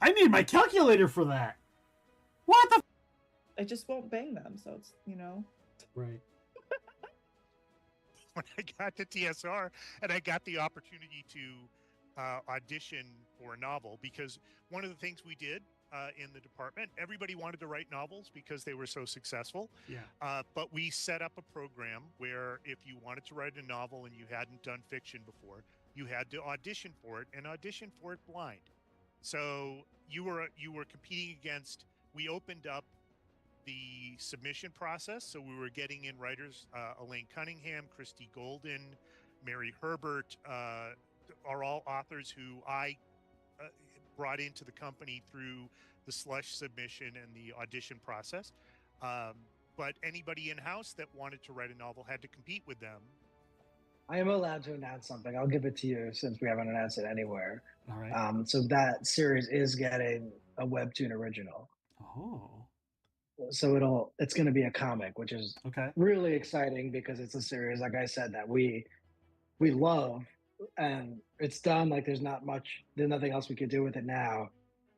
I need my calculator for that. What the? I just won't bang them, so it's, Right. When I got to TSR and I got the opportunity to audition for a novel, because one of the things we did in the department, everybody wanted to write novels because they were so successful. Yeah. But we set up a program where if you wanted to write a novel and you hadn't done fiction before, you had to audition for it and audition for it blind. So you were competing against. We opened up the submission process, so we were getting in writers. Elaine Cunningham, Christy Golden, Mary Herbert are all authors who I brought into the company through the slush submission and the audition process. But anybody in-house that wanted to write a novel had to compete with them. I am allowed to announce something. I'll give it to you since we haven't announced it anywhere. All right. So that series is getting a webtoon original. Oh. So it's going to be a comic, which is Okay. really exciting because it's a series, like I said, that we love, and it's done. Like there's nothing else we could do with it now,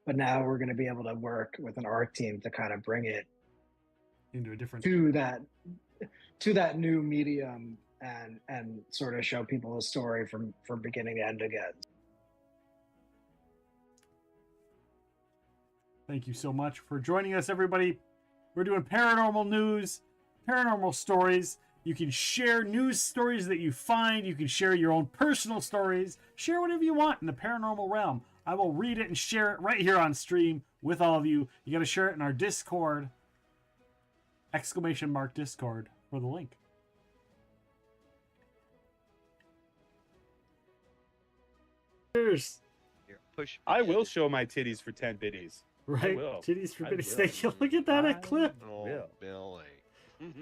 but now we're going to be able to work with an art team to kind of bring it Into a different to that new medium and sort of show people the story from beginning to end again. Thank you so much for joining us, everybody. We're doing paranormal news, paranormal stories. You can share news stories that you find. You can share your own personal stories. Share whatever you want in the paranormal realm. I will read it and share it right here on stream with all of you. You got to share it in our Discord. ! Discord for the link. Cheers. Here, push. I will show my titties for 10 biddies. Right? will. Titties for I bitties. will. Thank you. Look at that clip. Oh, will. Billy.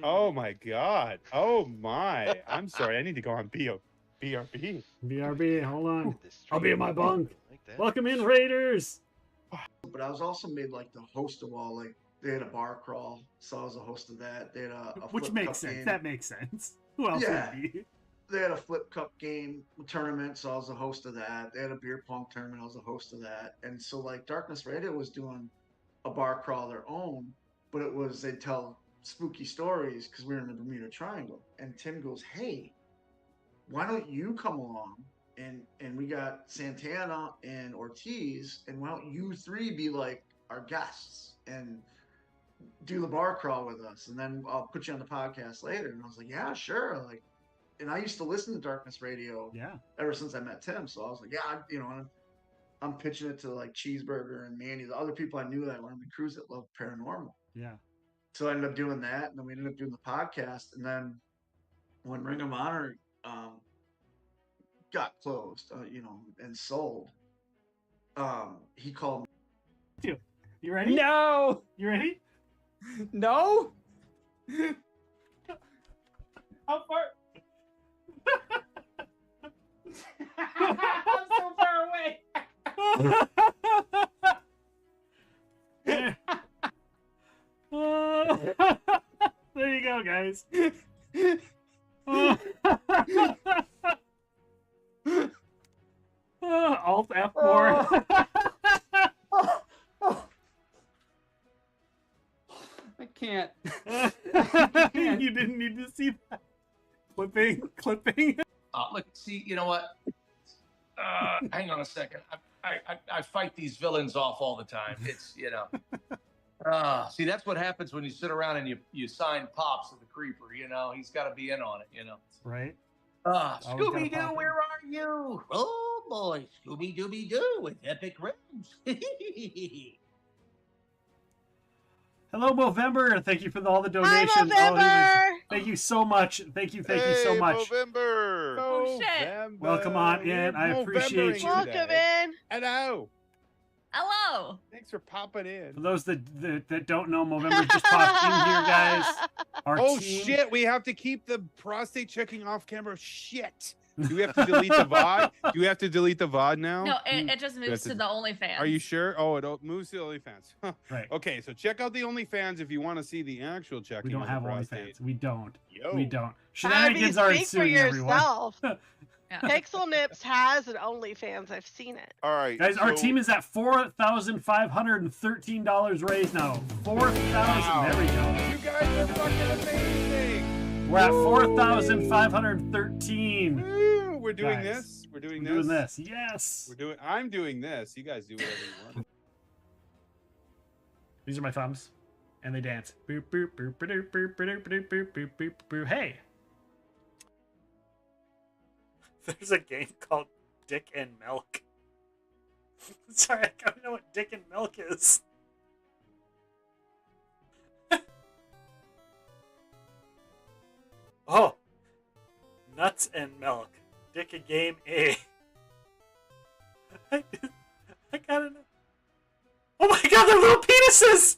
Oh my god. Oh my. I'm sorry. I need to go on BRB. BRB, hold on. This I'll be in stream. my bunk. Like that. Welcome in, Raiders. But I was also made like the host of all, like they had a bar crawl, so I was a host of that. They had a Which flip makes cup sense. game. That makes sense. Who else Yeah. would be? They had a flip cup game tournament, so I was a host of that. They had a beer pong tournament, I was a host of that. And so like Darkness Radio was doing a bar crawl of their own, but they'd tell spooky stories because we were in the Bermuda Triangle. And Tim goes, "Hey, why don't you come along? And we got Santana and Ortiz, and why don't you three be like our guests and do the bar crawl with us, and then I'll put you on the podcast later." And I was like, "Yeah, sure." Like, and I used to listen to Darkness Radio ever since I met Tim, so I was like, "Yeah, I'm pitching it to like Cheeseburger and Manny, the other people I knew that were on the cruise that loved paranormal." Yeah. So I ended up doing that, and then we ended up doing the podcast. And then when Ring of Honor got closed, and sold, he called me. You ready? No. You ready? No. How far? I'm so far away. There you go, guys. Alt F4. I can't. You didn't need to see that. Clipping. Look, see, you know what? Hang on a second. I fight these villains off all the time. It's, see, that's what happens when you sit around and you sign Pops to the Creeper, he's got to be in on it, Right. Scooby-Doo, where are you? Oh, boy, Scooby-Dooby-Doo with epic rims. Hello, Movember. Thank you for all the donations. Hi, Movember. Thank you so much. Thank you so much. November. Oh, shit. Welcome on in. I appreciate you. Welcome in. Hello. Hello. Thanks for popping in. For those that don't know, Movember just popped in here, guys. Our team. Shit, we have to keep the prostate checking off camera. Shit. Do we have to delete the VOD? Do we have to delete the VOD now? No, it just moves to the OnlyFans. Are you sure? Oh, it moves to the OnlyFans. Huh. Right. Okay, so check out the OnlyFans if you want to see the actual checking. We don't of have the prostate. OnlyFans. We don't. Yo. We don't. Shenanigans are speak for ensuing, everyone. yourself. Yeah. Pixel Nips has an OnlyFans. I've seen it. All right, Guys, our so- team is at $4,513 raised now. 4,000. Wow. There we go. You guys are fucking amazing. We're at 4,513. Woo, we're doing Guys, this. We're doing We're this. doing this. Yes. I'm doing this. You guys do whatever you want. These are my thumbs. And they dance. Boop, boop, boop, boop, boop, boop, boop, boop, boop, boop, boop. Hey. There's a game called Dick and Milk. Sorry, I don't know what Dick and Milk is. Oh. Nuts and Milk. Dick a game A. I gotta know. Oh my god, they're little penises!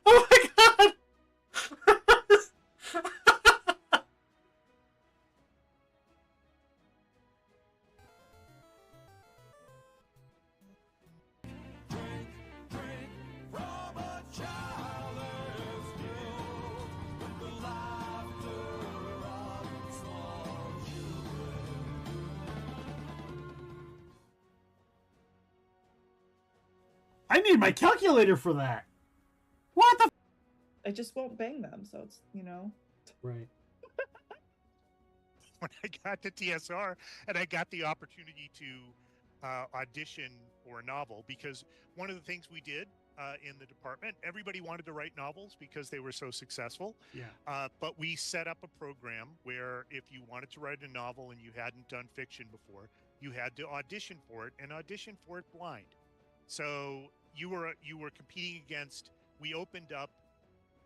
Oh my god! I need my calculator for that. What the? I just won't bang them, so it's, you know. Right. When I got to TSR and I got the opportunity to audition for a novel, because one of the things we did in the department, everybody wanted to write novels because they were so successful. Yeah. But we set up a program where if you wanted to write a novel and you hadn't done fiction before, you had to audition for it and audition for it blind. So you were competing against. We opened up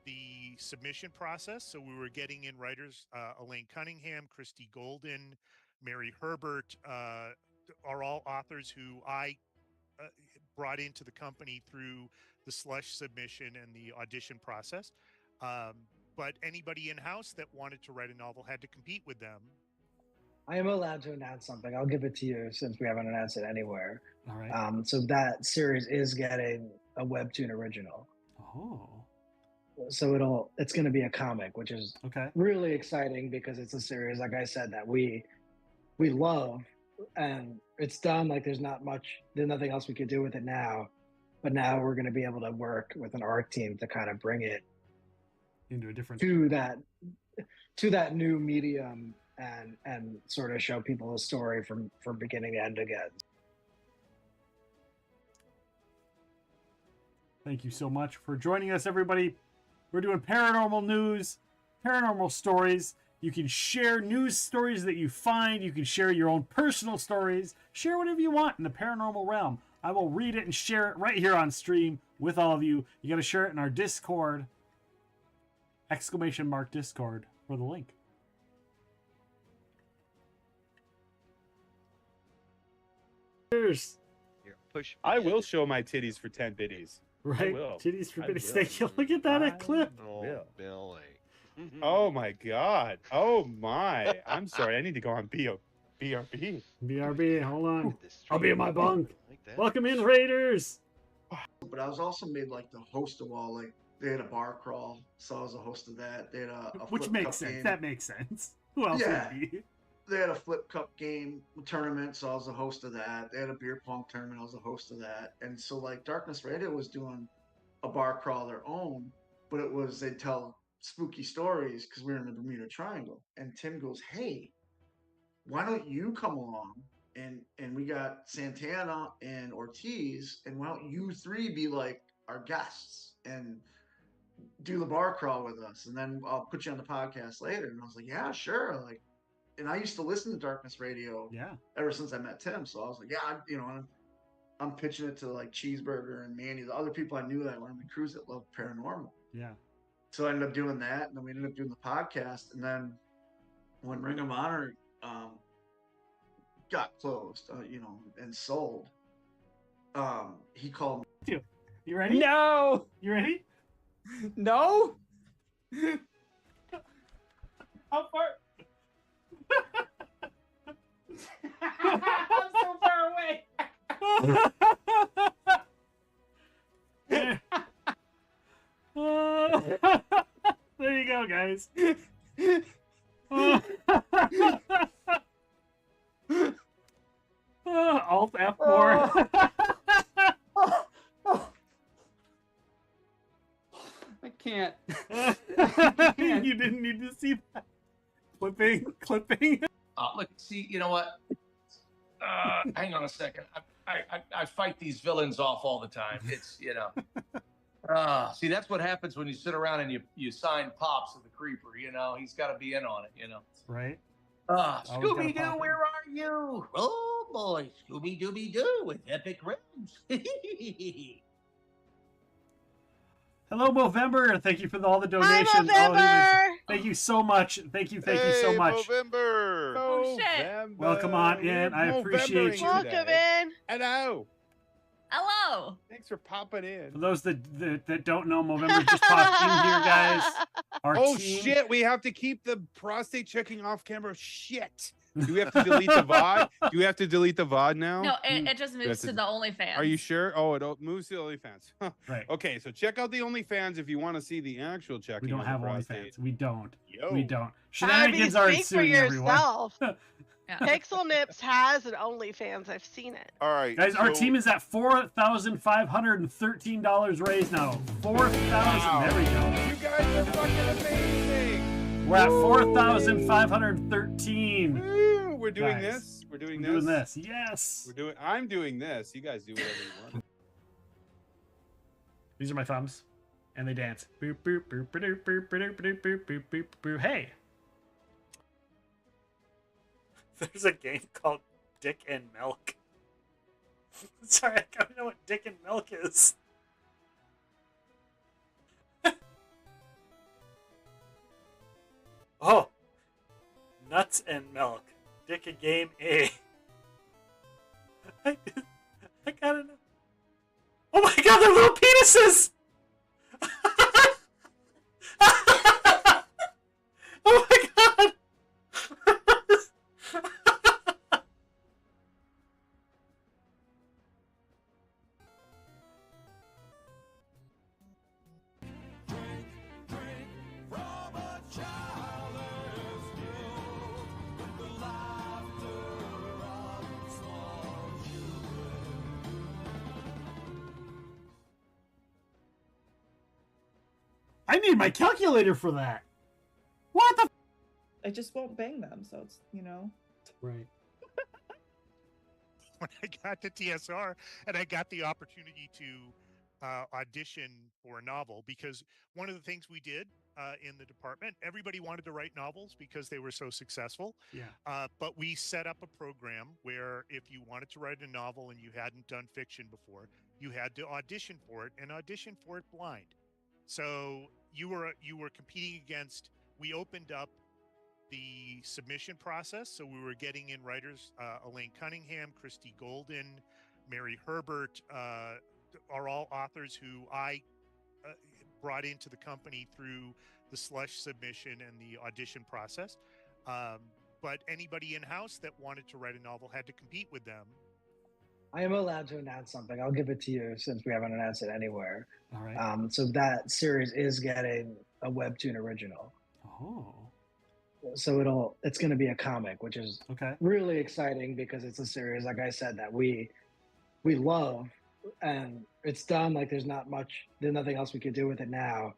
the submission process, so we were getting in writers. Elaine Cunningham, Christy Golden, Mary Herbert are all authors who I brought into the company through the slush submission and the audition process. But anybody in-house that wanted to write a novel had to compete with them. I am allowed to announce something. I'll give it to you since we haven't announced it anywhere. All right. So that series is getting a webtoon original. Oh. So it's going to be a comic, which is Okay. really exciting because it's a series, like I said, that we love, and it's done. Like there's nothing else we could do with it now, but now we're going to be able to work with an art team to kind of bring it Into a different. to that new medium and sort of show people the story from beginning to end again. Thank you so much for joining us, everybody. We're doing paranormal news, paranormal stories. You can share news stories that you find. You can share your own personal stories. Share whatever you want in the paranormal realm. I will read it and share it right here on stream with all of you. You got to share it in our Discord. !! Discord for the link. Cheers. Here, push. I will show my titties for 10 biddies. Right? will. Titties for I bitties. will. Thank you. Look at that clip. Oh, Will. Billy. Oh my god. Oh my. I'm sorry. I need to go on BRB. BRB, hold on. This I'll be in stream. my bunk. Like that. Welcome in, Raiders. But I was also made like the host of all, like they had a bar crawl, so I was a host of that. They had a Which flip makes cup sense. game. That makes sense. Who else Yeah. would be? They had a flip cup game tournament, so I was a host of that. They had a beer pong tournament, I was a host of that. And so like Darkness Radio was doing a bar crawl of their own, but it was they'd tell spooky stories because we were in the Bermuda Triangle. And Tim goes, "Hey, why don't you come along? And we got Santana and Ortiz, and why don't you three be like our guests and do the bar crawl with us, and then I'll put you on the podcast later." And I was like, "Yeah, sure." Like, and I used to listen to Darkness Radio Yeah. ever since I met Tim, so I was like, "Yeah, I'm pitching it to like Cheeseburger and Manny, the other people I knew that were on the cruise that loved paranormal." Yeah. So I ended up doing that, and then we ended up doing the podcast. And then when Ring of Honor got closed, and sold, he called me. You ready? No. You ready? No. How far? I'm so far away. There you go, guys. clipping. Look, see, you know what? Hang on a second. I fight these villains off all the time. It's, you know. See, that's what happens when you sit around and you sign Pops of the Creeper. You know, he's got to be in on it. You know. Right. Scooby Doo, where are you? Oh boy, Scooby Dooby Doo with epic rims. Hello, Movember. Thank you for all the donations. Hi, Movember. Thank you so much. Thank you so much. November. Oh, shit. Welcome on in. I appreciate you. Welcome in. Hello. Hello. Thanks for popping in. For those that don't know, Movember just popped in here, guys. Our Oh team- shit! We have to keep the prostate checking off camera. Shit. Do we have to delete the VOD? Do we have to delete the VOD now? No, it just moves to- to the OnlyFans. Are you sure? Oh, it moves to the OnlyFans. Huh. Right. Okay, so check out the OnlyFans if you want to see the actual checking. We don't of the have prostate. OnlyFans. We don't. Yo. We don't. Abby, Shenanigans are speak for ensuing, everyone. yourself. Yeah. Pixel Nips has an OnlyFans. I've seen it. All right, Guys, our so- team is at $4,513 raised now. 4,000. Wow. There we go. You guys are fucking amazing. We're at 4,513. Woo, we're doing Guys, this. We're doing We're this. doing this. Yes. I'm doing this. You guys do whatever you want. These are my thumbs, and they dance. Boop boop boop boop boop boop boop boop boop boop boop. Hey. There's a game called Dick and Milk. Sorry, I don't know what Dick and Milk is. Oh, Nuts and Milk. Dick and Game A. I gotta know. Oh my god, they're little penises! Oh my god! I need my calculator for that. What the? I just won't bang them, so it's, you know. Right. When I got to TSR and I got the opportunity to audition for a novel, because one of the things we did in the department, everybody wanted to write novels because they were so successful. Yeah. But we set up a program where if you wanted to write a novel and you hadn't done fiction before, you had to audition for it and audition for it blind. So you were competing against. We opened up the submission process, so we were getting in writers. Elaine Cunningham, Christy Golden, Mary Herbert are all authors who I brought into the company through the slush submission and the audition process. But anybody in house that wanted to write a novel had to compete with them. I am allowed to announce something. I'll give it to you since we haven't announced it anywhere. All right. So that series is getting a webtoon original. Oh. So it's going to be a comic, which is Okay. really exciting because it's a series, like I said, that we love, and it's done. Like there's nothing else we could do with it now,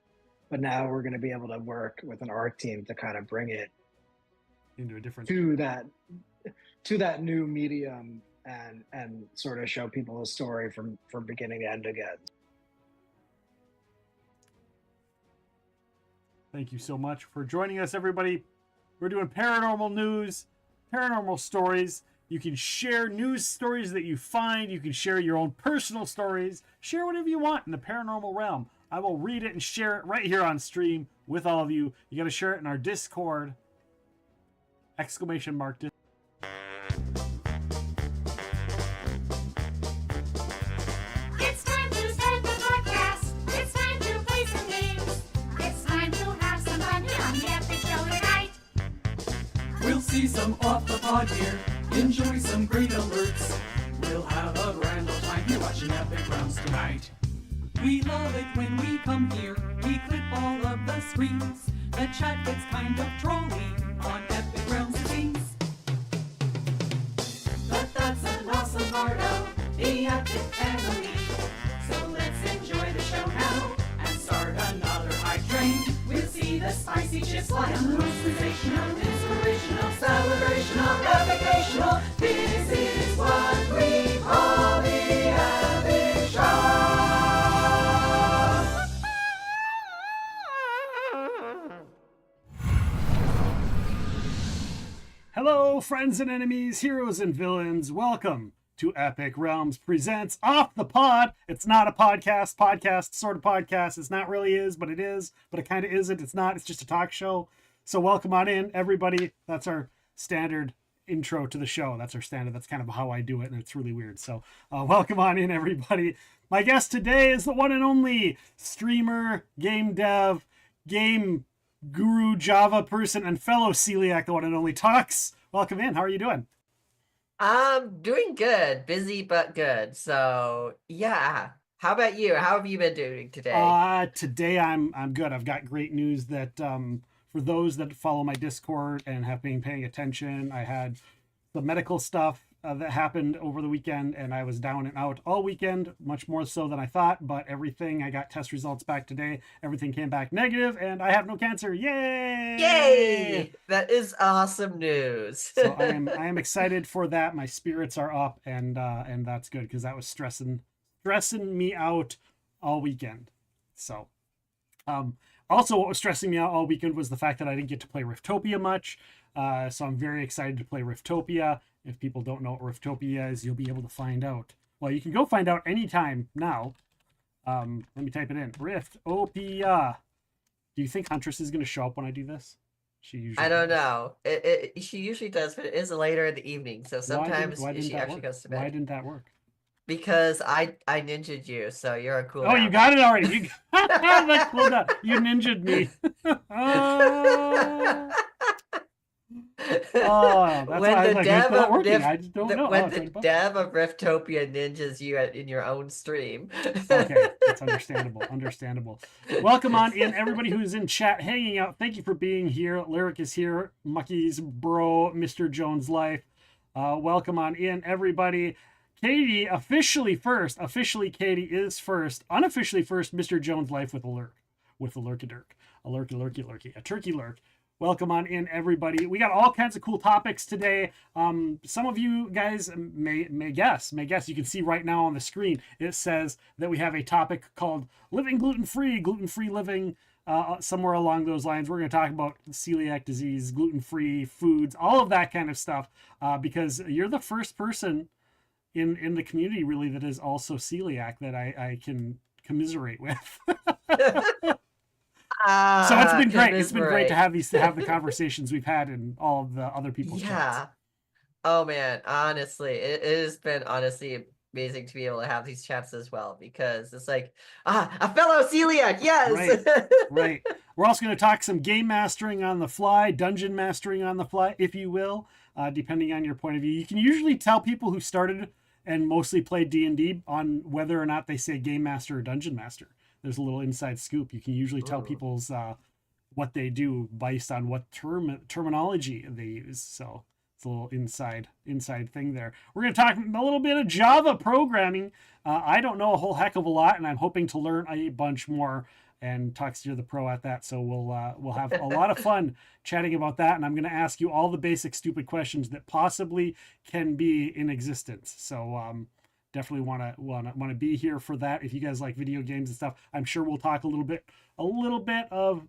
but now we're going to be able to work with an art team to kind of bring it Into a different. to that new medium and sort of show people a story from beginning to end again. Thank you so much for joining us, everybody. We're doing paranormal news, paranormal stories. You can share news stories that you find. You can share your own personal stories. Share whatever you want in the paranormal realm. I will read it and share it right here on stream with all of you. You got to share it in our Discord. ! Discord. It's time to start the podcast. It's time to play some games. It's time to have some fun here on the Epic Show tonight. We'll see some off the pod here, enjoy some great alerts. We'll have a grand old time here watching Epic Rounds tonight. We love it when we come here, we clip all of the screens. The chat gets kind of trolly on Epic Rounds it seems. But that's an awesome part of the Epic family. So let's enjoy the show now and start another hype train. We'll see the spicy chips fly on the most sensational inspiration. Hello, friends and enemies, heroes and villains. Welcome to Epic Realms Presents Off the Pod. It's not a podcast, sort of podcast. It's not really is, but it is. But it kind of isn't. It's not. It's just a talk show. So welcome on in, everybody. That's our standard intro to the show. That's our standard. That's kind of how I do it, and it's really weird. So welcome on in, everybody. My guest today is the one and only streamer, game dev, game guru, Java person, and fellow celiac, the one and only Tux. Welcome in. How are you doing? I'm doing good. Busy but good. So yeah. How about you? How have you been doing today? Today I'm good. I've got great news that for those that follow my Discord and have been paying attention, I had the medical stuff that happened over the weekend, and I was down and out all weekend, much more so than I thought. But everything, I got test results back today. Everything came back negative, and I have no cancer. Yay! Yay! That is awesome news. So I am excited for that. My spirits are up, and that's good because that was stressing me out all weekend. So, also what was stressing me out all weekend was the fact that I didn't get to play Riftopia much. So I'm very excited to play Riftopia. If people don't know what Riftopia is, you'll be able to find out. Well, you can go find out anytime now. Let me type it in. Riftopia. Do you think Huntress is going to show up when I do this? She usually I don't know. She usually does, but it is later in the evening, so sometimes she actually goes to bed. Why didn't that work? Because I ninja'd you, so you're a cool. Oh, you got it already. You that's cool enough. You ninja'd me. Oh, that's when why the I was dev like, of I just don't know. when the dev of Riftopia ninjas you in your own stream. Okay, that's understandable. Welcome on in, everybody who's in chat, hanging out. Thank you for being here. Lyric is here. Mucky's bro, Mr. Jones Life. Welcome on in, everybody. Katie, officially first. Officially, Katie is first. Unofficially first, Mr. Jones Life with a lurk. With a lurky-dirk. A lurky. A turkey lurk. Welcome on in, everybody. We got all kinds of cool topics today. Some of you guys may guess. You can see right now on the screen, it says that we have a topic called Living Gluten-Free Living, somewhere along those lines. We're going to talk about celiac disease, gluten-free foods, all of that kind of stuff, because you're the first person in the community, really, that is also celiac that I can commiserate with. So it's been great. It's been great to have the conversations we've had and all of the other people's chats. Oh man, honestly, it has been amazing to be able to have these chats as well, because it's like a fellow celiac. Yes. Right. We're also going to talk some game mastering on the fly, dungeon mastering on the fly, if you will, depending on your point of view. You can usually tell people who started and mostly played D&D on whether or not they say game master or dungeon master. There's a little inside scoop. You can usually tell people's what they do based on what terminology they use. So it's a little inside thing there. We're going to talk a little bit of Java programming. I don't know a whole heck of a lot, and I'm hoping to learn a bunch more. And Tux, you're the pro at that, so we'll have a lot of fun chatting about that. And I'm going to ask you all the basic stupid questions that possibly can be in existence. So definitely want to be here for that. If you guys like video games and stuff, I'm sure we'll talk a little bit of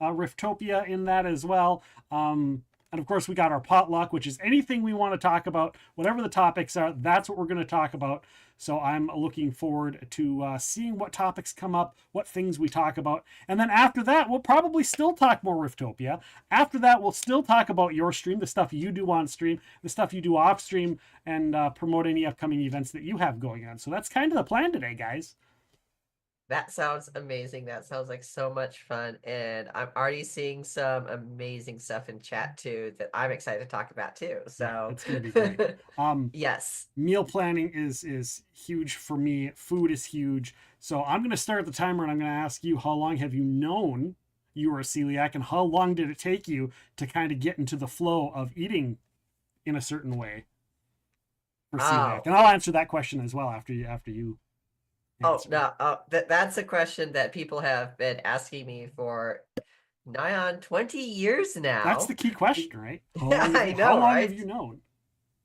Riftopia in that as well. And of course, we got our potluck, which is anything we want to talk about, whatever the topics are. That's what we're going to talk about. So I'm looking forward to seeing what topics come up, what things we talk about. And then after that, we'll probably still talk more Riftopia. After that, we'll still talk about your stream, the stuff you do on stream, the stuff you do off stream, and promote any upcoming events that you have going on. So that's kind of the plan today, guys. That sounds amazing. That sounds like so much fun. And I'm already seeing some amazing stuff in chat too that I'm excited to talk about too. So it's gonna be great. Yes. Meal planning is huge for me. Food is huge. So I'm gonna start the timer and I'm gonna ask you, how long have you known you were a celiac, and how long did it take you to kind of get into the flow of eating in a certain way for celiac? And I'll answer that question as well after you. That's a question that people have been asking me for nigh on 20 years now. That's the key question, right? I know, how long right? have you known?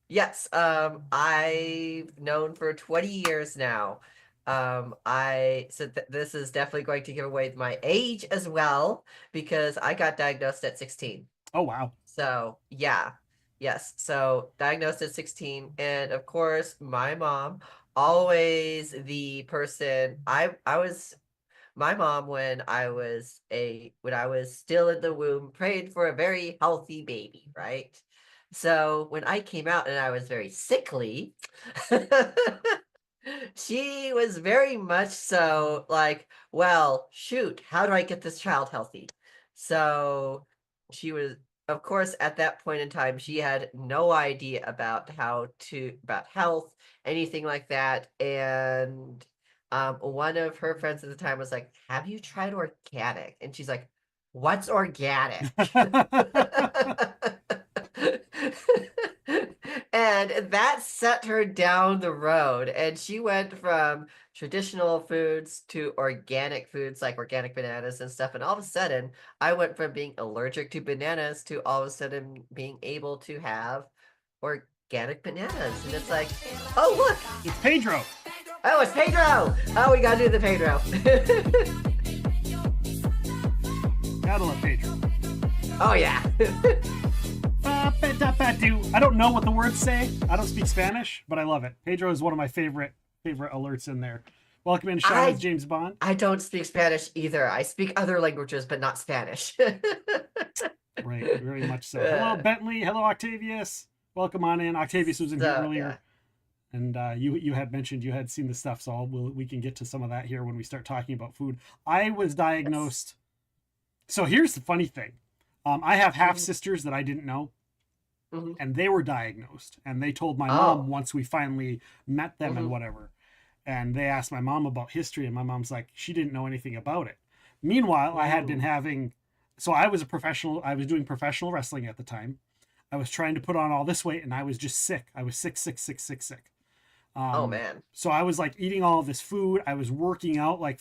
Yes, I've known for 20 years now. This is definitely going to give away my age as well, because I got diagnosed at 16. Oh wow. So yeah. Yes. So diagnosed at 16. And of course, my mom, always the person I was my mom when I was still in the womb prayed for a very healthy baby, right? So when I came out and I was very sickly, she was very much so like, well, shoot, how do I get this child healthy? So she was, of course, at that point in time, she had no idea about about health, anything like that. And one of her friends at the time was like, have you tried organic? And she's like, what's organic? And that set her down the road. And she went from traditional foods to organic foods like organic bananas and stuff. And all of a sudden, I went from being allergic to bananas to all of a sudden being able to have organic bananas. And it's like, oh, look. It's Pedro. Oh, it's Pedro. Oh, we got to do the Pedro. Gotta love Pedro. Oh, yeah. I don't know what the words say. I don't speak Spanish, but I love it. Pedro is one of my favorite alerts in there. Welcome in, Shadows, James Bond. I don't speak Spanish either. I speak other languages, but not Spanish. Right, very much so. Hello, Bentley. Hello, Octavius. Welcome on in. Octavius was in here earlier. Yeah. And you had mentioned you had seen the stuff, so we can get to some of that here when we start talking about food. I was diagnosed. Yes. So here's the funny thing. I have half sisters that I didn't know. Mm-hmm. And they were diagnosed, and they told my mom once we finally met them and whatever. And they asked my mom about history, and my mom's like, she didn't know anything about it. Meanwhile, I had been having, so I was doing professional wrestling at the time. I was trying to put on all this weight, and I was just sick. I was sick. Oh man. So I was like eating all of this food. I was working out like,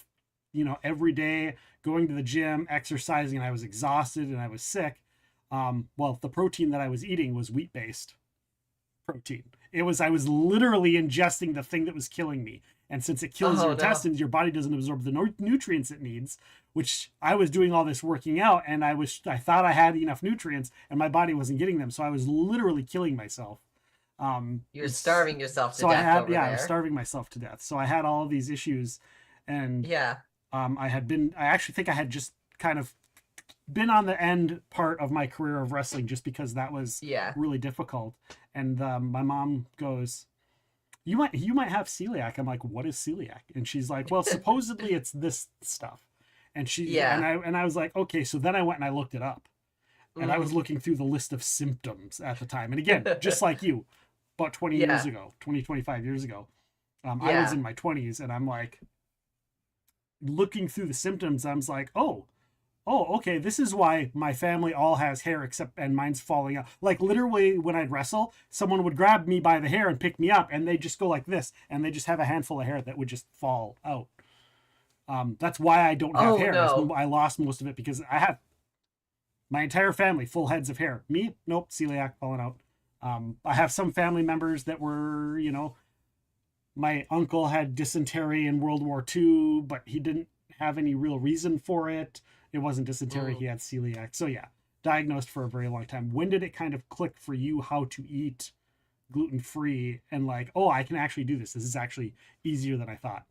every day, going to the gym, exercising, and I was exhausted and I was sick. Well, the protein that I was eating was wheat-based protein. I was literally ingesting the thing that was killing me. And since it kills your intestines, your body doesn't absorb the nutrients it needs, which I was doing all this working out, and I thought I had enough nutrients, and my body wasn't getting them. So I was literally killing myself. You're starving yourself to death. I was there. starving myself to death. So I had all of these issues, and I actually think I had just kind of been on the end part of my career of wrestling just because that was really difficult. And my mom goes, you might have celiac. I'm like, what is celiac? And she's like, well, supposedly it's this stuff. And and I was like, okay. So then I went and I looked it up, and I was looking through the list of symptoms at the time. And again, just like you, about 25 years ago, I was in my 20s, and I'm like looking through the symptoms. I was like, oh, okay, this is why my family all has hair and mine's falling out. Like literally when I'd wrestle, someone would grab me by the hair and pick me up, and they just go like this, and they just have a handful of hair that would just fall out. That's why I don't have hair. No. I lost most of it because I have my entire family full heads of hair. Me, nope, celiac, falling out. I have some family members that were, my uncle had dysentery in World War II, but he didn't have any real reason for it. It wasn't dysentery, he had celiac. So yeah, diagnosed for a very long time. When did it kind of click for you how to eat gluten-free and like, oh, I can actually do this. This is actually easier than I thought.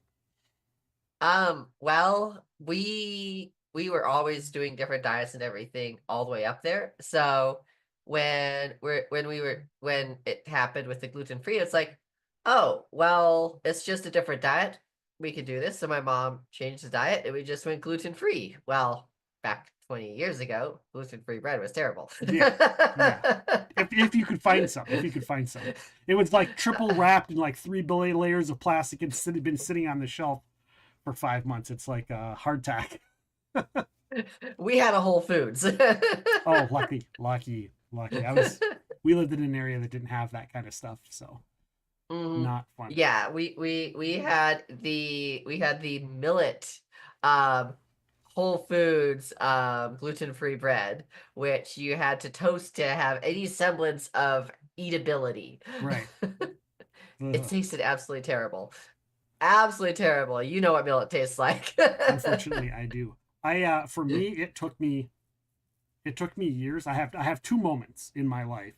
Well, we were always doing different diets and everything all the way up there. So when it happened with the gluten-free, it's like, oh, well, it's just a different diet. We could do this. So my mom changed the diet and we just went gluten-free. Well, back 20 years ago, gluten-free bread was terrible. Yeah. If you could find some. It was like triple wrapped in like 3 billion layers of plastic and been sitting on the shelf for 5 months. It's like a hardtack. We had a Whole Foods. Oh, lucky. We lived in an area that didn't have that kind of stuff, so not fun. Yeah, we had the millet Whole Foods gluten-free bread, which you had to toast to have any semblance of eatability. Right. It tasted absolutely terrible. Absolutely terrible. You know what millet tastes like. Unfortunately, I do. For me, it took me years. I have 2 moments in my life.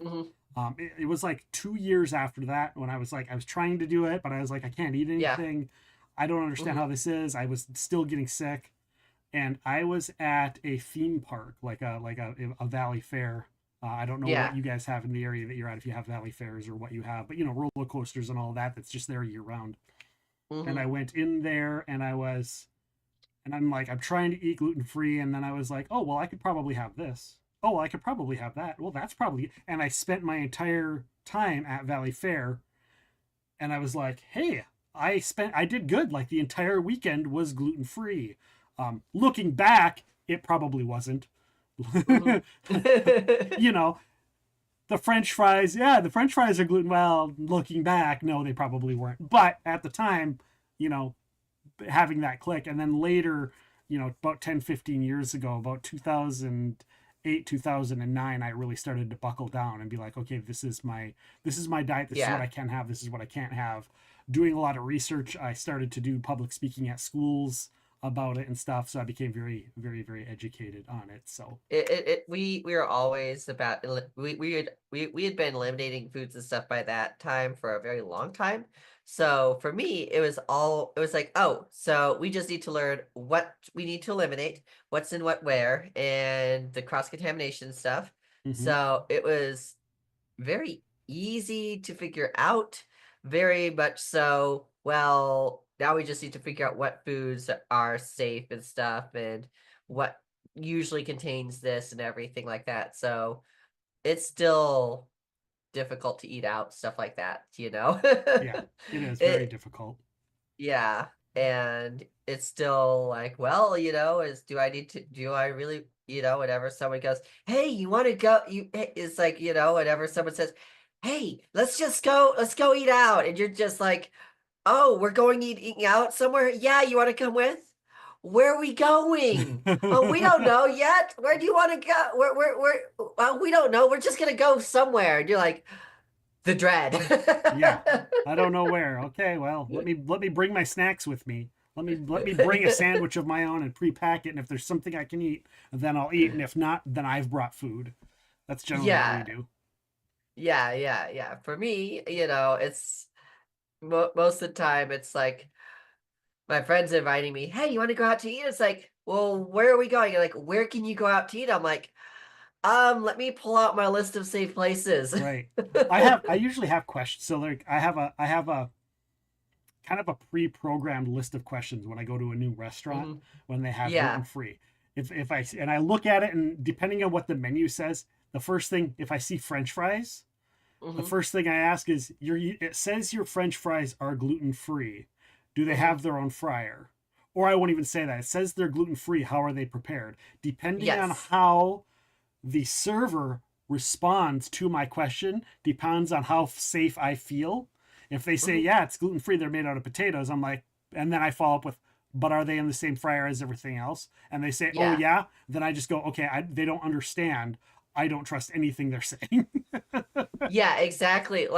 It was like 2 years after that when I was trying to do it, but I was like, I can't eat Yeah. anything. I don't understand how this is. I was still getting sick, and I was at a theme park, like a Valley Fair. I don't know Yeah. what you guys have in the area that you're at, if you have Valley Fairs or what you have, but roller coasters and all that. That's just there year round. And I went in there, and I'm like, I'm trying to eat gluten free, and then I was like, oh well, I could probably have this. Oh, well, I could probably have that. Well, that's probably. And I spent my entire time at Valley Fair, and I was like, hey, I did good. Like the entire weekend was gluten free. Looking back, it probably wasn't. The French fries, the French fries are gluten. Well, looking back, no, they probably weren't. But at the time, having that click, and then later, about 10, 15 years ago, about 2008, 2009, I really started to buckle down and be like, okay, this is my diet. This is what I can have. This is what I can't have. Doing a lot of research, I started to do public speaking at schools about it and stuff. So I became very, very, very educated on it. So we were always about we had been eliminating foods and stuff by that time for a very long time. So for me, it was like, oh, so we just need to learn what we need to eliminate, what's in what where, and the cross-contamination stuff. So it was very easy to figure out, very much so. Well, now we just need to figure out what foods are safe and stuff, and what usually contains this and everything like that. So it's still difficult to eat out, stuff like that, Yeah, it is very difficult. Yeah, and it's still like, well, do I really, whenever someone goes, hey, you want to go, it's like, whenever someone says, hey, let's go eat out, and you're just like, oh, we're going eating out somewhere? Yeah, you want to come with? Where are we going? Oh, we don't know yet. Where do you want to go? Well, we don't know. We're just gonna go somewhere. And you're like, the dread. Yeah, I don't know where. Okay, well, let me bring my snacks with me. Let me bring a sandwich of my own and pre-pack it. And if there's something I can eat, then I'll eat. And if not, then I've brought food. That's generally what we do. Yeah. For me, it's most of the time, it's like my friends inviting me, hey, you want to go out to eat? It's like, well, where are we going? You're like, where can you go out to eat? I'm like, let me pull out my list of safe places. Right. I usually have questions. So like I have a kind of a pre-programmed list of questions when I go to a new restaurant when they have gluten free. If I look at it, and depending on what the menu says, the first thing, if I see French fries, the first thing I ask is, it says your French fries are gluten free. Do they have their own fryer? Or I won't even say that. It says they're gluten free. How are they prepared? Depending on how the server responds to my question, depends on how safe I feel. If they say, yeah, it's gluten free, they're made out of potatoes, I'm like, and then I follow up with, but are they in the same fryer as everything else? And they say, oh yeah, then I just go, okay, they don't understand. I don't trust anything they're saying. Yeah, exactly.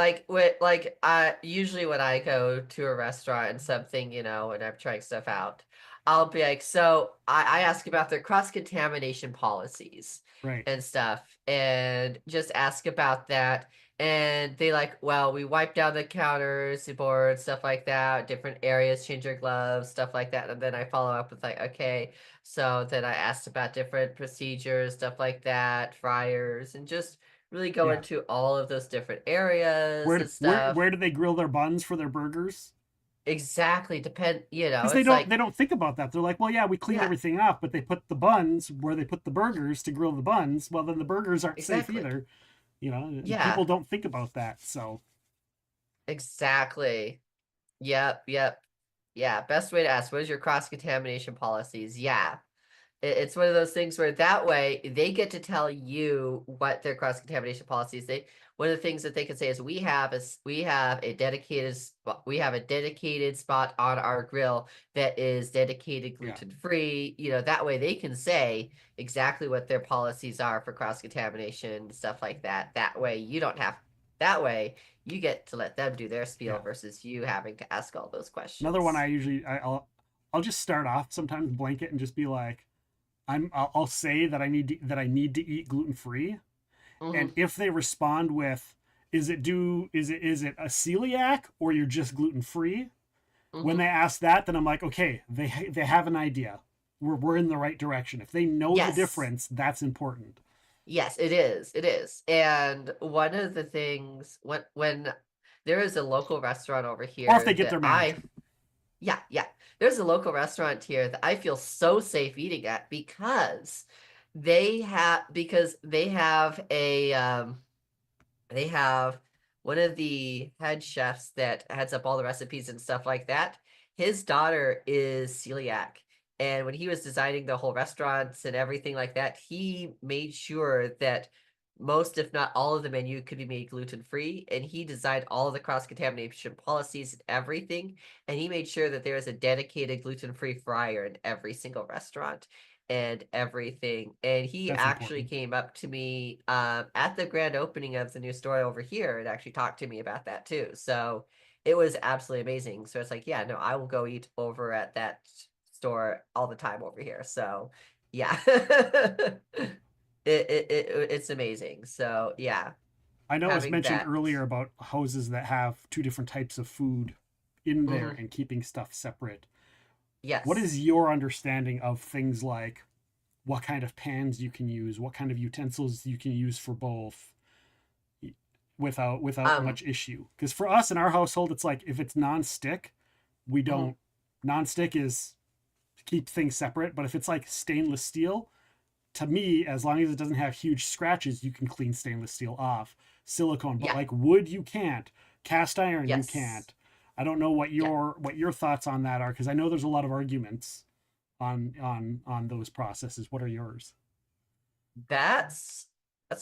Usually when I go to a restaurant and something, and I'm trying stuff out, I'll be like, so I ask about their cross-contamination policies and stuff, and just ask about that. And they like, well, we wipe down the counters, the boards, stuff like that, different areas, change your gloves, stuff like that. And then I follow up with like, okay, so then I asked about different procedures, stuff like that, fryers, and just really go into all of those different areas and stuff. Where do they grill their buns for their burgers? Exactly. Because they don't think about that. They're like, well, yeah, we clean everything up, but they put the buns where they put the burgers to grill the buns. Well, then the burgers aren't safe either. People don't think about that. So exactly. Yep. Yeah. Best way to ask, what is your cross-contamination policies? Yeah. It's one of those things where that way they get to tell you what their cross-contamination policies. One of the things that they can say is we have a dedicated spot on our grill that is dedicated gluten-free. That way they can say exactly what their policies are for cross-contamination, stuff like that. That way you get to let them do their spiel versus you having to ask all those questions. Another one I'll just start off sometimes blanket and just be like, I'll say that I need to eat gluten free, and if they respond with, is it a celiac or you're just gluten free? When Mhm. they ask that, then I'm like, okay, they have an idea. We're in the right direction. If they know the Yes. difference, that's important. Yes, it is. It is. And one of the things when there is a local restaurant over here Or if they get that their manager. yeah. There's a local restaurant here that I feel so safe eating at because they have they have one of the head chefs that heads up all the recipes and stuff like that. His daughter is celiac. And when he was designing the whole restaurants and everything like that, he made sure that most, if not all, of the menu could be made gluten free. And he designed all of the cross contamination policies and everything. And he made sure that there is a dedicated gluten free fryer in every single restaurant and everything. And he That's actually important. came up to me at the grand opening of the new store over here and actually talked to me about that too. So it was absolutely amazing. So it's like, yeah, no, I will go eat over at that store all the time over here. So yeah. It's amazing. So yeah. I know it was Having mentioned that. earlier about houses that have two different types of food in there Mhm. and keeping stuff separate. Yes. What is your understanding of things like what kind of pans you can use, what kind of utensils you can use for both without much issue? Because for us in our household, it's like if it's non-stick, we don't. Non-stick is keep things separate, but if it's like stainless steel, to me, as long as it doesn't have huge scratches, you can clean stainless steel off. Silicone, but Yeah. like wood, you can't. Cast iron, you Yes. can't. I don't know what your thoughts on that are, because I know there's a lot of arguments on those processes. What are yours? That's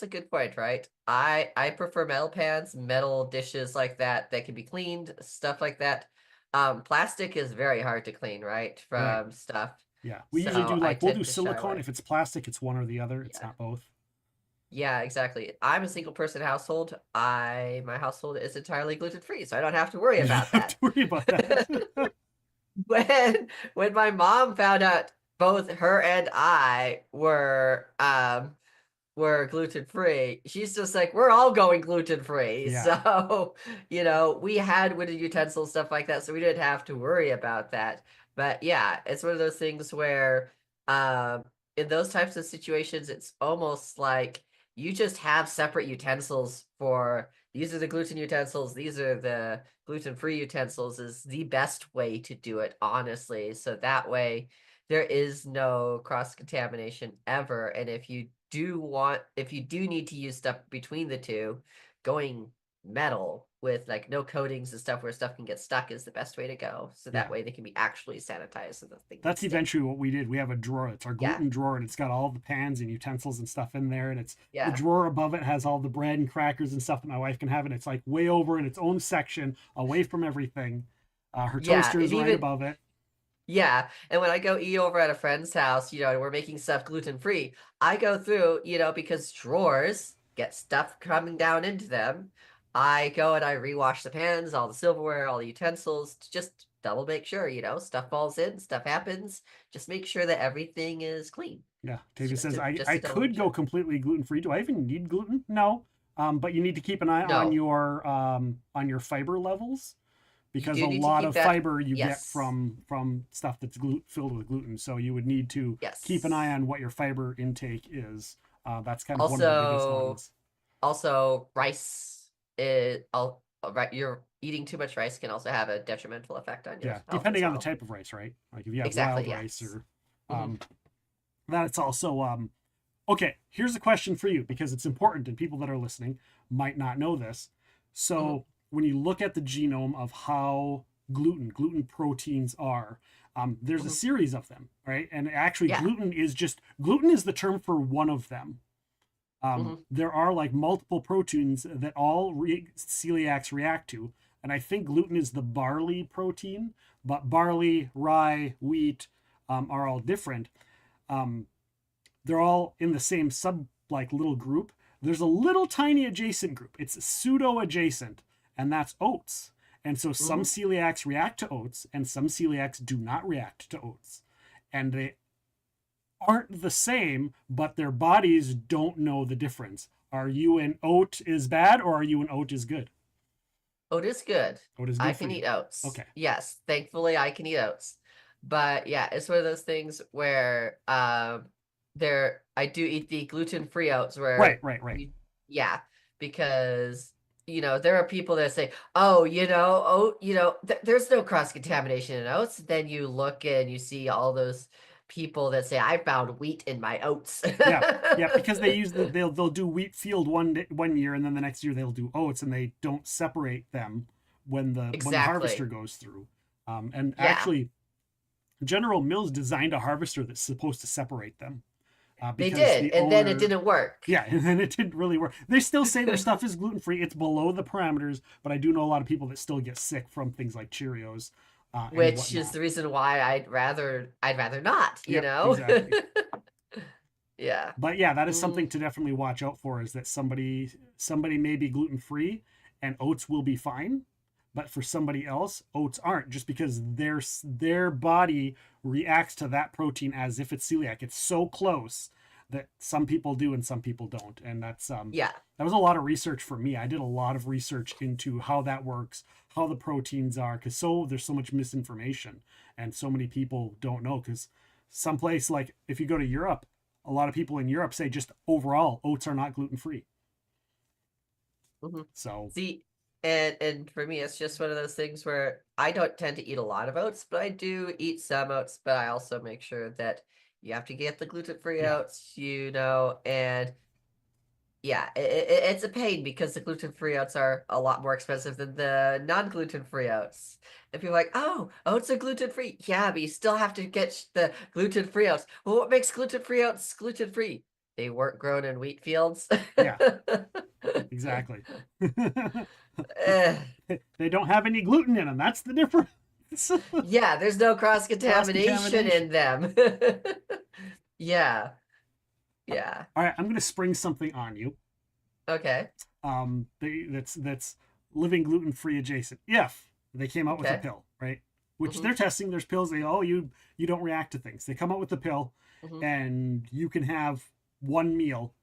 a good point, right? I prefer metal pans, metal dishes like that that can be cleaned, stuff like that. Plastic is very hard to clean, right? Right. From stuff. Yeah, we usually So do I like we'll tend do to shy silicone. away. If it's plastic, it's one or the other. It's not both. Yeah, exactly. I'm a single person household. My household is entirely gluten free, so I don't have to worry You don't about have that. to worry about that. When my mom found out both her and I were gluten free, she's just like, we're all going gluten free. Yeah. So, we had wooden utensils, stuff like that, so we didn't have to worry about that. But yeah, it's one of those things where in those types of situations, it's almost like you just have separate utensils for these are the gluten utensils, these are the gluten-free utensils is the best way to do it, honestly. So that way there is no cross-contamination ever. And if you do need to use stuff between the two, going metal with like no coatings and stuff where stuff can get stuck is the best way to go. So that Yeah. way they can be actually sanitized and the thing. That's eventually what we did. We have a drawer. It's our gluten drawer, and it's got all the pans and utensils and stuff in there. And it's the drawer above it has all the bread and crackers and stuff that my wife can have. And it's like way over in its own section, away from everything. Her toaster is right above it. Yeah, and when I go eat over at a friend's house, and we're making stuff gluten free, I go through, because drawers get stuff coming down into them. I go and I rewash the pans, all the silverware, all the utensils, to just double make sure, stuff falls in, stuff happens. Just make sure that everything is clean. Yeah, Tavia says, just I to double could make go completely gluten free. Do I even need gluten? No. But you need to keep an eye on your fiber levels, because a lot of fiber you get from stuff that's filled with gluten. So you would need to keep an eye on what your fiber intake is. That's kind of one of the biggest ones. Also, rice you're eating too much rice can also have a detrimental effect on your health depending as on the well. type of rice, right? Like if you have wild rice or that's also okay. Here's a question for you, because it's important and people that are listening might not know this. So when you look at the genome of how gluten proteins are, there's a series of them, right? And actually gluten is the term for one of them. There are like multiple proteins that all celiacs react to. And I think gluten is the barley protein, but barley, rye, wheat are all different. They're all in the same little group. There's a little tiny adjacent group. It's pseudo adjacent, and that's oats. And so some celiacs react to oats and some celiacs do not react to oats. And they aren't the same, but their bodies don't know the difference. Are you an oat is bad or are you an oat is good? Oat is good. Oat is good I for can you. eat oats. Okay. Yes, thankfully I can eat oats. But yeah, it's one of those things where I do eat the gluten-free oats where Right. yeah, because there are people that say, "Oh, there's no cross-contamination in oats." Then you look and you see all those people that say, "I found wheat in my oats." Yeah, because they'll do wheat field one year and then the next year they'll do oats and they don't separate them when the harvester Exactly. goes through. And Yeah. actually, General Mills designed a harvester that's supposed to separate them. They Because did, the and then it owner- didn't work. Yeah, and then it didn't really work. They still say their stuff is gluten free. It's below the parameters, but I do know a lot of people that still get sick from things like Cheerios, and Which is whatnot. the reason why I'd rather not, Yep, exactly. Yeah. But yeah, that is something to definitely watch out for. Is that somebody may be gluten free, and oats will be fine, but for somebody else, oats aren't, just because their body reacts to that protein as if it's celiac. It's so close that some people do and some people don't, and that's Yeah. that was a lot of research for me. I did a lot of research into how that works, how the proteins are, because there's so much misinformation and so many people don't know. Because someplace like if you go to Europe, a lot of people in Europe say just overall oats are not gluten free. So See, and for me, it's just one of those things where I don't tend to eat a lot of oats, but I do eat some oats. But I also make sure that you have to get the gluten-free oats, and yeah, it's a pain because the gluten-free oats are a lot more expensive than the non-gluten-free oats. And people are like, "Oh, oats are gluten-free." Yeah, but you still have to get the gluten-free oats. Well, what makes gluten-free oats gluten-free? They weren't grown in wheat fields. Yeah, exactly. Eh. They don't have any gluten in them. That's the difference. Yeah, there's no cross-contamination in them. Yeah. Yeah. All right, I'm going to spring something on you. Okay. That's living gluten free adjacent. If they came out with a Okay. pill, right? Which Mhm. they're testing. There's pills. You don't react to things. They come out with the pill, Mhm. and you can have one meal,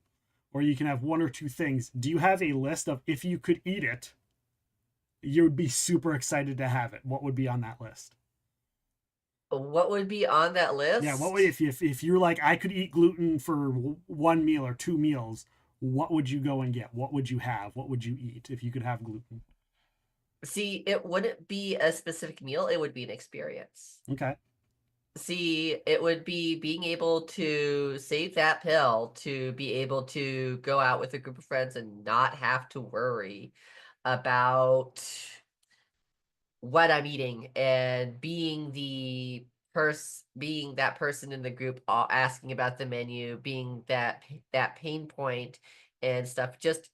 or you can have one or two things. Do you have a list of if you could eat it, you would be super excited to have it? What would be on that list? What would be on that list? Yeah, what would if you're like I could eat gluten for one meal or two meals? What would you go and get? What would you have? What would you eat if you could have gluten? See, it wouldn't be a specific meal, it would be an experience. Okay. See, it would be being able to save that pill to be able to go out with a group of friends and not have to worry about what I'm eating and being that person in the group asking about the menu, being that pain point and stuff, just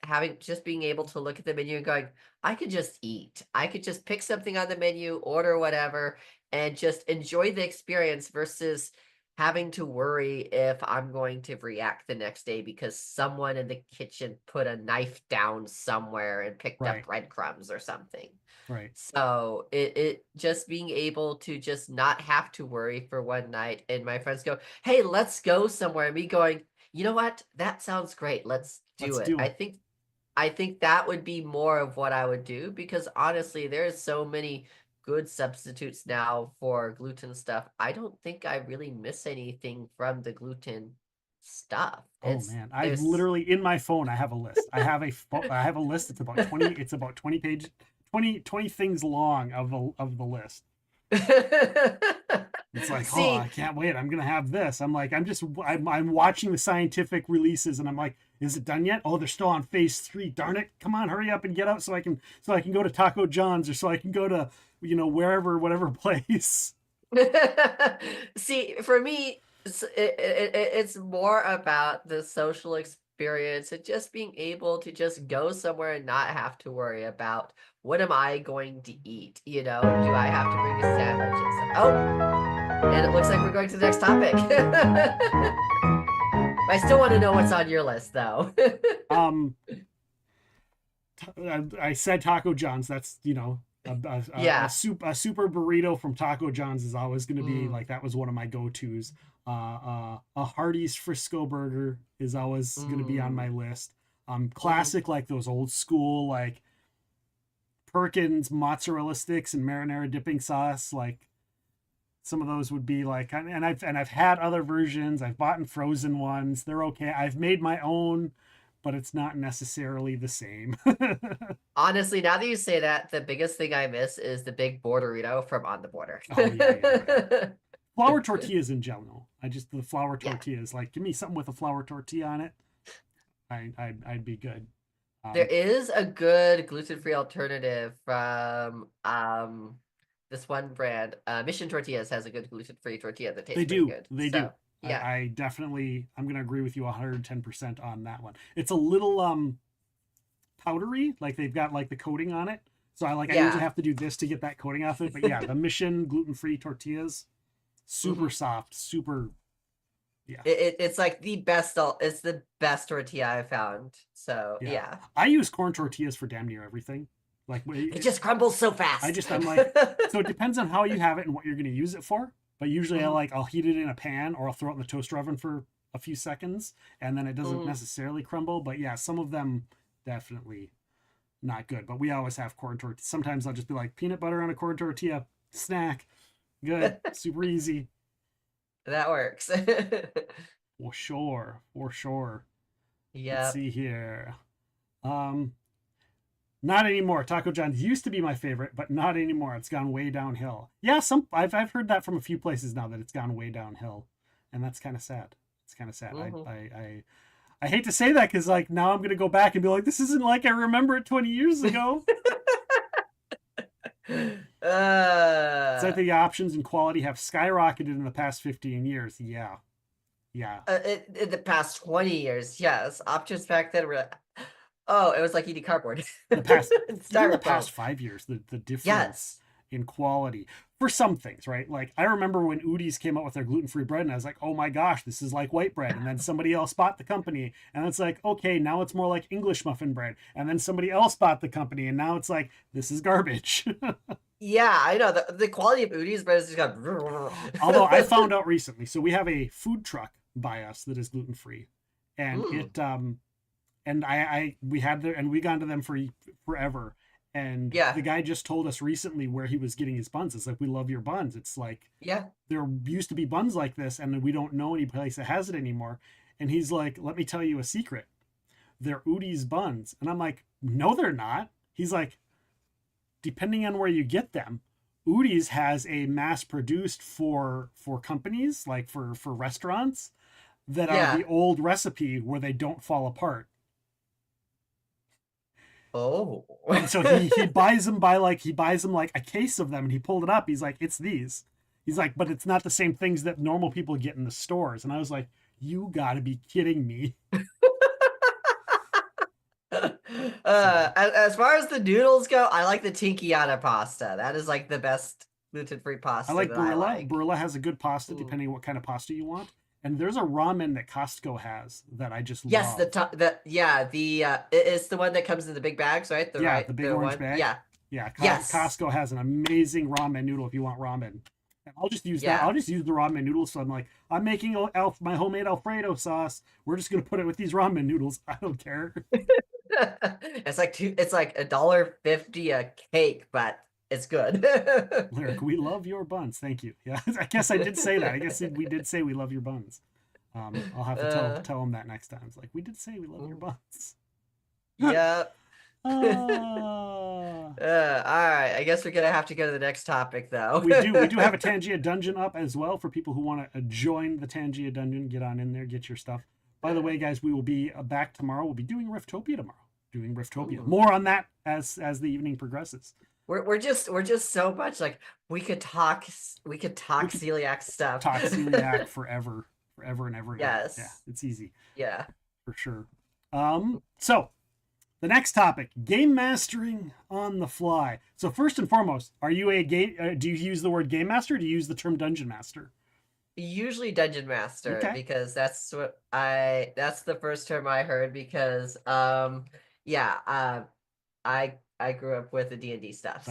being able to look at the menu and going, I could just eat. I could just pick something on the menu, order whatever, and just enjoy the experience versus having to worry if I'm going to react the next day because someone in the kitchen put a knife down somewhere and picked Right. up breadcrumbs or something. Right. So it just being able to just not have to worry for one night, and my friends go, "Hey, let's go somewhere," and me going, "You know what? That sounds great. Let's do Let's it." do it. I think that would be more of what I would do because honestly, there's so many good substitutes now for gluten stuff. I don't think I really miss anything from the gluten stuff. Oh man, I There's literally in my phone I have a list. I have a list. It's about 20. It's about 20 pages, 20 things long of the list. It's like, oh, See, I can't wait. I'm gonna have this. I'm watching the scientific releases, and I'm like, is it done yet? Oh, they're still on phase 3. Darn it! Come on, hurry up and get out so I can go to Taco John's or so I can go to whatever place. see, for me, it's more about the social experience and just being able to just go somewhere and not have to worry about what am I going to eat? Do I have to bring a sandwich and stuff? Oh, and it looks like we're going to the next topic. I still want to know what's on your list, though. I said Taco John's. That's Yeah. a super burrito from Taco John's is always going to be like that was one of my go-tos. A Hardee's Frisco burger is always going to be on my list. Classic, like those old school, like Perkins mozzarella sticks and marinara dipping sauce. Like some of those would be like, and I've had other versions. I've bought in frozen ones. They're okay. I've made my own, but it's not necessarily the same. Honestly, now that you say that, the biggest thing I miss is the big borderito from On the Border. Oh, yeah. Flour tortillas in general. The flour tortillas, like, give me something with a flour tortilla on it. I'd be good. There is a good gluten-free alternative from this one brand. Mission Tortillas has a good gluten-free tortilla that tastes pretty good. They do. Yeah. I definitely, I'm going to agree with you 110% on that one. It's a little powdery, like they've got like the coating on it. So I usually have to do this to get that coating off it. But yeah, the Mission gluten-free tortillas, super soft, super. Yeah. It's like the best. It's the best tortilla I've found. So yeah. I use corn tortillas for damn near everything. Like it just crumbles so fast. I'm like, so it depends on how you have it and what you're going to use it for. But usually I'll heat it in a pan or I'll throw it in the toaster oven for a few seconds and then it doesn't necessarily crumble. But yeah, some of them definitely not good. But we always have corn tortillas. Sometimes I'll just be like peanut butter on a corn tortilla snack. Good. Super easy. That works. For sure. Yeah. Let's see here. Not anymore. Taco John's used to be my favorite, but not anymore. It's gone way downhill. Yeah, I've heard that from a few places now that it's gone way downhill, and that's kind of sad. It's kind of sad. I hate to say that because like now I'm gonna go back and be like, this isn't like I remember it 20 years ago. So I think the options and quality have skyrocketed in the past 15 years. Yeah. In the past 20 years, yes. Options back then were, it was like eating cardboard. The past 5 years, the difference in quality for some things, right? Like I remember when Udi's came out with their gluten-free bread and I was like, oh my gosh, this is like white bread. And then somebody else bought the company and it's like, okay, now it's more like English muffin bread. And then somebody else bought the company and now it's like, this is garbage. Yeah, I know. The quality of Udi's bread has just got... Although I found out recently, so we have a food truck by us that is gluten-free. And we gone to them for forever. And the guy just told us recently where he was getting his buns. It's like, we love your buns. It's like, there used to be buns like this and we don't know any place that has it anymore. And he's like, let me tell you a secret. They're Udi's buns. And I'm like, no, they're not. He's like, depending on where you get them, Udi's has a mass produced for companies, like for restaurants that are the old recipe where they don't fall apart. Oh. And so he buys them he buys them like a case of them and he pulled it up. He's like, it's these. He's like, but it's not the same things that normal people get in the stores. And I was like, you gotta be kidding me. As far as the noodles go, I like the Tinkiana pasta. That is like the best gluten-free pasta. I like Barilla. Barilla has a good pasta depending on what kind of pasta you want. And there's a ramen that Costco has that I just love. It's the one that comes in the big bags, right? The big orange bag. Yeah. Costco has an amazing ramen noodle if you want ramen. And I'll just use that. I'll just use the ramen noodles. So I'm like, I'm making my homemade Alfredo sauce. We're just gonna put it with these ramen noodles. I don't care. It's like $1.50 a cake, but it's good. Lyric, we love your buns. Thank you. Yeah, I guess I did say that. I guess we did say we love your buns. I'll have to tell him that next time. It's like, we did say we love your buns. Yep. All right. I guess we're gonna have to go to the next topic, though. We do have a Tangia dungeon up as well for people who want to join the Tangia dungeon. Get on in there, get your stuff. By the way, guys, we will be back tomorrow. We'll be doing Riftopia tomorrow. More on that as the evening progresses. We're just so much like we could talk celiac stuff. Talk celiac forever and ever. Yes. Yeah, it's easy. Yeah. For sure. So the next topic, game mastering on the fly. So first and foremost, are you do you use the word game master or do you use the term dungeon master? Usually dungeon master, because that's the first term I heard because I grew up with the D&D stuff.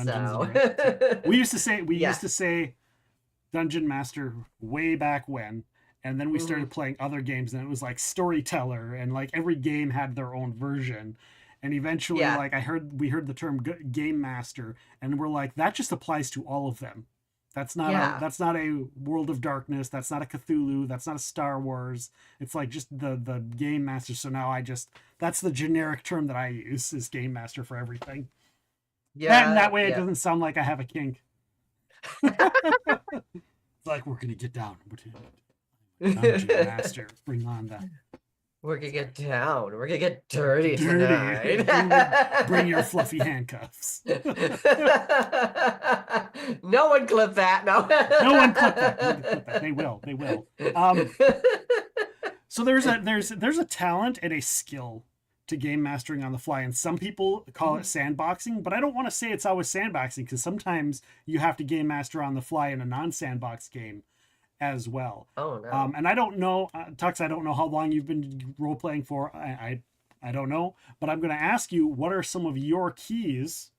We used to say dungeon master way back when, and then we started playing other games, and it was like Storyteller, and like every game had their own version. And eventually, Yeah. like we heard the term game master, and we're like, that just applies to all of them. That's not Yeah. that's not a World of Darkness. That's not a Cthulhu. That's not a Star Wars. It's like just the game master. So now that's the generic term that I use, is game master for everything. Yeah. And that way it yeah. doesn't sound like I have a kink. It's like, we're gonna get down. I'm game master. Bring on that. We're gonna get down. We're gonna get dirty, Dirty. tonight. Bring your fluffy handcuffs. No one clip that. No. No one clip that. No one clip that. They will. They will. So there's a talent and a skill to game mastering on the fly, and some people call it sandboxing, but I don't want to say it's always sandboxing, because sometimes you have to game master on the fly in a non-sandbox game as well. Oh no. And I don't know, Tux, I don't know how long you've been role playing for. I don't know, but I'm going to ask you, what are some of your keys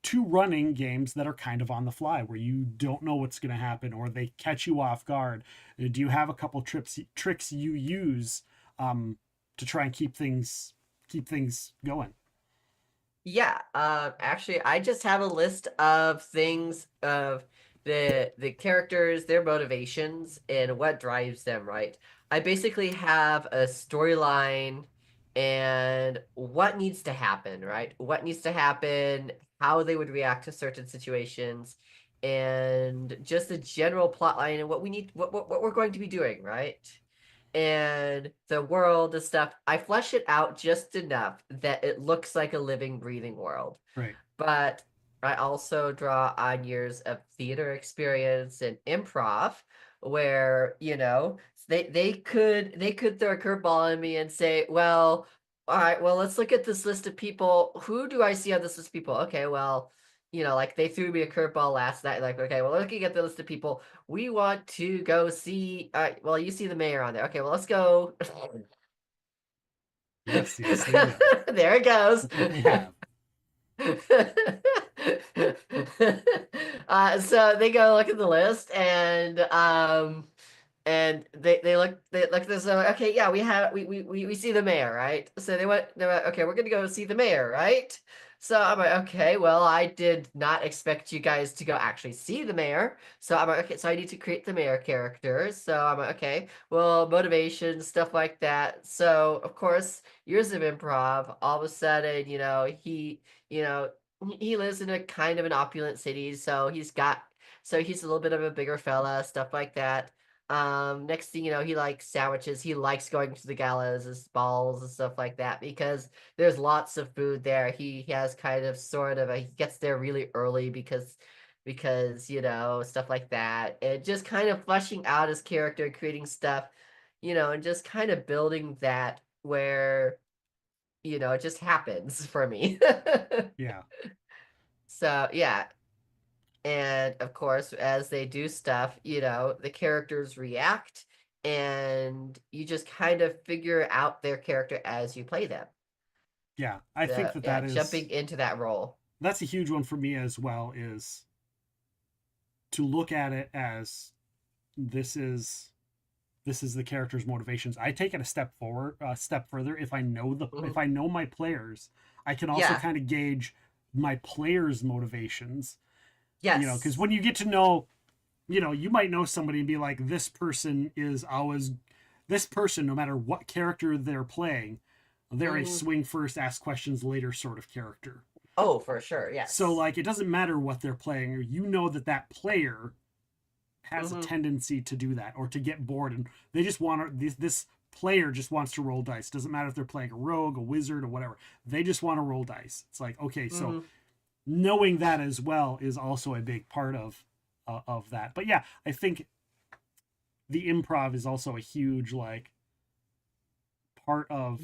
to running games that are kind of on the fly, where you don't know what's going to happen, or they catch you off guard? Do you have a couple tricks you use to try and keep things going? Yeah, actually, I just have a list of things of the characters, their motivations, and what drives them, right? I basically have a storyline and what needs to happen, right? What needs to happen, how they would react to certain situations, and just the general plot line and what we need, what we're going to be doing, right? And the world and stuff, I flesh it out just enough that it looks like a living, breathing world. Right. But I also draw on years of theater experience and improv, where they could throw a curveball on me and say, well, all right, well, let's look at this list of people. Who do I see on this list of people? Okay, well, like they threw me a curveball last night. Like, okay, well, looking at the list of people, we want to go see. Well, you see the mayor on there. Okay, well, let's go. Yes, they will. There it goes. They have. So they go look at the list, and they look at this. Okay, yeah, we see the mayor, right? So they went, okay, we're gonna go see the mayor, right? So I'm like, okay, well, I did not expect you guys to go actually see the mayor. So I'm like, okay, so I need to create the mayor character. So I'm like, okay, well, motivation, stuff like that. So of course, years of improv, all of a sudden, he lives in a kind of an opulent city, so he's a little bit of a bigger fella, stuff like that. Next thing you know, he likes sandwiches. He likes going to the galas, his balls and stuff like that, because there's lots of food there. He has kind of he gets there really early because stuff like that. And just kind of fleshing out his character and creating stuff, and just kind of building that where it just happens for me. Yeah. So yeah. And of course, as they do stuff, the characters react, and you just kind of figure out their character as you play them. Yeah, I think that is jumping into that role. That's a huge one for me as well, is to look at it as this is the character's motivations. I take it a step further. If I know if I know my players, I can also kind of gauge my players' motivations. Yes. Because when you get to know, you might know somebody and be like, this person, no matter what character they're playing, they're a swing first, ask questions later sort of character. Oh, for sure, yes. So, it doesn't matter what they're playing, or that player has a tendency to do that, or to get bored, and they just want to, this player just wants to roll dice. Doesn't matter if they're playing a rogue, a wizard, or whatever. They just want to roll dice. It's like, okay, so knowing that as well is also a big part of that. But yeah, I think the improv is also a huge part of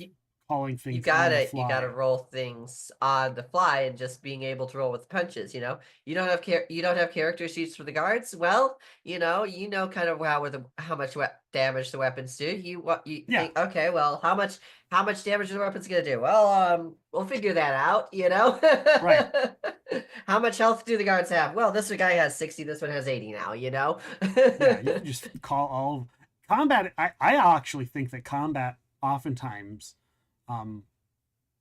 calling things. You gotta roll things on the fly, and just being able to roll with punches. You don't have character sheets for the guards. Well, you know kind of how much damage the weapons do. Think, okay, well, how much damage the weapon's gonna do? Well, we'll figure that out. Right. How much health do the guards have? Well, this guy has 60. This one has 80 now. Yeah, you can just call combat, I actually think that combat oftentimes,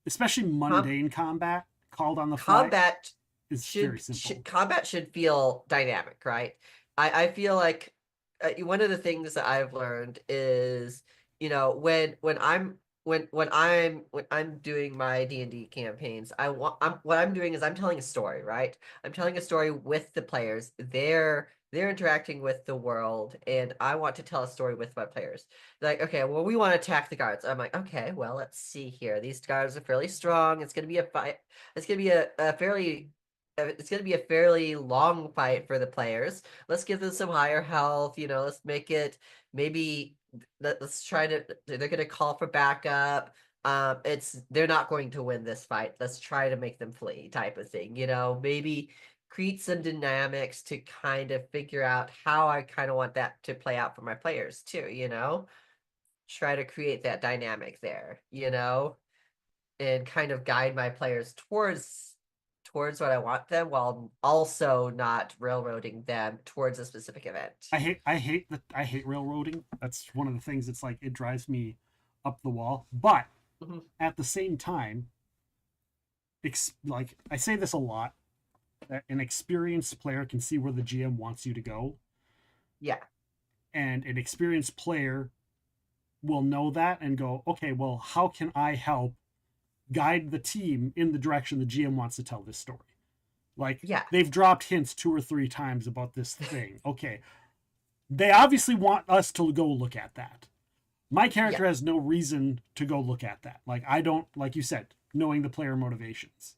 especially mundane combat called on the fly, Combat is very simple. combat should feel dynamic, right? I feel like one of the things that I've learned is, you know, when I'm doing my D&D campaigns, what I'm doing is I'm telling a story, right? I'm telling a story with the players. They're interacting with the world, and I want to tell a story with my players. Like, okay, well, we want to attack the guards. I'm like, okay, well, let's see here. These guards are fairly strong. It's going to be a fight. It's going to be a fairly it's going to be a fairly long fight for the players. Let's give them some higher health. You know, let's make it maybe. Let's try to. They're going to call for backup. They're not going to win this fight. Let's try to make them flee, type of thing. You know, maybe create some dynamics to kind of figure out how I kind of want that to play out for my players too. You know, try to create that dynamic there. You know, and kind of guide my players towards what I want them, while also not railroading them towards a specific event. I hate railroading. That's one of the things that's like, it drives me up the wall. But at the same time, like I say this a lot, that an experienced player can see where the GM wants you to go. Yeah. And an experienced player will know that and go, okay, well, how can I help guide the team in the direction the GM wants to tell this story? Like, they've dropped hints 2 or 3 times about this thing. Okay, they obviously want us to go look at that. My character has no reason to go look at that. Like, I don't, like you said, knowing the player motivations.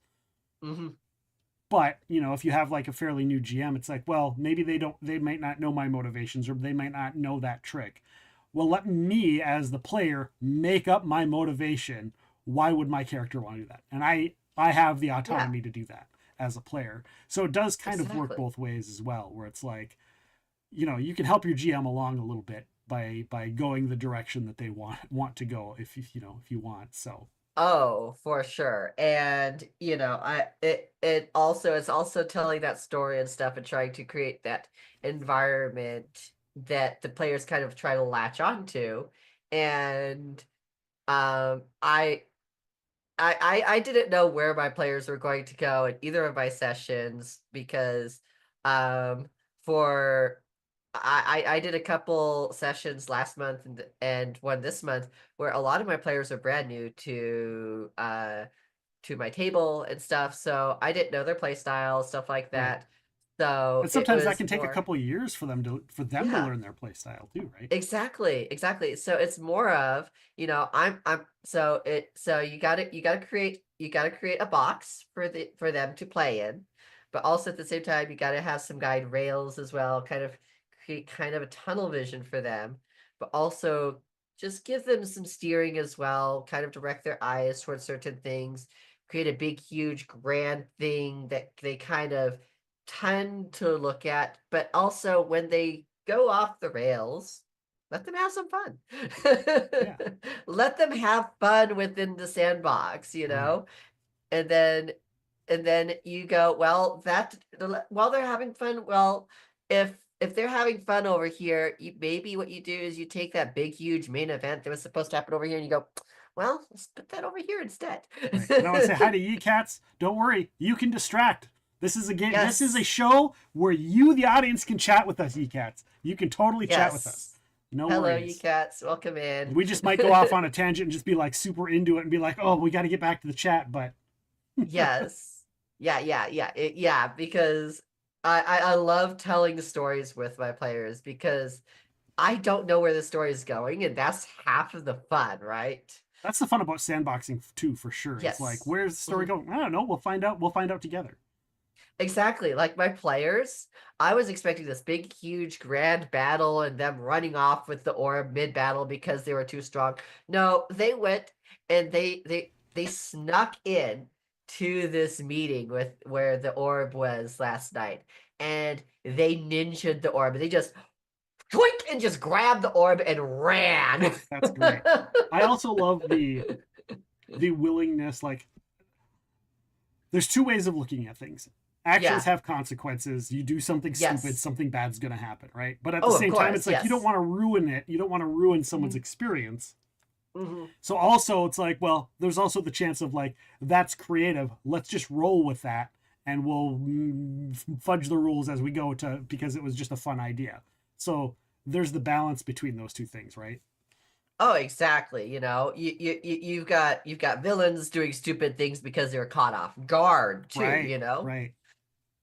But, you know, if you have like a fairly new GM, it's like, well, maybe they might not know my motivations, or they might not know that trick. Well, let me as the player make up my motivation. Why would my character want to do that? And I have the autonomy to do that as a player. So it does kind of work both ways as well, where it's like, you know, you can help your GM along a little bit by going the direction that they want to go, if you want. So Oh, for sure. And you know, it's also telling that story and stuff, and trying to create that environment that the players kind of try to latch onto. And I didn't know where my players were going to go in either of my sessions, because for I did a couple sessions last month and one this month where a lot of my players are brand new to my table and stuff, so I didn't know their play style, stuff like that. So and sometimes it that was can take a more, couple of years for them to learn their play style too, right? Exactly. So it's more of, you know, so you gotta create a box for them to play in, but also at the same time you gotta have some guide rails as well, kind of create kind of a tunnel vision for them, but also just give them some steering as well, kind of direct their eyes towards certain things, create a big, huge, grand thing that they kind of tend to look at, but also when they go off the rails, let them have some fun. Let them have fun within the sandbox, you know? And then you go, well, while they're having fun, well, if they're having fun over here, maybe what you do is you take that big, huge main event that was supposed to happen over here, and you go, well, let's put that over here instead. Right. And I want to say hi to you cats. Don't worry, you can distract. This is a game. This is a show where you, the audience, can chat with us, cats. You can totally chat with us. No Hello, worries. cats. Welcome in. We just might go off on a tangent and just be like super into it and be like, oh, we got to get back to the chat, but Yes. Yeah, because I love telling the stories with my players, because I don't know where the story is going, and that's half of the fun, right? That's the fun about sandboxing too, for sure. Yes. It's like, where's the story going? I don't know. We'll find out. We'll find out together. Exactly. Like my players, I was expecting this big, huge, grand battle and them running off with the orb mid-battle because they were too strong. No, they went and they snuck in to this meeting with where the orb was last night, and they ninja'd the orb. They just twink and just grabbed the orb and ran. That's great. I also love the willingness, like there's two ways of looking at things. Actions Yeah. have consequences. You do something stupid, Yes. something bad's going to happen, right? But at Oh, the of same time, course, it's like you don't yes. want to ruin it. You don't want to ruin someone's experience. Hmm. So also, it's like, well, there's also the chance of like, that's creative. Let's just roll with that, and we'll fudge the rules as we go to because it was just a fun idea. So there's the balance between those two things, right? Oh, exactly. You know, you've got villains doing stupid things because they were caught off guard too. Right. You know, Right.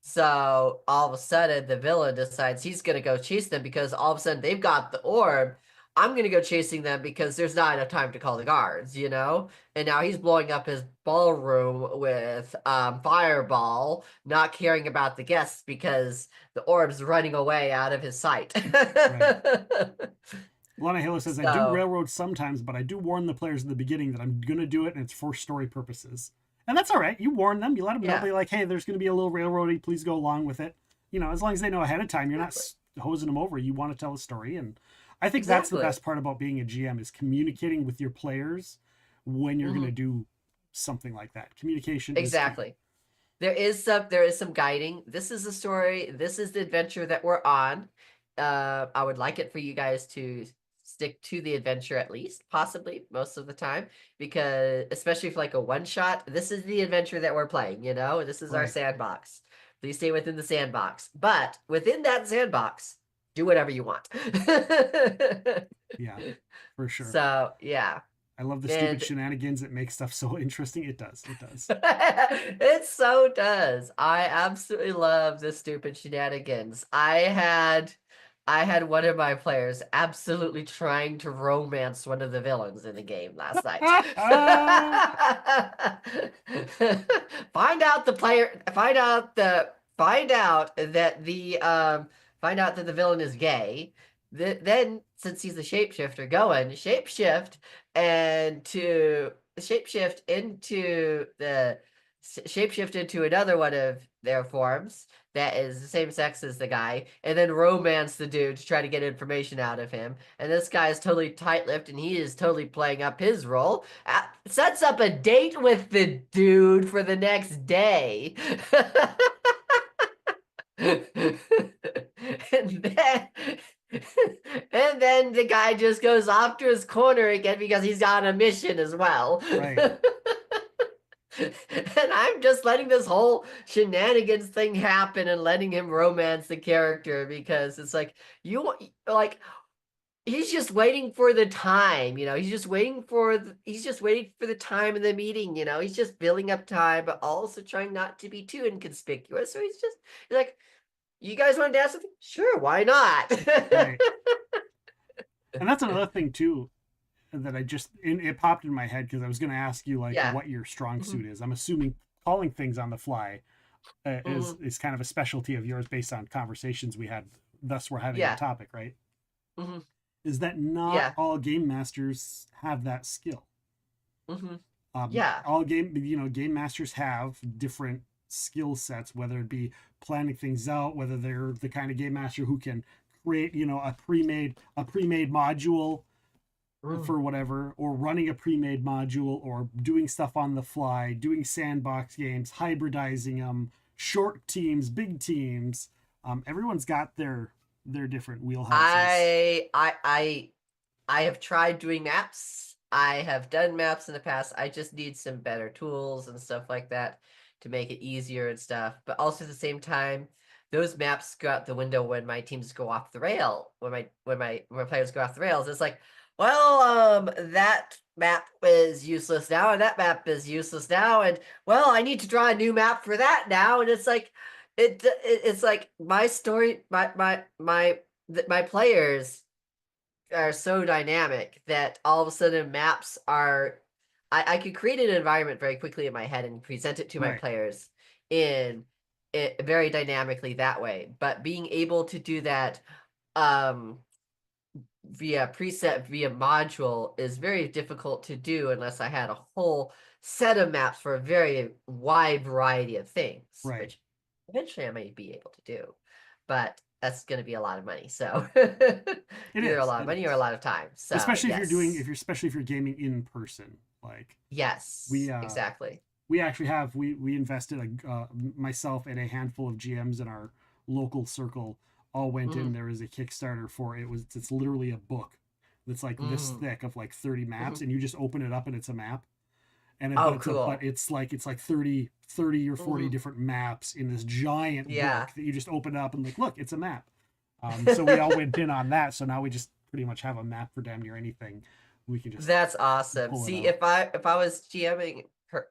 so all of a sudden the villain decides he's gonna go chase them because all of a sudden they've got the orb. I'm gonna go chasing them because there's not enough time to call the guards, you know? And now he's blowing up his ballroom with fireball, not caring about the guests because the orb's running away out of his sight. Lana Halo says, I do So- railroad sometimes, but I do warn the players in the beginning that I'm going to do it and it's for story purposes. And that's all right. You warn them. You let them know. Yeah. They're like, hey, there's going to be a little railroady. Please go along with it. You know, as long as they know ahead of time, you're not hosing them over. You want to tell a story. And I think that's the Exactly. best part about being a GM is communicating with your players when you're going to do something like that. Communication is key. Exactly. There is some guiding. This is the story. This is the adventure that we're on. I would like it for you guys to stick to the adventure at least, possibly most of the time, because especially for like a one shot, this is the adventure that we're playing, you know, this is our Right. sandbox. Please stay within the sandbox. But within that sandbox, do whatever you want. Yeah, for sure. So yeah. I love the stupid And- shenanigans that make stuff so interesting. It does. It does. It so does. I absolutely love the stupid shenanigans. I had one of my players absolutely trying to romance one of the villains in the game last night. Find out that the villain is gay. Then, since he's a shapeshifter, go and shapeshift into another one of their forms that is the same sex as the guy, and then romance the dude to try to get information out of him. And this guy is totally tight-lipped, and he is totally playing up his role. Sets up a date with the dude for the next day. And then the guy just goes off to his corner again because he's on a mission as well. Right. And I'm just letting this whole shenanigans thing happen and letting him romance the character because it's like he's just waiting for the time, you know. He's just waiting for the time in the meeting, you know. He's just filling up time, but also trying not to be too inconspicuous. So he's like, you guys want to dance with me? Sure, why not? Right. And that's another thing too that it popped in my head because I was going to ask you like Yeah. what your strong suit is. I'm assuming calling things on the fly is kind of a specialty of yours based on conversations we had. Thus, we're having Yeah. a topic, right? Mm-hmm. Is that not Yeah. all game masters have that skill? Mm-hmm. Yeah. All game masters have different skill sets, whether it be planning things out, whether they're the kind of game master who can create, a pre-made module for whatever, or running a pre-made module, or doing stuff on the fly, doing sandbox games, hybridizing them, short teams, big teams. Everyone's got their different wheelhouses. I have tried doing maps. I have done maps in the past. I just need some better tools and stuff like that to make it easier and stuff. But also at the same time, those maps go out the window when my teams go off the rail. When my players go off the rails, it's like, well, that map is useless now, and that map is useless now, and well, I need to draw a new map for that now, and it's like, it's like my story, my players are so dynamic that all of a sudden maps are, I could create an environment very quickly in my head and present it to my Right. players in it very dynamically that way. But being able to do that via preset, via module is very difficult to do unless I had a whole set of maps for a very wide variety of things, Right. which eventually I may be able to do. But that's going to be a lot of money. So either a lot of money or a lot of time. So especially yes. if you're gaming in person. Like Yes, we exactly. we actually have we invested myself and a handful of GMs in our local circle all went in. There is a Kickstarter for it's literally a book that's like this thick of like 30 maps, and you just open it up and it's a map. And it's like 30 or 40 different maps in this giant book that you just open up and like, look, it's a map. So we all went in on that. So now we just pretty much have a map for damn near anything. We can just. That's awesome. See, if I was GMing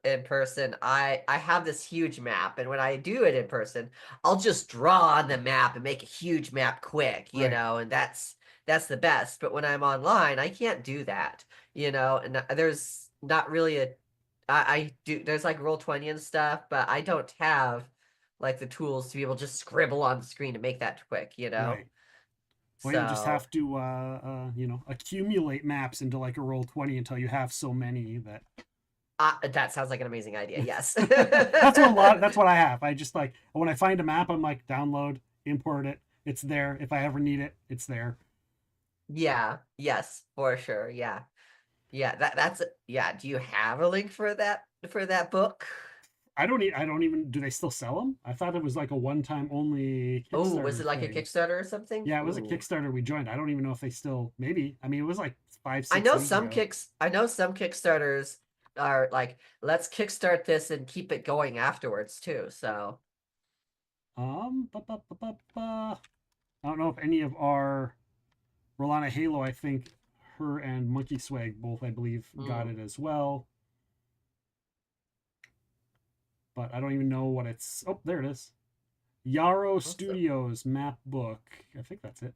in person, I have this huge map, and when I do it in person, I'll just draw on the map and make a huge map quick, you know, and that's the best. But when I'm online, I can't do that, you know, and there's not really I do, there's like Roll20 and stuff, but I don't have like the tools to be able to just scribble on the screen to make that quick, you know. Right. Well, you just have to, you know, accumulate maps into like a Roll20 until you have so many that. That sounds like an amazing idea. Yes. That's what I have. I just like when I find a map, I'm like download, import it. It's there. If I ever need it, it's there. Yeah. Yes, for sure. Yeah. Yeah. That's yeah. Do you have a link for that book? I don't even. Do they still sell them? I thought it was like a one-time only. Oh, was it like thing. a Kickstarter or something? Yeah, it was a Kickstarter we joined. I don't even know if they still. Maybe. I mean, it was like 5, 6 I know years some ago. I know some Kickstarters are like, let's kickstart this and keep it going afterwards too. So. I don't know if any of our Rolana Halo. I think her and Monkey Swag both, I believe, got it as well. But I don't even know what it's. Oh, there it is. Yarrow Studios map book. I think that's it.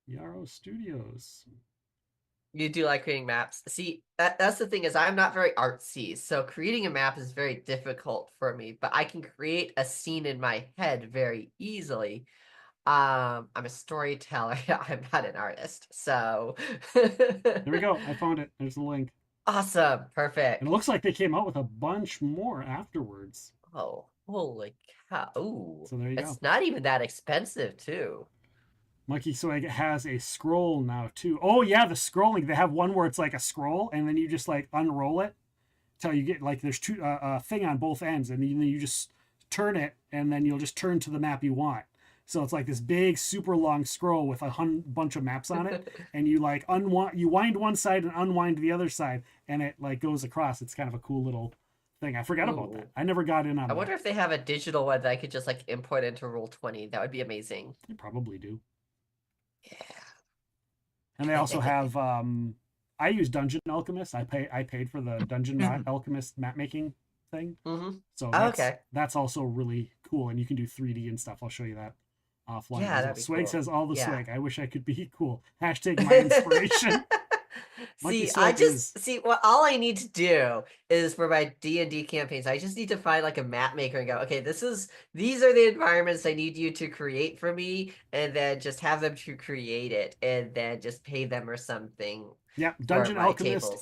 Yarrow Studios. You do like creating maps. See, that's the thing is I'm not very artsy, so creating a map is very difficult for me, but I can create a scene in my head very easily. I'm a storyteller. I'm not an artist, so. There we go. I found it. There's the link. Awesome. Perfect. And it looks like they came out with a bunch more afterwards. Oh, holy cow. Ooh. So there you go. It's not even that expensive, too. Monkey Swag has a scroll now, too. Oh, yeah, the scrolling. They have one where it's like a scroll, and then you just like unroll it till you get like there's a thing on both ends, and then you just turn it, and then you'll just turn to the map you want. So it's like this big, super long scroll with a bunch of maps on it, and you like you wind one side and unwind the other side, and it like goes across. It's kind of a cool little thing. I forgot about that. I never got in on that. I wonder if they have a digital one that I could just like import into Roll20. That would be amazing. They probably do. Yeah. And they also have I use Dungeon Alchemist. I paid for the Dungeon Alchemist map making thing. So that's also really cool, and you can do 3D and stuff. I'll show you that offline. Yeah, that'd be Swag cool. says all the swag. I wish I could be cool. Hashtag my inspiration. See, what all I need to do is for my D&D campaigns, I just need to find like a map maker and go, okay, these are the environments I need you to create for me, and then just have them to create it, and then just pay them or something. Yeah, Dungeon Alchemist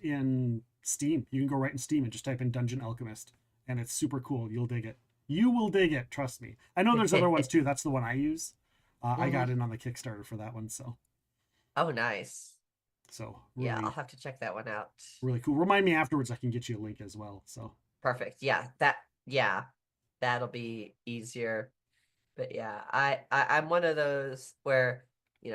in Steam. You can go right in Steam and just type in Dungeon Alchemist, and it's super cool. You'll dig it. You will dig it. Trust me. I know there's other ones too. That's the one I use. I got in on the Kickstarter for that one, so. Oh, nice. So really, yeah, I'll have to check that one out. Really cool. Remind me afterwards. I can get you a link as well. So perfect. Yeah, that'll be easier. But yeah, I'm one of those where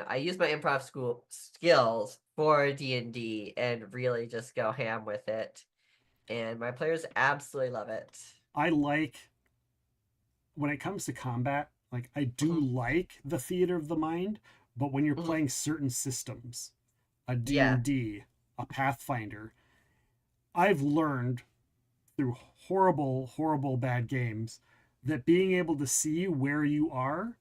I use my improv school skills for D&D and really just go ham with it, and my players absolutely love it. I like when it comes to combat. Like I do like the theater of the mind. But when you're playing certain systems, a D&D, a Pathfinder, I've learned through horrible, horrible bad games that being able to see where you are,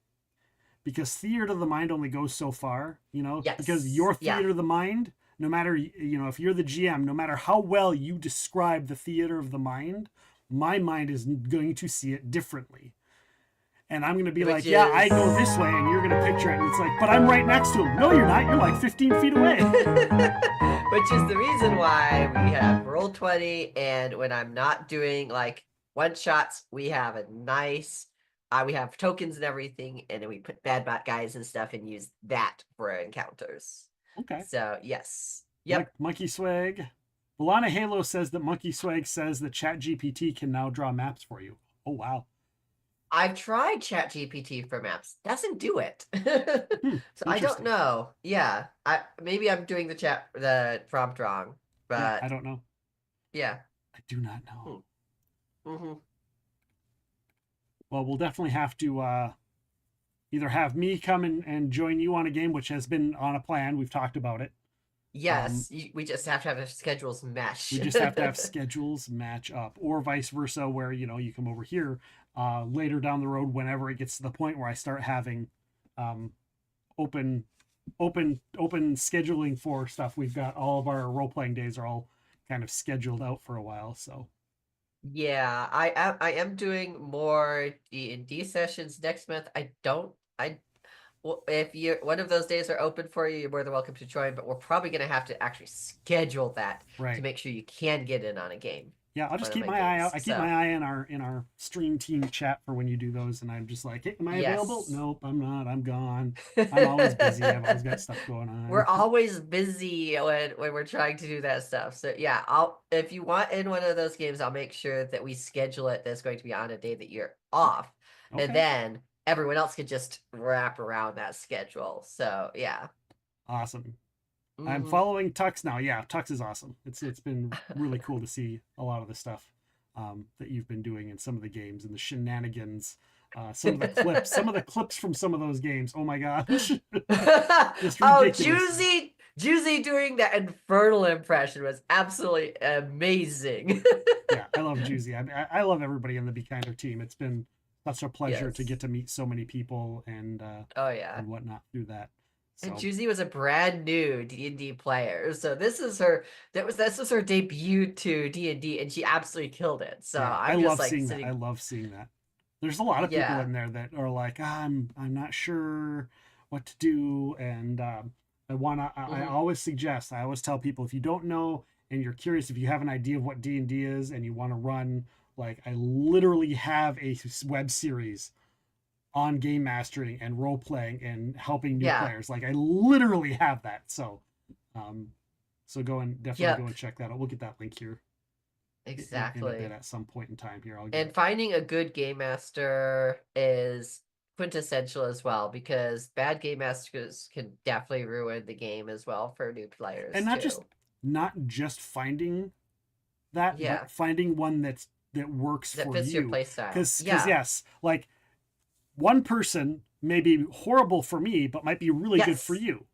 because theater of the mind only goes so far, because your theater of the mind, no matter, if you're the GM, no matter how well you describe the theater of the mind, my mind is going to see it differently. And I'm going to be I go this way, and you're going to picture it. And it's like, but I'm right next to him. No, you're not. You're like 15 feet away. Which is the reason why we have Roll20. And when I'm not doing like one-shots, we have a nice, we have tokens and everything. And then we put bad bot guys and stuff and use that for encounters. Okay. So yes. Yep. Monkey Swag. Milana Halo says that Monkey Swag says that ChatGPT can now draw maps for you. Oh wow. I've tried ChatGPT for maps. Doesn't do it. So I don't interesting. know. Yeah. Maybe I'm doing the prompt wrong, but Yeah, I don't know. yeah. I do not know. Mm-hmm. Well, we'll definitely have to either have me come and join you on a game, which has been on a plan. We've talked about it. Yes, we just have to have our schedules mesh. We just have to have schedules match up, or vice versa, where you come over here later down the road, whenever it gets to the point where I start having open scheduling for stuff. We've got all of our role playing days are all kind of scheduled out for a while, so. Yeah, I am doing more D&D sessions next month. Well, if one of those days are open for you, you're more than welcome to join, but we're probably going to have to actually schedule that to make sure you can get in on a game. Yeah, I'll just keep my eye out. I keep my eye in our stream team chat for when you do those, and I'm just like, hey, am I available? Nope, I'm not. I'm gone. I'm always busy. I've always got stuff going on. We're always busy when we're trying to do that stuff. So yeah, if you want in one of those games, I'll make sure that we schedule it that's going to be on a day that you're off. Okay. And then everyone else could just wrap around that schedule. So yeah. Awesome. I'm following Tux now. Yeah, Tux is awesome. It's been really cool to see a lot of the stuff that you've been doing in some of the games and the shenanigans, some of the clips from some of those games. Oh my gosh. Just ridiculous. Juicy doing that infernal impression was absolutely amazing. Yeah, I love Juicy. I love everybody in the Be Kinder team. It's been such a pleasure to get to meet so many people and and whatnot through that. So. And Juicy was a brand new D&D player, so this is her debut to D&D, and she absolutely killed it. So yeah, I love seeing that. I love seeing that. There's a lot of people in there that are like, I'm not sure what to do, and I always suggest. I always tell people, if you don't know and you're curious, if you have an idea of what D&D is and you want to run, like, I literally have a web series on game mastering and role playing and helping new players. Like, I literally have that. So so go and definitely go and check that out. We'll get that link here exactly in a bit at some point in time here. And finding a good game master is quintessential as well, because bad game masters can definitely ruin the game as well for new players, and not just finding that, but finding one that works that for fits you. Your play style. Because yes, like, one person may be horrible for me, but might be really good for you.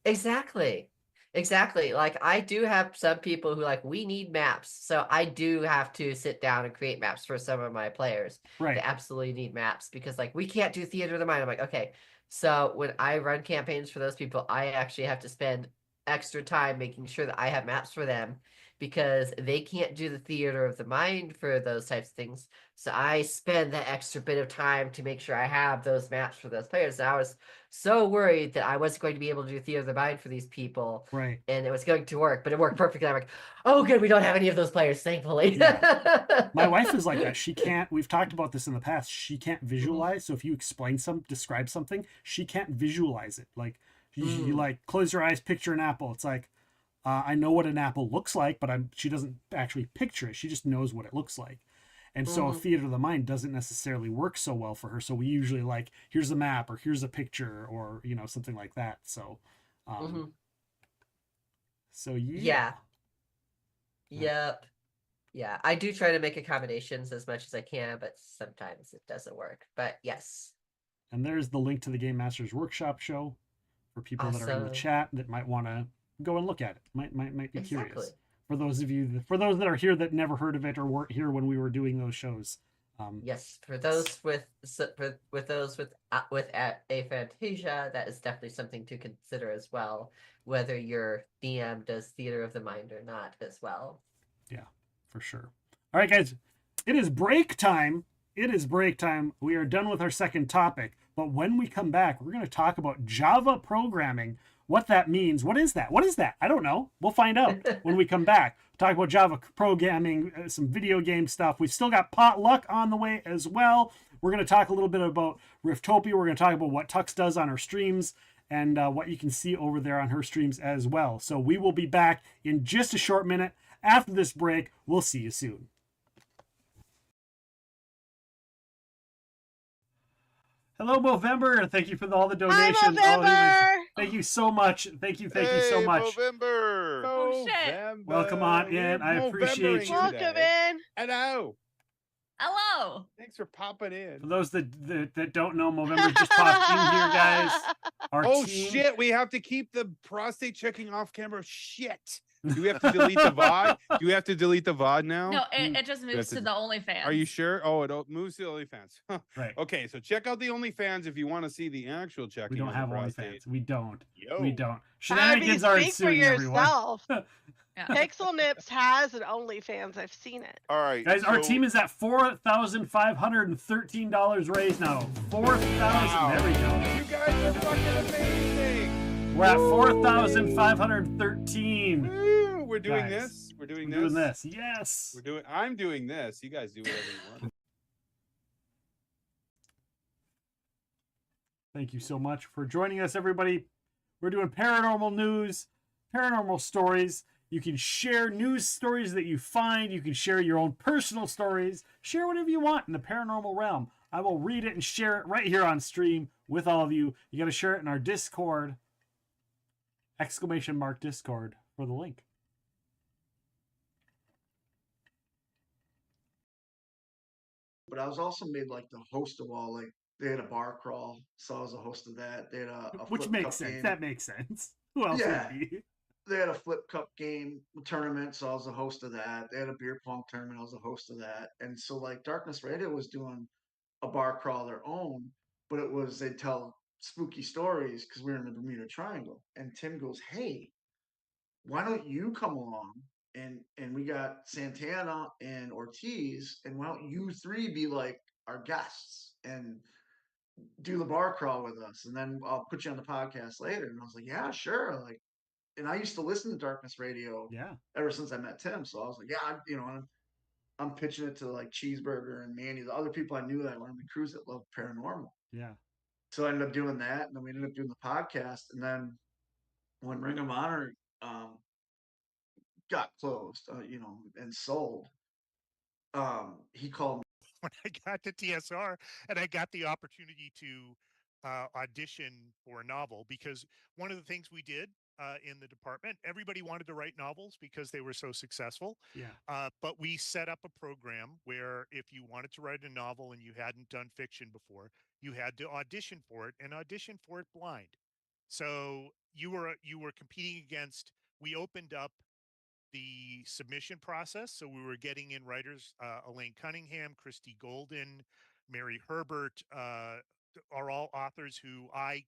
Exactly. Like, I do have some people who, like, we need maps. So I do have to sit down and create maps for some of my players. Right. They absolutely need maps because, like, we can't do theater of the mind. I'm like, okay. So when I run campaigns for those people, I actually have to spend extra time making sure that I have maps for them, because they can't do the theater of the mind for those types of things. So I spend that extra bit of time to make sure I have those maps for those players. And I was so worried that I wasn't going to be able to do theater of the mind for these people. Right. And it was going to work, but it worked perfectly. I'm like, oh, good, we don't have any of those players, thankfully. Yeah. My wife is like that. She can't, we've talked about this in the past, she can't visualize. So if you describe something, she can't visualize it. Like, you like, close your eyes, picture an apple. It's like, I know what an apple looks like, but she doesn't actually picture it. She just knows what it looks like. And so a theater of the mind doesn't necessarily work so well for her. So we usually, like, here's a map, or here's a picture, or, something like that. So, so yeah. Yep. Yeah. I do try to make accommodations as much as I can, but sometimes it doesn't work. But yes. And there's the link to the Game Masters Workshop show for people that are in the chat that might want to go and look at it. Might be curious. For those that are here that never heard of it or weren't here when we were doing those shows. Yes, for those with aphantasia, that is definitely something to consider as well, whether your DM does theater of the mind or not as well. Yeah, for sure. All right, guys, it is break time. We are done with our second topic, but when we come back, we're going to talk about Java programming. What that means. What is that? I don't know. We'll find out when we come back. Talk about Java programming, some video game stuff. We've still got Potluck on the way as well. We're going to talk a little bit about Riftopia. We're going to talk about what Tux does on our streams and what you can see over there on her streams as well. So we will be back in just a short minute. After this break, we'll see you soon. Hello, Movember. Thank you for all the donations. Hi, Movember. Thank you so much. Thank you so much. Movember. Oh, shit. Welcome on in. I appreciate you. Welcome in. Hello. Hello. Thanks for popping in. For those that don't know, Movember just popped in here, guys. Our Oh team. shit, we have to keep the prostate checking off camera. Shit. Do we have to delete the VOD? Do we have to delete the VOD now? No, it just moves That's to the OnlyFans. Are you sure? Oh, it moves to the OnlyFans. Right. Okay, so check out the OnlyFans if you want to see the actual checking. We don't of the have prostate. OnlyFans. We don't. Yo. We don't. Abby, Shenanigans are speak for ensuing, everyone. yourself. Yeah. Pixel Nips has an OnlyFans. I've seen it. All right, Guys, our team is at $4,513 raised now. 4,000. Wow. There we go. You guys are fucking amazing. We're at 4,513. Woo, we're doing Guys, this. We're doing We're this. doing this. Yes. I'm doing this. You guys do whatever you want. Thank you so much for joining us, everybody. We're doing paranormal news, paranormal stories. You can share news stories that you find. You can share your own personal stories. Share whatever you want in the paranormal realm. I will read it and share it right here on stream with all of you. You got to share it in our Discord. ! Discord for the link. But I was also made like the host of all, like they had a bar crawl, so I was a host of that. They had a Which flip makes cup sense. game. That makes sense. Who else Yeah. would be? They had a flip cup game tournament, so I was a host of that. They had a beer pong tournament, I was a host of that. And so like Darkness Radio was doing a bar crawl of their own, but it was they'd tell spooky stories because we were in the Bermuda Triangle. And Tim goes, "Hey, why don't you come along?" And we got Santana and Ortiz, and why don't you three be like our guests and do the bar crawl with us, and then I'll put you on the podcast later. And I was like, yeah, sure. Like, and I used to listen to Darkness Radio ever since I met Tim. So I was like, yeah, I'm pitching it to like Cheeseburger and Manny, the other people I knew that were on the cruise that loved paranormal. Yeah. So I ended up doing that, and then we ended up doing the podcast. And then when Ring of Honor got closed, and sold, he called me. When I got to TSR and I got the opportunity to audition for a novel, because one of the things we did in the department, everybody wanted to write novels because they were so successful. Yeah. But we set up a program where if you wanted to write a novel and you hadn't done fiction before, you had to audition for it and audition for it blind. So you were competing against. We opened up the submission process. So we were getting in writers, Elaine Cunningham, Christy Golden, Mary Herbert, are all authors who I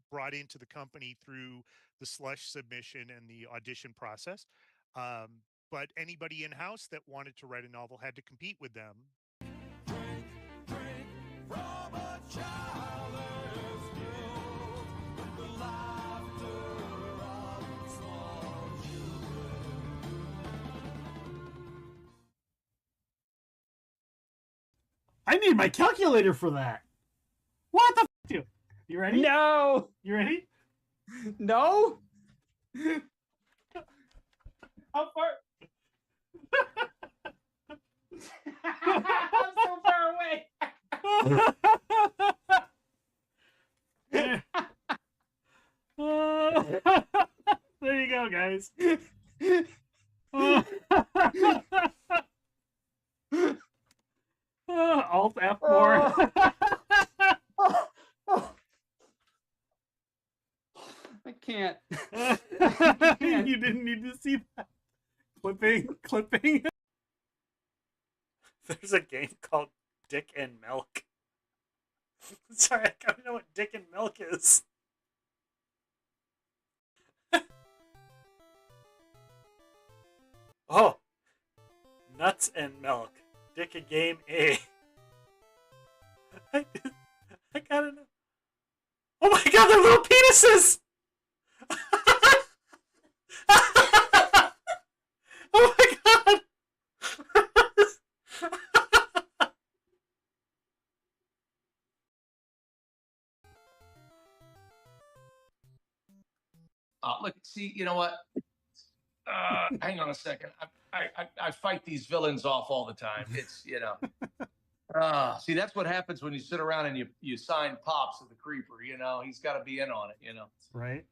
brought into the company through the slush submission and the audition process. But anybody in-house that wanted to write a novel had to compete with them. I need my calculator for that. What the f*** you? You ready? No. You ready? No. How far? I'm so far away. There you go, guys. Alt F4. I can't. You didn't need to see that. Clipping. There's a game called Dick and Milk. Sorry, I don't know what Dick and Milk is. Oh, Nuts and Milk. Dick a game A. I gotta know. Oh my god, they're little penises! Oh my god! See, you know what? Hang on a second. I fight these villains off all the time. It's, you know. See, that's what happens when you sit around and you sign Pops of the Creeper. You know, he's got to be in on it. You know. Right.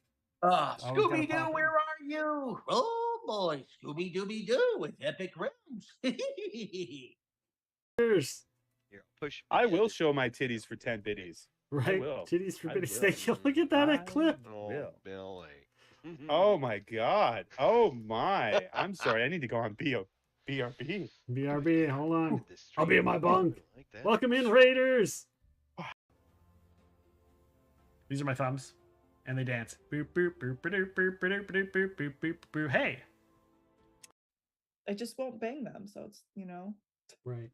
Scooby Always gotta Doo, pop in. where are you? Oh boy, Scooby Dooby Doo with epic rims. Cheers. Here, push. I will show my titties for 10 biddies. Right. will. Titties for I bitties. will. Thank you. Look at that clip. Oh, Billy. Oh my god. Oh my. I'm sorry. I need to go on BRB. BRB. Hold on. This I'll be in stream. my bunk. Like that. Welcome in, Raiders. These are my thumbs, and they dance. Boop boop boop boop boop boop boop boop boop boop boop. Hey. I just won't bang them, so it's, you know. Right.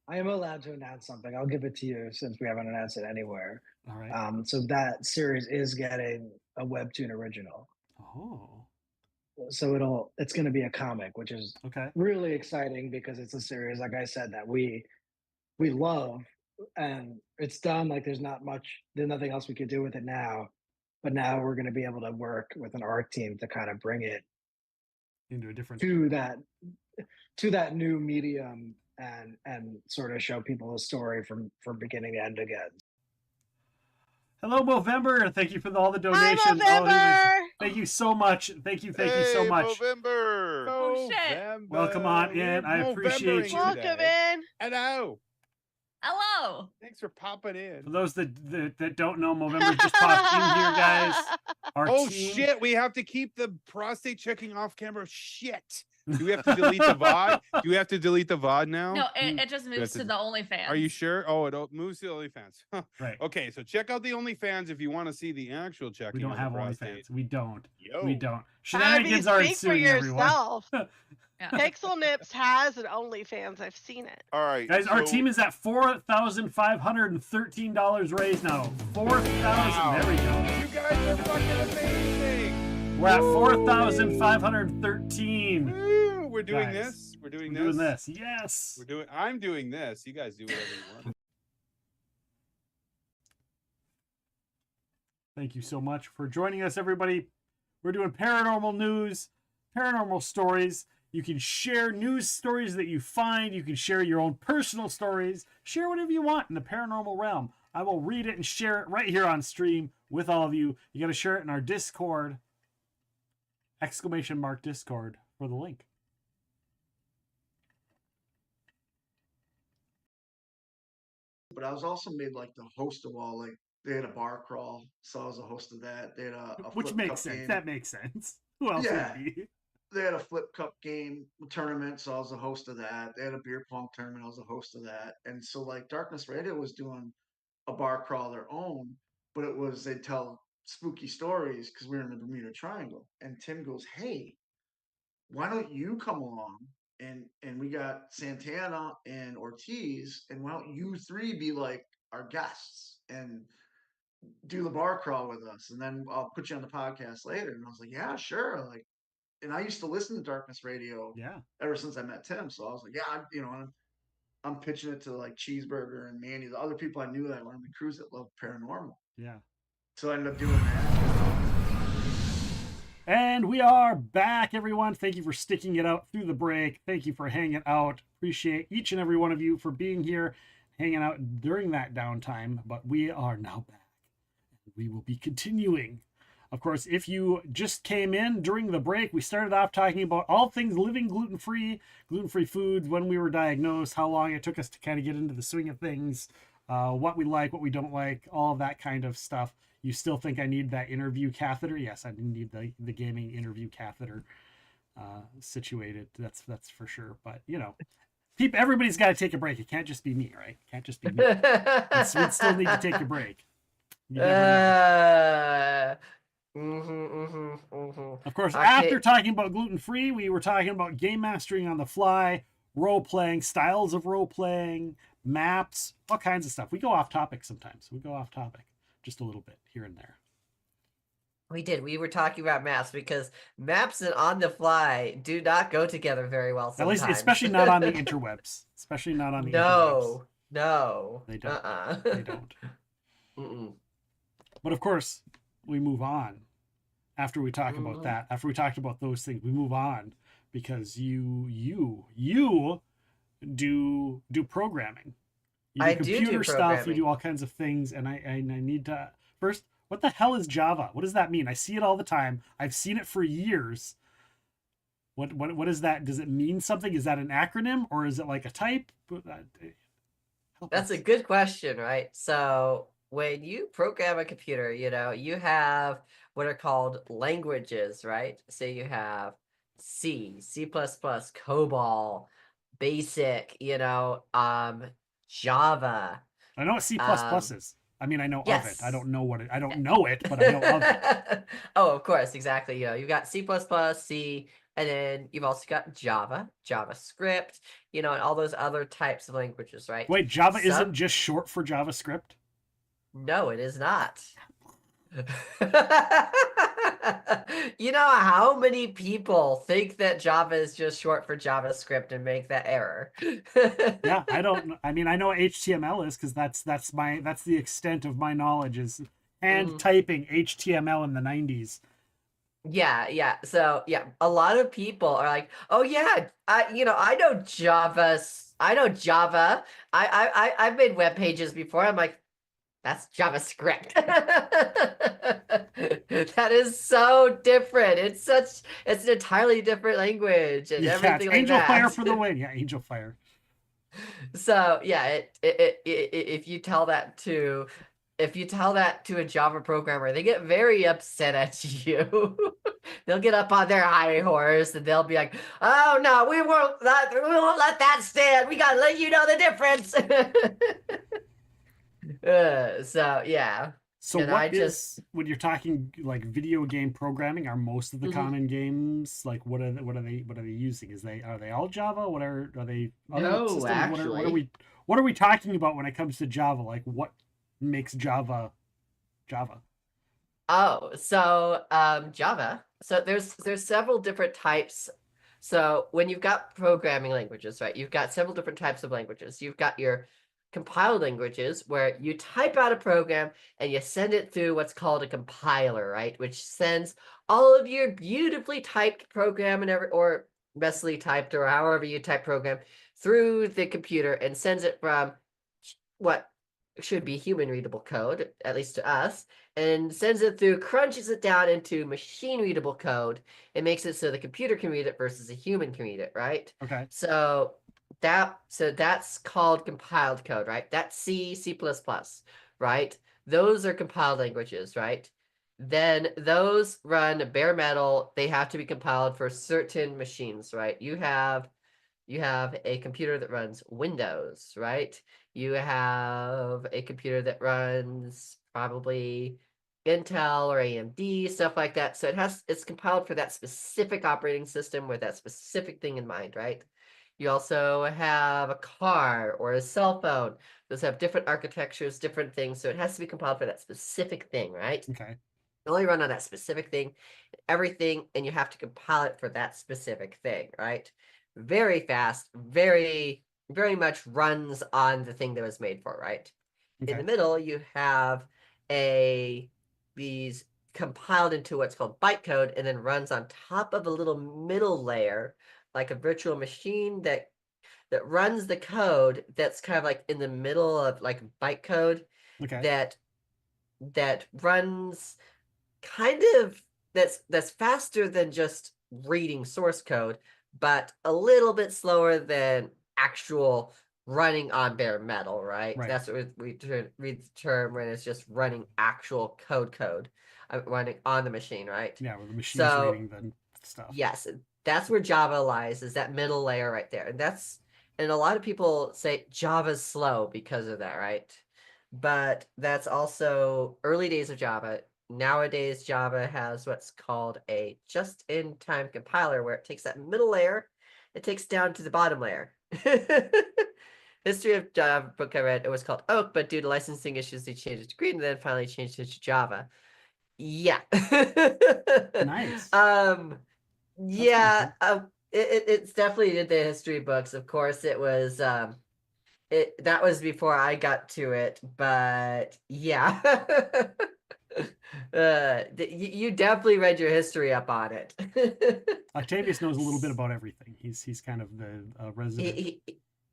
I am allowed to announce something. I'll give it to you since we haven't announced it anywhere. All right. So that series is getting a webtoon original. Oh. So it's going to be a comic, which is Okay. really exciting because it's a series, like I said, that we love, and it's done. Like there's nothing else we could do with it now, but now we're going to be able to work with an art team to kind of bring it Into a different. to that new medium and sort of show people the story from beginning to end again. Hello, Movember. Thank you for all the Hi, donations. Movember. Thank you so much. Thank you so much. November. Oh, shit. November. Welcome on We're in. I appreciate you. Welcome in. Hello. Hello. Thanks for popping in. For those that don't know, Movember just popped in here, guys. Our Oh team. shit, we have to keep the prostate checking off camera. Shit. Do we have to delete the VOD? Do we have to delete the VOD now? No, it just moves to- to the OnlyFans. Are you sure? Oh, it moves to OnlyFans. Right. Okay, so check out the OnlyFans if you want to see the actual checking. We don't of the have prostate. OnlyFans. We don't. Yo. We don't. Barbie, Shenanigans are speak for ensuing, everyone. yourself. Yeah. Pixel Nips has an OnlyFans. I've seen it. All right, Guys, our so- team is at $4,513 raised now. 4,000. Wow. There we go. You guys are fucking amazing. We're at 4,513. Woo, we're doing Guys, this. We're doing We're this. doing this. Yes. I'm doing this. You guys do whatever you want. Thank you so much for joining us, everybody. We're doing paranormal news, paranormal stories. You can share news stories that you find. You can share your own personal stories. Share whatever you want in the paranormal realm. I will read it and share it right here on stream with all of you. You got to share it in our Discord. ! Discord for the link. But I was also made like the host of all, like they had a bar crawl, so I was a host of that. They had a Which flip makes cup sense. game. That makes sense. Who else Yeah. would be? They had a flip cup game tournament, so I was a host of that. They had a beer pong tournament, I was a host of that. And so like Darkness Radio was doing a bar crawl of their own, but it was they'd tell spooky stories because we were in the Bermuda Triangle. And Tim goes, "Hey, why don't you come along?" And we got Santana and Ortiz, and why don't you three be like our guests and do the bar crawl with us, and then I'll put you on the podcast later. And I was like, yeah, sure. Like, and I used to listen to Darkness Radio Yeah. ever since I met Tim. So I was like, yeah, I'm pitching it to like Cheeseburger and Manny, the other people I knew that were on the cruise that loved paranormal. Yeah. So I ended up doing that. And we are back, everyone. Thank you for sticking it out through the break. Thank you for hanging out. Appreciate each and every one of you for being here, hanging out during that downtime. But we are now back. We will be continuing. Of course, if you just came in during the break, we started off talking about all things living gluten-free foods, when we were diagnosed, how long it took us to kind of get into the swing of things, what we like, what we don't like, all of that kind of stuff. You still think I need that interview catheter? Yes, I need the gaming interview catheter situated. That's for sure. But, everybody's got to take a break. It can't just be me, right? It can't just be me. We'd still need to take a break. You never know. Of course, after talking about gluten-free, we were talking about game mastering on the fly, role-playing, styles of role-playing, maps, all kinds of stuff. We go off topic sometimes. We go off topic just a little bit here and there. We did. We were talking about maps because maps and on the fly do not go together very well sometimes. At least, especially not on the interwebs. Especially not on the interwebs. No. They don't. They don't. Mm-mm. But of course, we move on after we talk about that. After we talked about those things, we move on because you do programming. You do I do computer stuff. You programming. do all kinds of things, and I need to first. What the hell is Java? What does that mean? I see it all the time. I've seen it for years. What is that? Does it mean something? Is that an acronym or is it like a type? That's a good question, right? So when you program a computer, you have what are called languages, right? So you have C, C++, COBOL, BASIC, Java. I know what C++ is. I mean, I know of it. I don't know what it. I don't Yeah. know it, but I know of it. Oh, of course, exactly. You've got C++, C, and then you've also got Java, JavaScript, and all those other types of languages, right? Wait, Java isn't just short for JavaScript? No, it is not. You know how many people think that Java is just short for JavaScript and make that error? Yeah, I don't. I mean, I know what HTML is because that's the extent of my knowledge is hand typing HTML in the 90s. Yeah. So yeah, a lot of people are like, "Oh yeah, I know Java. I know Java. I've made web pages before." I'm like, that's JavaScript. That is so different. It's an entirely different language and everything like Angel that. Fire for the win. Yeah, Angel Fire. So yeah, if you tell that to a Java programmer, they get very upset at you. They'll get up on their high horse and they'll be like, "Oh no, we won't let that stand. We gotta let you know the difference." So yeah. So when you're talking like video game programming, are most of the common games like what are they using? Are they all Java? What are they other No, systems? actually. What are we talking about when it comes to Java? Like what makes Java Java? Oh, so Java. So there's several different types. So when you've got programming languages, right? You've got several different types of languages. You've got your compiled languages where you type out a program and you send it through what's called a compiler, right? Which sends all of your beautifully typed program or messily typed or however you type program through the computer and sends it from what should be human readable code, at least to us, and sends it through, crunches it down into machine readable code, and makes it so the computer can read it versus a human can read it, right? Okay. So that's called compiled code, right? That's C, C++, right? Those are compiled languages, right? Then those run bare metal. They have to be compiled for certain machines, right? You have a computer that runs Windows, right? You have a computer that runs probably Intel or AMD, stuff like that. So it's compiled for that specific operating system with that specific thing in mind, right? You also have a car or a cell phone. Those have different architectures, different things. So it has to be compiled for that specific thing, right? Okay. They only run on that specific thing, everything, and you have to compile it for that specific thing, right? Very fast, very, very much runs on the thing that was made for, right? Okay. In the middle, you have these compiled into what's called bytecode and then runs on top of a little middle layer, like a virtual machine that runs the code that's kind of like in the middle of like bytecode. Okay. That runs kind of that's faster than just reading source code, but a little bit slower than actual running on bare metal, right? That's what we read the term when it's just running actual code, running on the machine, right? Yeah, where the machine's reading the stuff. Yes, that's where Java lies, is that middle layer right there. And a lot of people say Java's slow because of that, right? But that's also early days of Java. Nowadays, Java has what's called a just-in-time compiler, where it takes that middle layer, it takes down to the bottom layer. History of Java book I read, it was called Oak, but due to licensing issues, they changed it to Green, and then finally changed it to Java. Yeah. Nice. Yeah. It's definitely in the history books. Of course, it was. That was before I got to it, but yeah. You definitely read your history up on it. Octavius knows a little bit about everything. He's kind of the resident.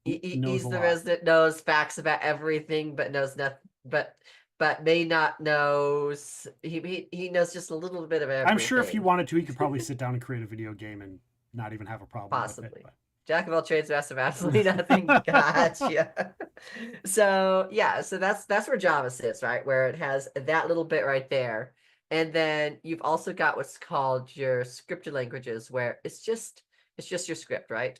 Knows He's a the lot. resident knows facts about everything, but knows nothing. But may not knows. He knows just a little bit of everything. I'm sure if he wanted to, he could probably sit down and create a video game and not even have a problem Possibly. with it. Jack of all trades, master of absolutely nothing. Gotcha. So yeah, so that's where Java sits, right? Where it has that little bit right there. And then you've also got what's called your scripted languages, where it's just your script, right?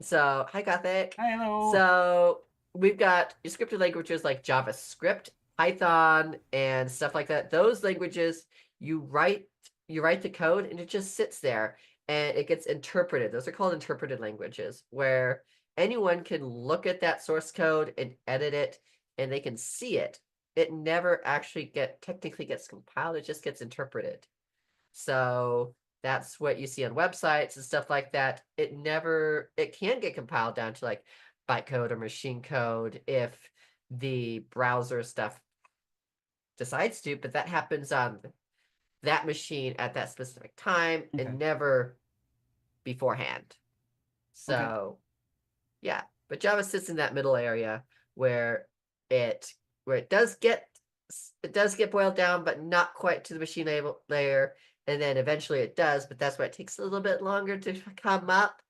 So hi Gothic. Hello. So we've got your scripted languages like JavaScript, Python, and stuff like that. Those languages, you write the code and it just sits there and it gets interpreted. Those are called interpreted languages, where anyone can look at that source code and edit it and they can see it. It never actually technically gets compiled, it just gets interpreted. So that's what you see on websites and stuff like that. It can get compiled down to like bytecode or machine code if the browser stuff decides to, but that happens on that machine at that specific time and never beforehand. So yeah, but Java sits in that middle area where it does get boiled down, but not quite to the machine layer. And then eventually it does, but that's why it takes a little bit longer to come up.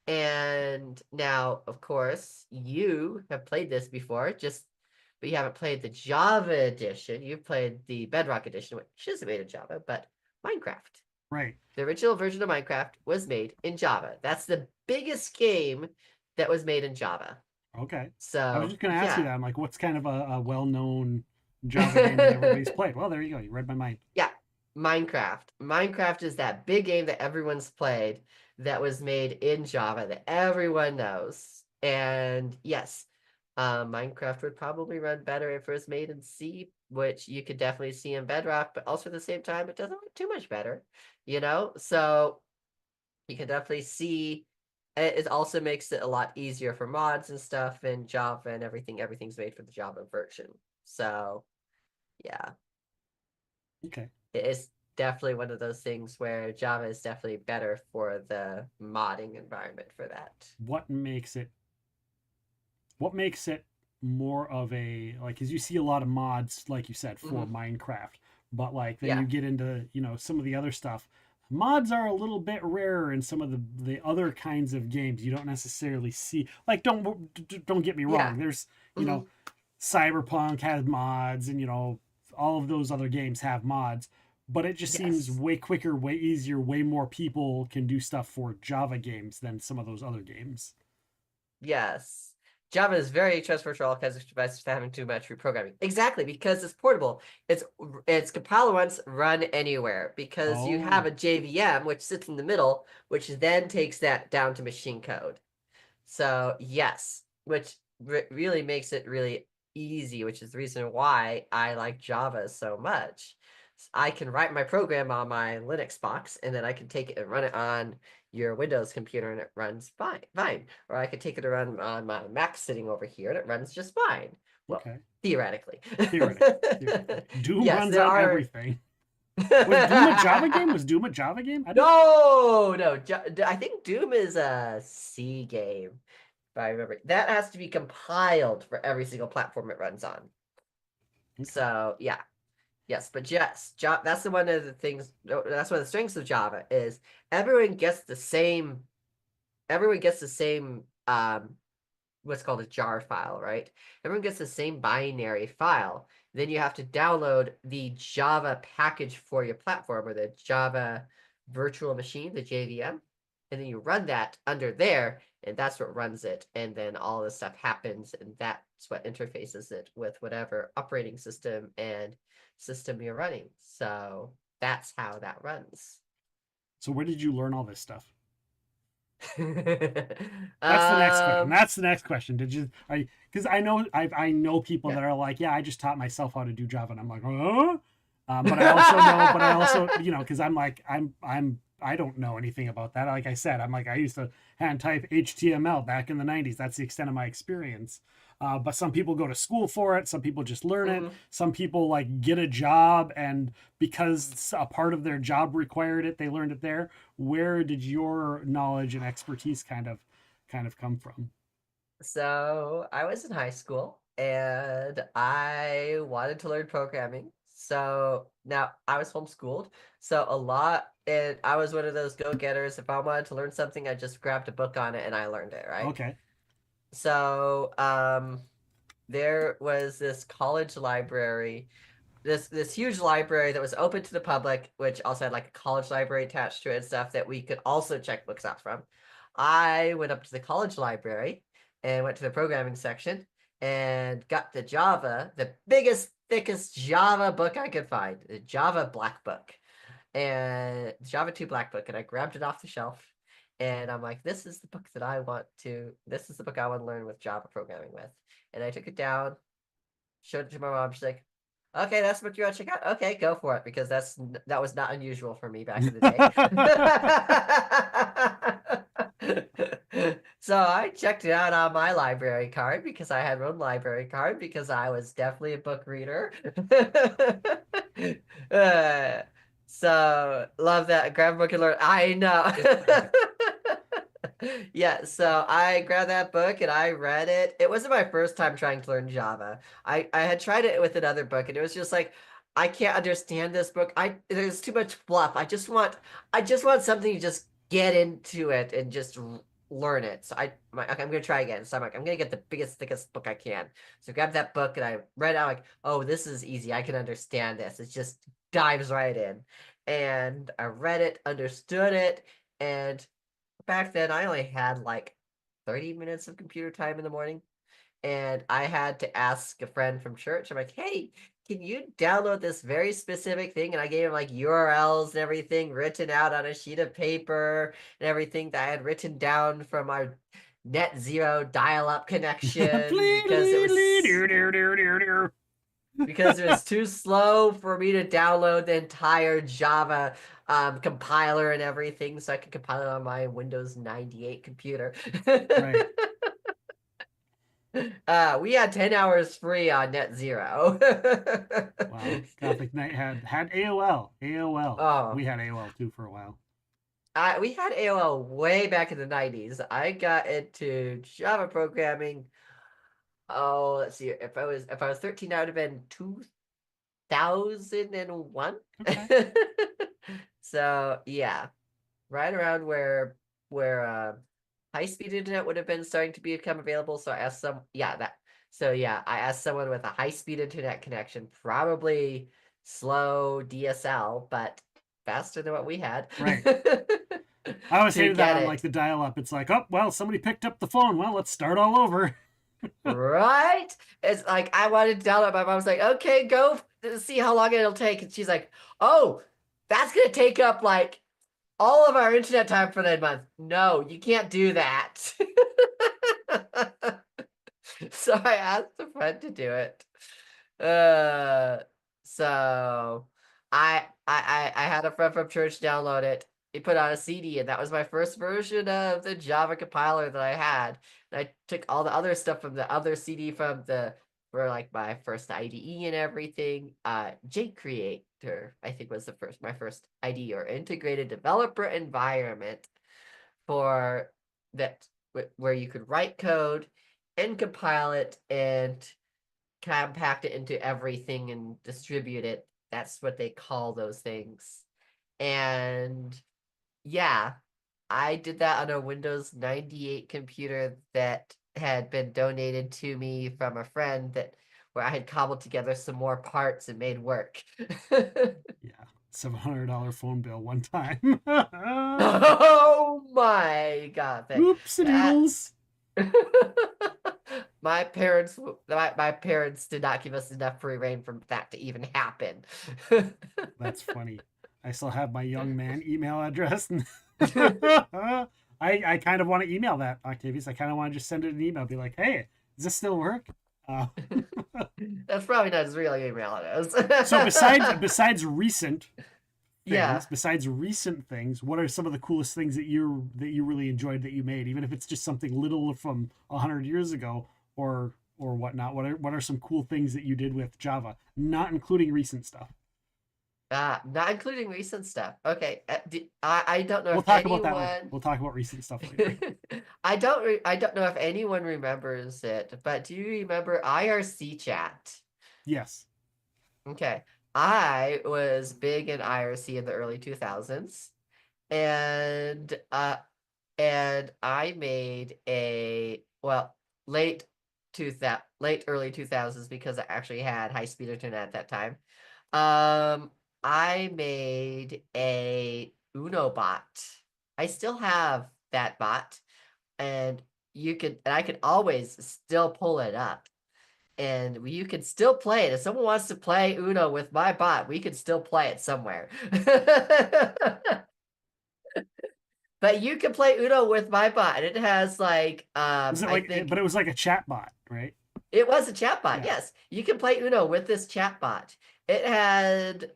And now, of course, you have played this before, but you haven't played the Java edition. You've played the Bedrock edition, which isn't made in Java, but Minecraft. Right. The original version of Minecraft was made in Java. That's the biggest game that was made in Java. Okay. So I was just going to ask you that. I'm like, what's kind of a well-known Java game that everybody's played? Well, there you go. You read my mind. Yeah. Minecraft. Minecraft is that big game that everyone's played that was made in Java that everyone knows. And yes, Minecraft would probably run better if it was made in C, which you could definitely see in Bedrock, but also at the same time, it doesn't look too much better, So you can definitely see it also makes it a lot easier for mods and stuff in Java and everything. Everything's made for the Java version. So yeah. Okay. It is definitely one of those things where Java is definitely better for the modding environment for that. What makes it more of a, like, because you see a lot of mods, like you said, for Minecraft, but like then you get into some of the other stuff. Mods are a little bit rarer in some of the other kinds of games. You don't necessarily see, like, don't get me wrong. There's Cyberpunk has mods, and all of those other games have mods, but it just seems way quicker, way easier, way more people can do stuff for Java games than some of those other games. Yes. Java is very transferable to all kinds of devices without having too much reprogramming. Exactly, because it's portable. It's compile once, run anywhere, because you have a JVM, which sits in the middle, which then takes that down to machine code. So yes, which really makes it really easy, which is the reason why I like Java so much. I can write my program on my Linux box, and then I can take it and run it on your Windows computer, and it runs fine. Or I could take it and run on my Mac sitting over here, and it runs just fine. Well, theoretically. Doom runs on everything. Was Doom a Java game? Was Doom a Java game? No. I think Doom is a C game, if I remember. That has to be compiled for every single platform it runs on. So yeah. Yes, but yes, that's one of the things. That's one of the strengths of Java is everyone gets the same. What's called a jar file, right? Everyone gets the same binary file. Then you have to download the Java package for your platform, or the Java virtual machine, the JVM, and then you run that under there, and that's what runs it. And then all this stuff happens, and that's what interfaces it with whatever operating system and system you're running. So that's how that runs. So where did you learn all this stuff? That's the next question. Did you? Because I know people that are like, I just taught myself how to do Java, and I'm like, huh? But I also know, because I'm like, I don't know anything about that. Like I said, I used to hand type HTML back in the 90s. That's the extent of my experience. but some people go to school for it. Some people just learn it. Mhm. Some people like get a job, and because a part of their job required it, they learned it there. Where did your knowledge and expertise kind of come from? So I was in high school and I wanted to learn programming. So now I was homeschooled. So and I was one of those go-getters. If I wanted to learn something, I just grabbed a book on it and I learned it, right? Okay. So there was this college library, this huge library that was open to the public, which also had like a college library attached to it and stuff that we could also check books out from. I went up to the college library and went to the programming section and got the biggest, thickest Java book I could find, the Java Black Book, and Java 2 Black Book, and I grabbed it off the shelf. And I'm like, this is the book I want to learn with Java programming with. And I took it down, showed it to my mom. She's like, okay, that's what you want to check out. Okay, go for it, because that was not unusual for me back in the day. So I checked it out on my library card because I had my own library card because I was definitely a book reader. So love that. Grab a book and learn. I know. Yeah, so I grabbed that book and I read it. It wasn't my first time trying to learn Java. I had tried it with another book and it was just like, I can't understand this book. There's too much fluff. I just want something to just get into it and just learn it. So okay, I'm gonna try again. So I'm like, I'm gonna get the biggest, thickest book I can. So I grabbed that book and I read out like, oh, this is easy. I can understand this. It just dives right in. And I read it, understood it, and back then I only had like 30 minutes of computer time in the morning, and I had to ask a friend from church. I'm like, hey, can you download this very specific thing? And I gave him like URLs and everything written out on a sheet of paper and everything that I had written down from our net zero dial-up connection because it was too slow for me to download the entire Java compiler and everything, so I could compile it on my Windows 98 computer. Right. We had 10 hours free on net zero. Wow. Gothic Knight had AOL. Oh. We had AOL too for a while. We had AOL way back in the 90s. I got into Java programming. Oh, let's see. If I was 13, that would have been 2001. Okay. So yeah, right around where high-speed internet would have been starting to become available. So I asked I asked someone with a high-speed internet connection, probably slow DSL, but faster than what we had. Right. I always hated that on like the dial-up. It's like, oh well, somebody picked up the phone. Well, let's start all over. Right? It's like I wanted to download. My mom was like, okay, go see how long it'll take. And she's like, oh, that's gonna take up like all of our internet time for that month. No, you can't do that. So I asked a friend to do it. So I had a friend from church download it. He put on a CD, and that was my first version of the Java compiler that I had. And I took all the other stuff from the other CD for like my first IDE and everything. JCreator, I think, was my first IDE, or integrated developer environment, for that, where you could write code and compile it and compact it into everything and distribute it. That's what they call those things. And yeah, I did that on a Windows 98 computer that had been donated to me from a friend, where I had cobbled together some more parts and made work. Yeah, $700 phone bill one time. Oh my god! Oops, noodles. My parents did not give us enough free reign for that to even happen. That's funny. I still have my young man email address. I kind of want to email that, Octavius. I kind of want to just send it an email, be like, hey, does this still work? That's probably not his real email address. So besides recent things, besides recent things, what are some of the coolest things that you really enjoyed that you made, even if it's just something little from 100 years ago, or or whatnot? What are some cool things that you did with Java, not including recent stuff? Not including recent stuff. Okay, I don't know We'll if talk anyone. about that later. We'll talk about recent stuff later. I don't know if anyone remembers it, but do you remember IRC chat? Yes. Okay, I was big in IRC in the early 2000s, and I made late early 2000s because I actually had high speed internet at that time. I made a Uno bot. I still have that bot, and I could always still pull it up, and you can still play it. If someone wants to play Uno with my bot, we can still play it somewhere. But you can play Uno with my bot, and it has like Was it like, but it was like a chat bot, right? it was a chat bot. Yeah. Yes, you can play Uno with this chat bot. It had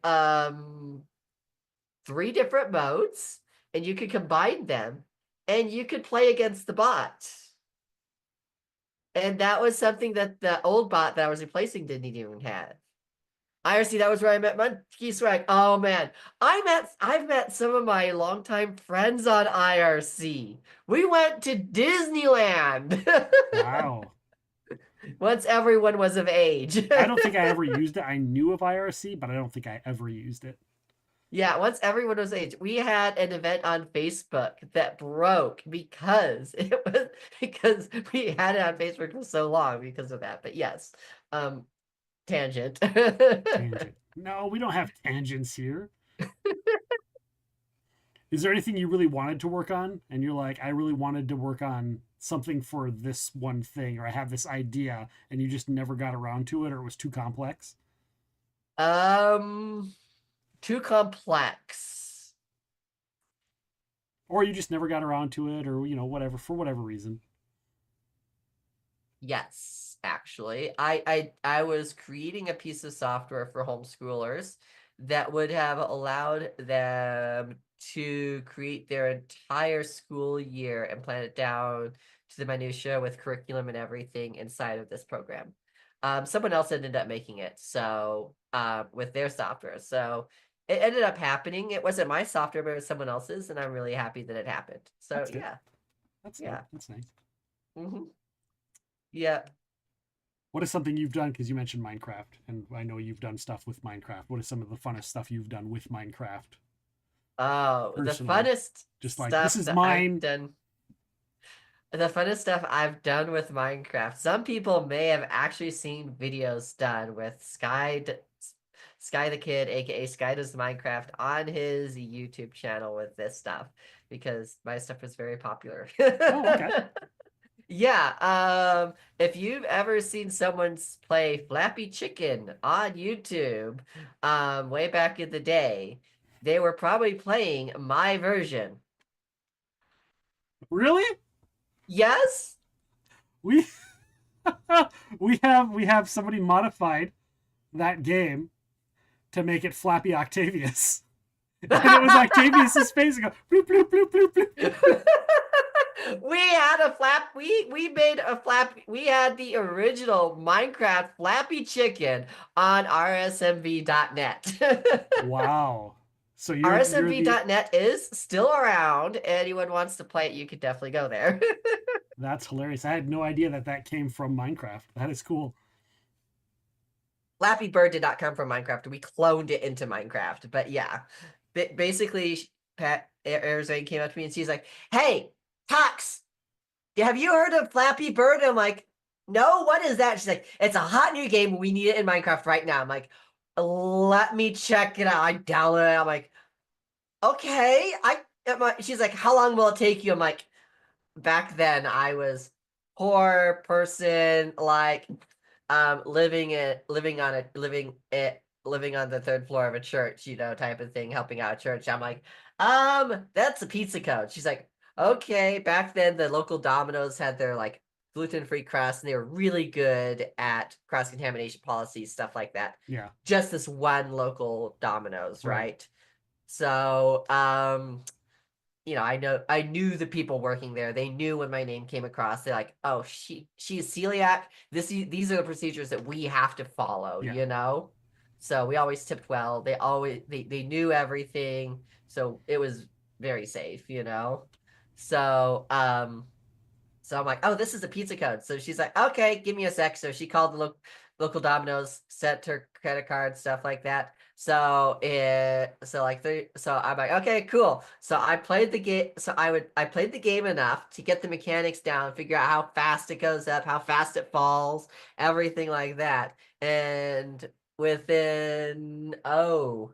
3 different modes, and you could combine them, and you could play against the bot. And that was something that the old bot that I was replacing didn't even have. IRC, that was where I met Monkey Swag. Oh man, I've met some of my longtime friends on IRC. We went to Disneyland. Wow. Once everyone was of age. I don't think I ever used it. I knew of IRC, but I don't think I ever used it. Yeah, once everyone was age, we had an event on Facebook that broke because we had it on Facebook for so long because of that. But yes, tangent. Tangent. No, we don't have tangents here. Is there anything you really wanted to work on? And you're like, I really wanted to work on something for this one thing, or I have this idea, and you just never got around to it, or it was too complex? Too complex. Or you just never got around to it, or whatever, for whatever reason. Yes, actually. I was creating a piece of software for homeschoolers that would have allowed them to create their entire school year and plan it down to the minutia with curriculum and everything inside of this program. Someone else ended up making it, so with their software. So it ended up happening. It wasn't my software, but it was someone else's, and I'm really happy that it happened. So That's good. yeah. That's Yeah. That's nice. Mm-hmm. Yeah. What is something you've done? Because you mentioned Minecraft, and I know you've done stuff with Minecraft. What is some of the funnest stuff you've done with Minecraft? Oh, Personally, the funnest just like, stuff this is that mine. I've done. The funnest stuff I've done with Minecraft. Some people may have actually seen videos done with Sky the Kid, aka Sky Does Minecraft, on his YouTube channel with this stuff because my stuff is very popular. Oh, okay. Yeah, if you've ever seen someone play Flappy Chicken on YouTube, way back in the day, they were probably playing my version. Really? Yes? We we have somebody modified that game to make it Flappy Octavius. And it was Octavius's face and go bloop bloop bloop bloop bloop. We had a we made a flap. We had the original Minecraft Flappy Chicken on rsmv.net. Wow. So you're rsmv.net is still around. Anyone wants to play it, you could definitely go there. That's hilarious. I had no idea that came from Minecraft. That is cool. Flappy Bird did not come from Minecraft. We cloned it into Minecraft. But yeah, basically, Pat Arizona came up to me and she's like, "Hey, Tux, have you heard of Flappy Bird?" And I'm like, "No, what is that?" She's like, "It's a hot new game. We need it in Minecraft right now." I'm like, "Let me check it out." I download it. I'm like, "Okay." She's like, "How long will it take you?" I'm like, back then I was poor person, like living on the 3rd floor of a church, type of thing, helping out a church. I'm like, that's a pizza code. She's like, okay. Back then the local Domino's had their like gluten-free crust, and they were really good at cross-contamination policies, stuff like that. Yeah. Just this one local Domino's, Right. right? So I knew the people working there. They knew when my name came across. They're like, oh, she's celiac. These are the procedures that we have to follow, Yeah. So we always tipped well. They knew everything. So it was very safe. So I'm like, oh, this is a pizza code. So she's like, okay, give me a sec. So she called the local Domino's, sent her credit card, stuff like that. So I'm like, okay, cool. So I played the game. I played the game enough to get the mechanics down, figure out how fast it goes up, how fast it falls, everything like that. And within 10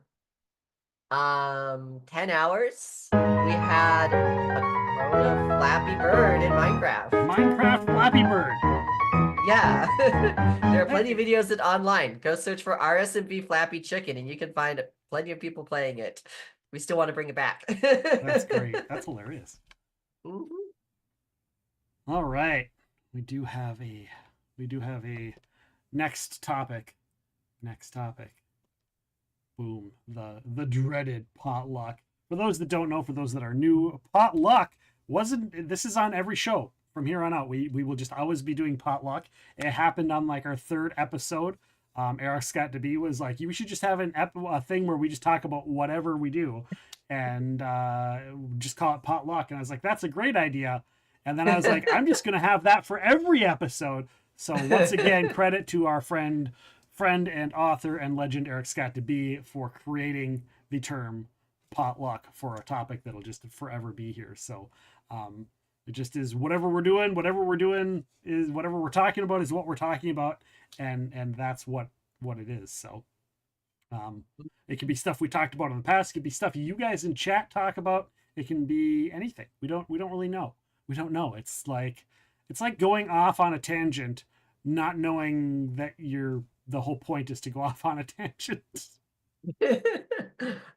hours, we had a clone of Flappy Bird in Minecraft. Minecraft Flappy Bird. Yeah. There are plenty of videos online. Go search for RSMB Flappy Chicken and you can find plenty of people playing it. We still want to bring it back. That's great. That's hilarious. Mhm. All right. We do have a next topic. Boom. The dreaded potluck. For those that don't know, for those that are new, potluck this is on every show from here on out. We will just always be doing potluck. It happened on like our 3rd episode. Eric Scott DeB was like, we should just have a thing where we just talk about whatever we do and just call it potluck. And I was like, that's a great idea. And then I was like, I'm just going to have that for every episode. So once again, credit to our friend and author and legend Eric Scott DeB for creating the term potluck for a topic that'll just forever be here. So it just is whatever we're doing is whatever we're talking about is what we're talking about, and that's what it is. So it could be stuff we talked about in the past, it could be stuff you guys in chat talk about, it can be anything. We don't really know. We don't know. It's like going off on a tangent, not knowing that the whole point is to go off on a tangent.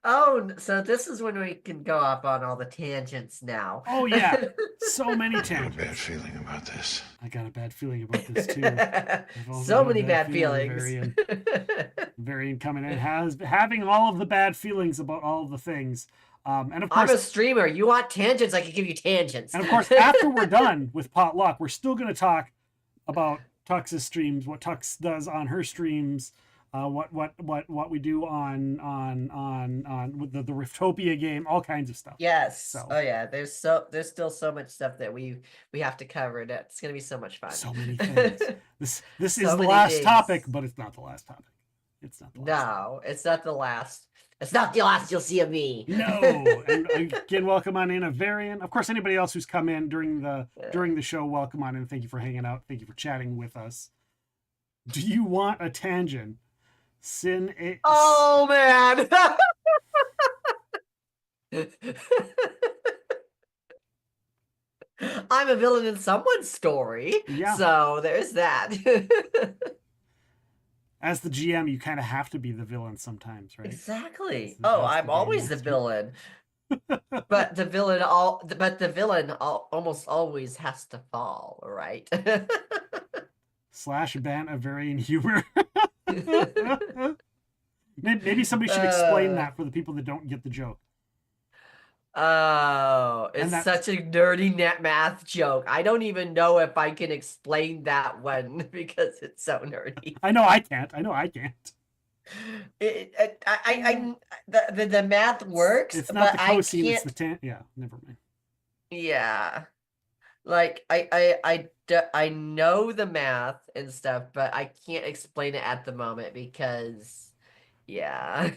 Oh, so this is when we can go off on all the tangents now. Oh yeah, so many tangents. I got a bad feeling about this. I got a bad feeling about this too. So many bad feelings. Varian coming in having all of the bad feelings about all of the things. And of course, I'm a streamer. You want tangents? I can give you tangents. And of course, after we're done with potluck, we're still going to talk about Tux's streams, what Tux does on her streams, what we do on with the Riftopia game, all kinds of stuff. Yes. So. Oh yeah. There's still so much stuff that we have to cover. It's gonna be so much fun. So many things. This is the last topic, but it's not the last topic. It's not the last. It's not the last. It's not the last you'll see of me. No. And again, welcome on in, a Varian. Of course, anybody else who's come in during the show, welcome on in. Thank you for hanging out. Thank you for chatting with us. Do you want a tangent? Oh man. I'm a villain in someone's story. Yeah. So there's that. As the GM, you kind of have to be the villain sometimes, right? Exactly. That's I'm always the villain. But the villain almost always has to fall, right? / ban a Varian humor. Maybe somebody should explain that for the people that don't get the joke. Oh, it's such a nerdy math joke. I don't even know if I can explain that one because it's so nerdy. I know I can't. The math works. It's not the but cosine, I it's can't. the yeah, never mind. Yeah, like I know the math and stuff, but I can't explain it at the moment because, yeah.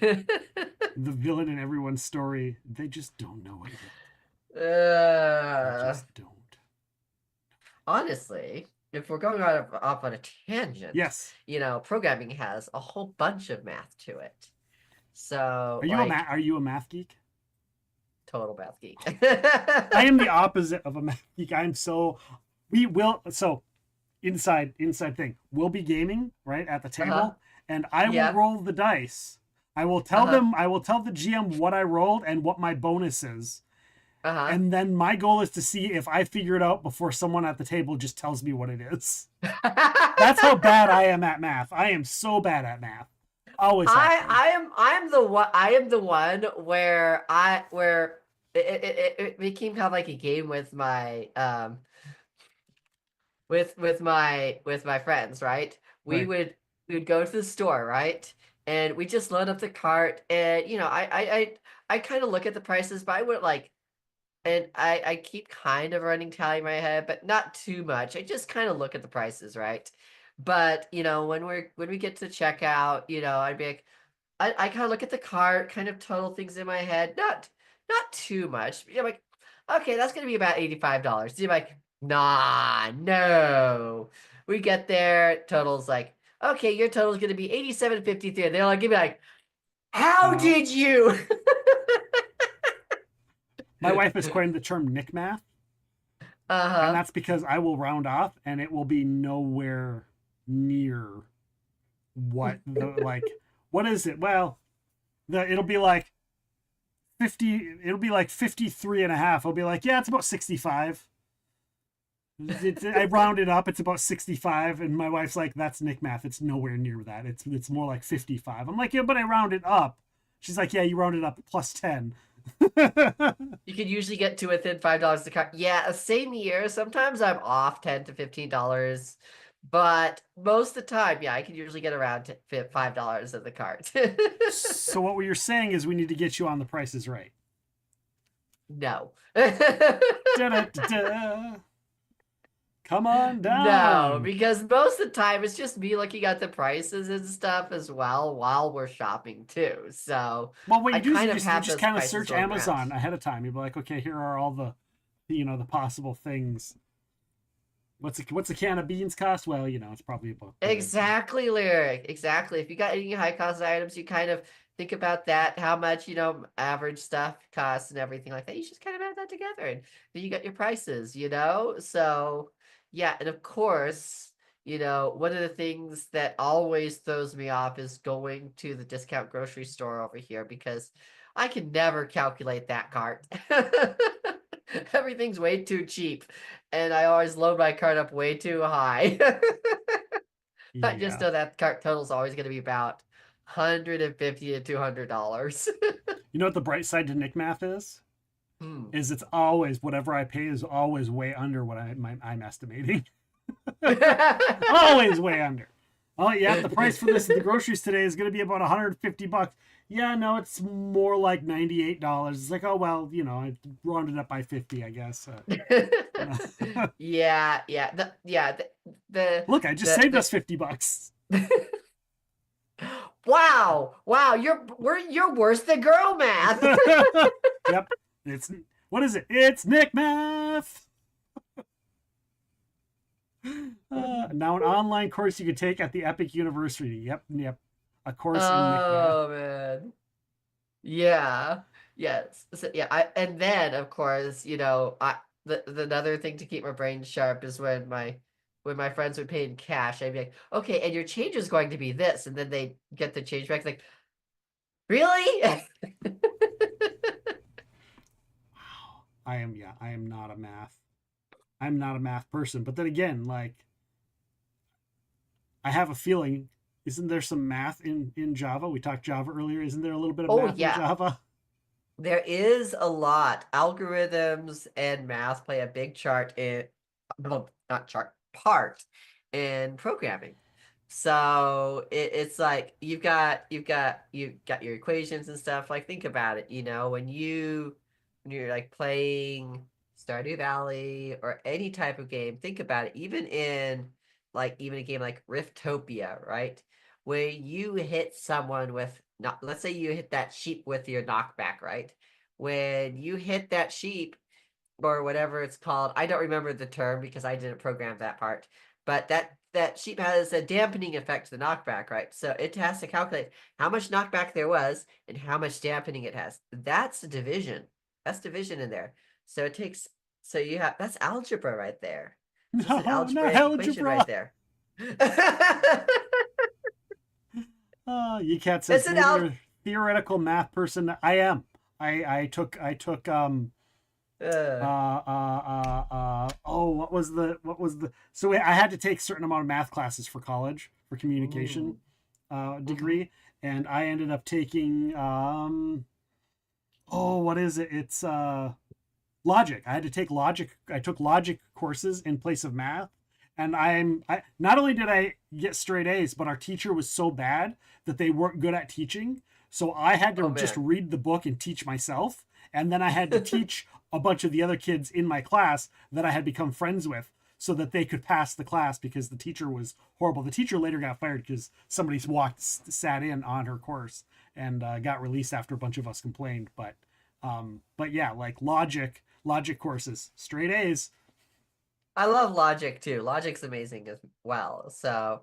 The villain in everyone's story, they just don't know it yet. They just don't. Honestly, if we're going off on a tangent, yes, programming has a whole bunch of math to it. So, are you a math geek? Total math geek. I am the opposite of a math geek. Inside thing. We'll be gaming right at the table, and I will roll the dice. I will tell them. I will tell the GM what I rolled and what my bonus is. And then my goal is to see if I figure it out before someone at the table just tells me what it is. That's how bad I am at math. I am so bad at math. Always. I am the one where it became kind of like a game with my with my friends, right? We Right. would go to the store, right? And we just load up the cart, and I kind of look at the prices, but I would like, and I keep kind of running tally in my head, but not too much. I just kind of look at the prices, right? But when we get to checkout, I'd be like, I kind of look at the cart, kind of total things in my head, not too much. I'm like, okay, that's gonna be about $85. You're like, nah, no. We get there, total's like, okay, your total's gonna be $87.53. They're like, give me like, how Wow. did you? My wife has coined the term Nick math, and Uh-huh. that's because I will round off, and it will be nowhere near what the like. What is it? Well, it'll be like 50. It'll be like 53 and a half. I'll be like, yeah, it's about 65. I round it up. It's about 65, and my wife's like, "That's Nick math. It's nowhere near that. It's more like 55." I'm like, "Yeah, but I round it up." She's like, "Yeah, you rounded up plus 10." You can usually get to within $5 the cart. Yeah, same year. Sometimes I'm off $10 to $15, but most of the time, yeah, I can usually get around to $5 of the cart. So what you're saying is we need to get you on The Price is Right. No. Da-da-da-da. Come on down. No, because most of the time it's just me looking at the prices and stuff as well while we're shopping too. So Well, what you I do is kind you of just, have those kind of prices search going Amazon around. ahead of time. You'll be like, okay, here are all the, the possible things. What's a can of beans cost? Well, it's probably about this. Exactly, Lyric. Exactly. If you got any high cost items, you kind of think about that, how much, average stuff costs and everything like that. You just kind of add that together and then you got your prices. So yeah, and of course, one of the things that always throws me off is going to the discount grocery store over here because I can never calculate that cart. Everything's way too cheap, and I always load my cart up way too high. I just Yeah. know that cart total's always going to be about $150 to $200. You know what the bright side to Nick math is? Is it's always whatever I pay is always way under what I'm estimating. Always way under. Oh yeah, the price for this at the groceries today is going to be about $150. Yeah, no, it's more like $98. It's like, oh well, I rounded up by 50, I guess. Yeah. Look, I just saved us $50. Wow, you're worse than girl math. Yep, what is it? It's Nick math. Now an online course you can take at the Epic University. Yep. A course in Nick math. Oh man. Yeah. Yes. So, yeah. And then of course, the another thing to keep my brain sharp is when my friends would pay in cash, I'd be like, okay, and your change is going to be this, and then they get the change back. It's like, really? I am not a math. I'm not a math person. But then again, like, I have a feeling, isn't there some math in Java? We talked Java earlier. Isn't there a little bit of math in Java? There is a lot. Algorithms and math play a big part in programming. So it's like you've got your equations and stuff. Like, think about it, when you're like playing Stardew Valley or any type of game, think about it. Even a game like Riftopia, right? Where you hit someone with let's say you hit that sheep with your knockback, right? When you hit that sheep or whatever it's called, I don't remember the term because I didn't program that part, but that sheep has a dampening effect to the knockback, right? So it has to calculate how much knockback there was and how much dampening it has. That's the division. That's division in there. So that's algebra right there. That's an algebraic equation right there. You can't say you're a theoretical math person. I am. I took what was the so I had to take a certain amount of math classes for college for communication degree, and I ended up taking oh, what is it? It's logic. I had to take logic. I took logic courses in place of math. And I not only did I get straight A's, but our teacher was so bad that they weren't good at teaching. So I had to just read the book and teach myself. And then I had to teach a bunch of the other kids in my class that I had become friends with so that they could pass the class because the teacher was horrible. The teacher later got fired because somebody sat in on her course and got released after a bunch of us complained. But yeah, like logic courses, straight A's. I love logic too. Logic's amazing as well. So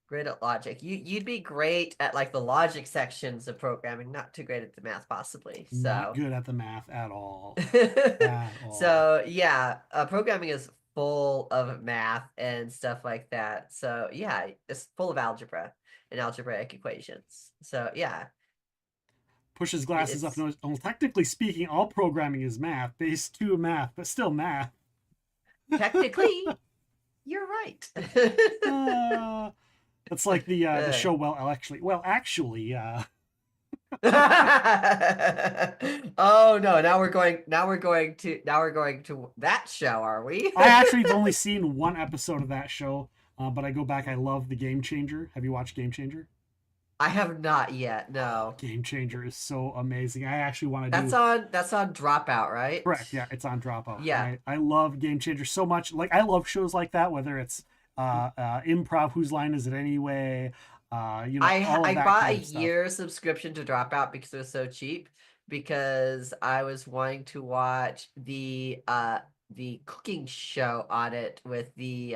great at logic. You'd be great at like the logic sections of programming, not too great at the math possibly. So Not good at the math at all. At all. So yeah, programming is full of math and stuff like that. So yeah, it's full of algebra and algebraic equations. So yeah. Pushes glasses up. Well, technically speaking, all programming is math, base 2 math, but still math. Technically, you're right. It's like the show. Well, actually. Oh no! Now we're going to that show. Are we? I actually have only seen one episode of that show, but I go back. I love the Game Changer. Have you watched Game Changer? I have not yet. No. Game Changer is so amazing. I actually want to That's on Dropout, right? Correct. Yeah, it's on Dropout. Yeah. I love Game Changer so much. Like I love shows like that, whether it's improv, Whose Line Is It Anyway? I bought a year subscription to Dropout because it was so cheap, because I was wanting to watch the cooking show on it with the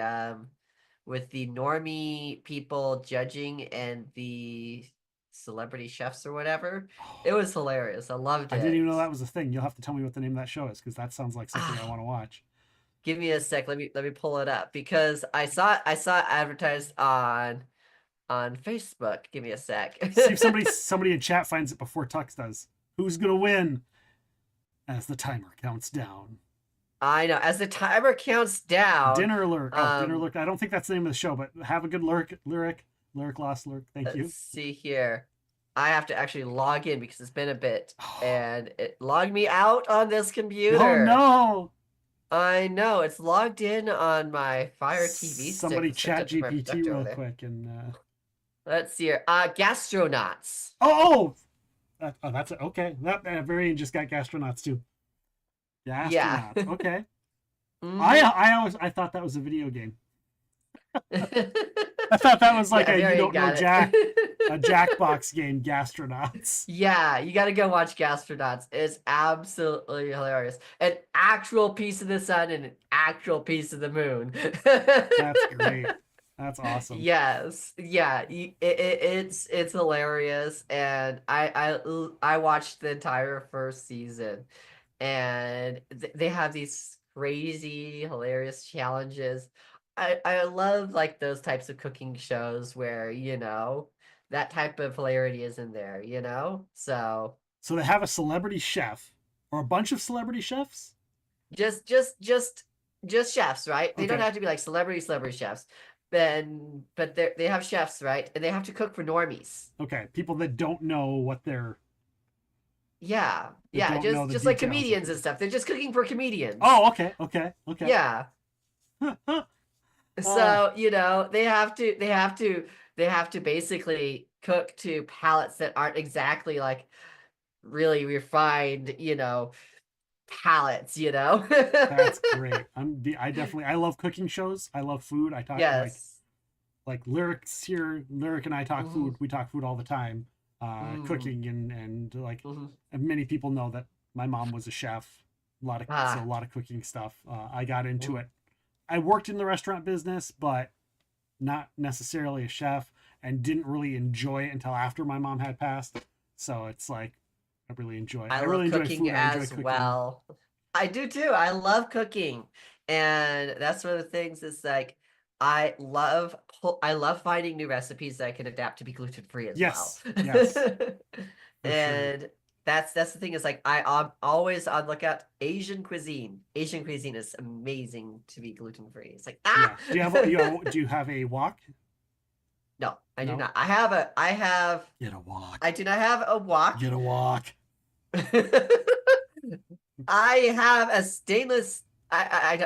normie people judging and the celebrity chefs or whatever. It was hilarious. I loved it. I didn't even know that was a thing. You'll have to tell me what the name of that show is, because that sounds like something I want to watch. Give me a sec. Let me pull it up, because I saw it advertised on Facebook. Give me a sec. See if somebody in chat finds it before Tux does. Who's gonna win? As the timer counts down. I know. As the timer counts down. Dinner alert. Dinner alert. I don't think that's the name of the show, but have a good lyric. Lost lyric. Thank you. Let's see here. I have to actually log in because it's been a bit, and it logged me out on this computer. Oh no! I know, it's logged in on my Fire TV. Somebody chat GPT real quick and. Let's see here. Gastronauts. That's it. Okay. That Varian just got Gastronauts too. Gastronauts. Yeah. Okay. Mm-hmm. I thought that was a video game. I thought that was like a you don't know Jack a Jackbox game, Gastronauts. Yeah, you got to go watch Gastronauts. It's absolutely hilarious. An actual piece of the sun and an actual piece of the moon. That's great. That's awesome. Yes, yeah, it's hilarious, and I watched the entire first season, and they have these crazy, hilarious challenges. I love like those types of cooking shows where that type of hilarity is in there, So they have a celebrity chef or a bunch of celebrity chefs. Just chefs, right? They don't have to be like celebrity chefs. But they have chefs, right? And they have to cook for normies. Okay, people that don't know what they're. Yeah, just like comedians and stuff. They're just cooking for comedians. Oh, okay. Yeah. So they have to basically cook to palates that aren't exactly like really refined, palates. That's great. I love cooking shows. I love food. I talk like lyrics here. Lyric and I talk food. We talk food all the time. Cooking and like and many people know that my mom was a chef. A lot of cooking stuff. I got into it. I worked in the restaurant business, but not necessarily a chef, and didn't really enjoy it until after my mom had passed. So it's like I really enjoy it. I really love enjoy cooking food. as well. I do too. I love cooking, and that's one of the things. Is like I love finding new recipes that I can adapt to be gluten free as well. Yes. And that's the thing, is like I'm always on lookout. Asian cuisine is amazing to be gluten free. It's like Do you have a wok? No, I do not. I have Get a wok. I do not have a wok. Get a wok. I have a stainless. I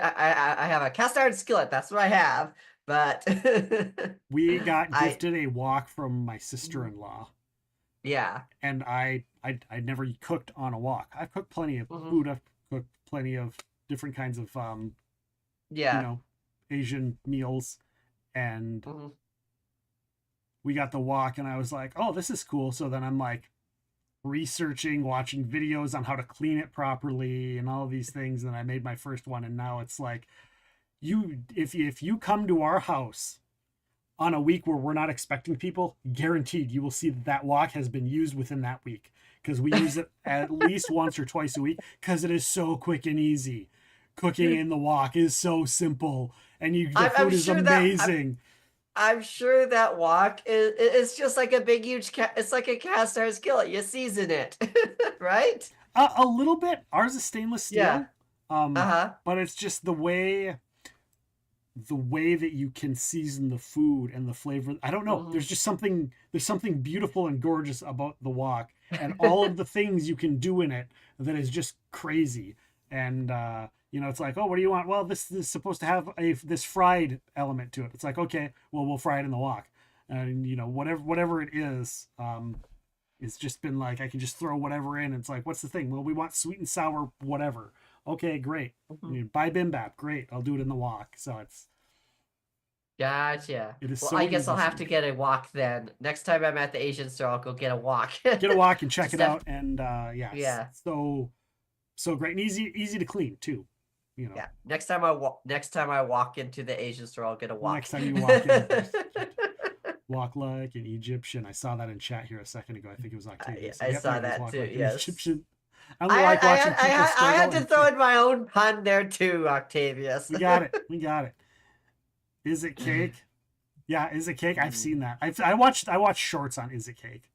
have a cast iron skillet. That's what I have. But We got I gifted a wok from my sister-in-law, yeah. and I never cooked on a wok. I've cooked plenty of food. I've cooked plenty of different kinds of Yeah. Asian meals, and Mhm. we got the wok, and I was like, oh, this is cool. So then I'm like researching, watching videos on how to clean it properly and all these things, and I made my first one, and now it's like, if you come to our house on a week where we're not expecting people, guaranteed you will see that wok has been used within that week, because we use it at least once or twice a week, because it is so quick and easy. Cooking in the wok is so simple, and the food is amazing. I'm sure that wok is just like a big huge it's like a cast iron skillet. You season it, right? A little bit. Ours is stainless steel. Yeah. But it's just the way that you can season the food and the flavor. I don't know. There's just something beautiful and gorgeous about the wok, and all of the things you can do in it that is just crazy. And it's like, oh, what do you want? Well, this is supposed to have this fried element to it. It's like, okay, well, we'll fry it in the wok. And whatever it is, it's just been like, I can just throw whatever in. It's like, what's the thing? Well, we want sweet and sour, whatever. Okay, great. Buy bibimbap, great. I'll do it in the wok. So it's Gotcha. It is Well, so I guess I'll easy. have to get a wok then. Next time I'm at the Asian store, I'll go get a wok. Get a wok and check Just it out, and Yeah. so great and easy to clean too. Yeah. Next time I walk into the Asian store, I'll get a wok. Next time you walk in, walk like an Egyptian. I saw that in chat here a second ago. I think it was Octavia. I saw that too. Yes. Egyptian. I only like watching people I had to struggle. throw in my own pun there too, Octavius. We got it. Is it cake? Yeah, is it cake? I've seen that. I watched shorts on Is It Cake.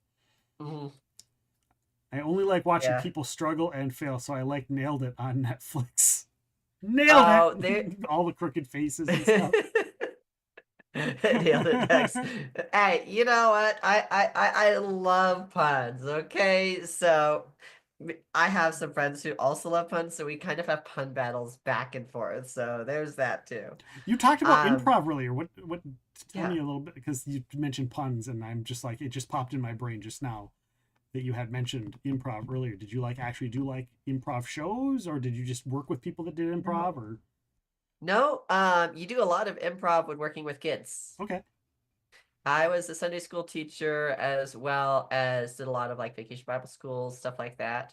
I only like watching people struggle and fail, so I like Nailed It on Netflix. Nailed it! All the crooked faces and stuff. Nailed it next. Hey, you know what? I love puns. Okay, so I have some friends who also love puns, so we kind of have pun battles back and forth. So there's that too. You talked about improv earlier. What? Tell me Yeah. a little bit, because you mentioned puns, and I'm just like, it just popped in my brain just now that you had mentioned improv earlier. Did you actually do improv shows, or did you just work with people that did improv, or? No, you do a lot of improv when working with kids. Okay. I was a Sunday school teacher, as well as did a lot of vacation Bible schools, stuff like that.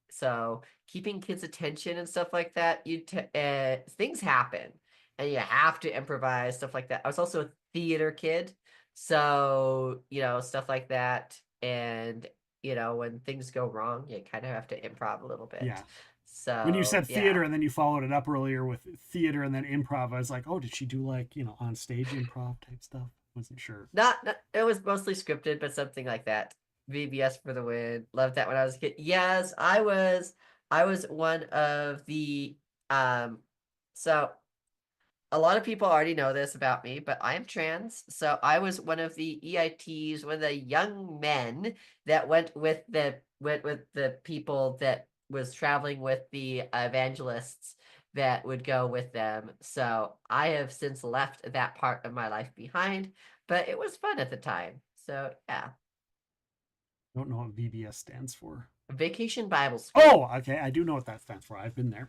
So keeping kids' attention and stuff like that, things happen, and you have to improvise, stuff like that. I was also a theater kid, so stuff like that, and when things go wrong, you kind of have to improv a little bit. Yeah. So When you said theater and then you followed it up earlier with theater and then improv, I was like, oh, did she do on stage improv type stuff? Wasn't sure. Not it was mostly scripted, but something like that. VBS for the win. Loved that when I was a kid. Yes, I was one of the so a lot of people already know this about me, but I am trans. So I was one of the EITs, one of the young men that went with the people that was traveling with the evangelists that would go with them. So I have since left that part of my life behind, but it was fun at the time. So yeah. I don't know what VBS stands for. Vacation Bible School. Oh, okay. I do know what that stands for. I've been there.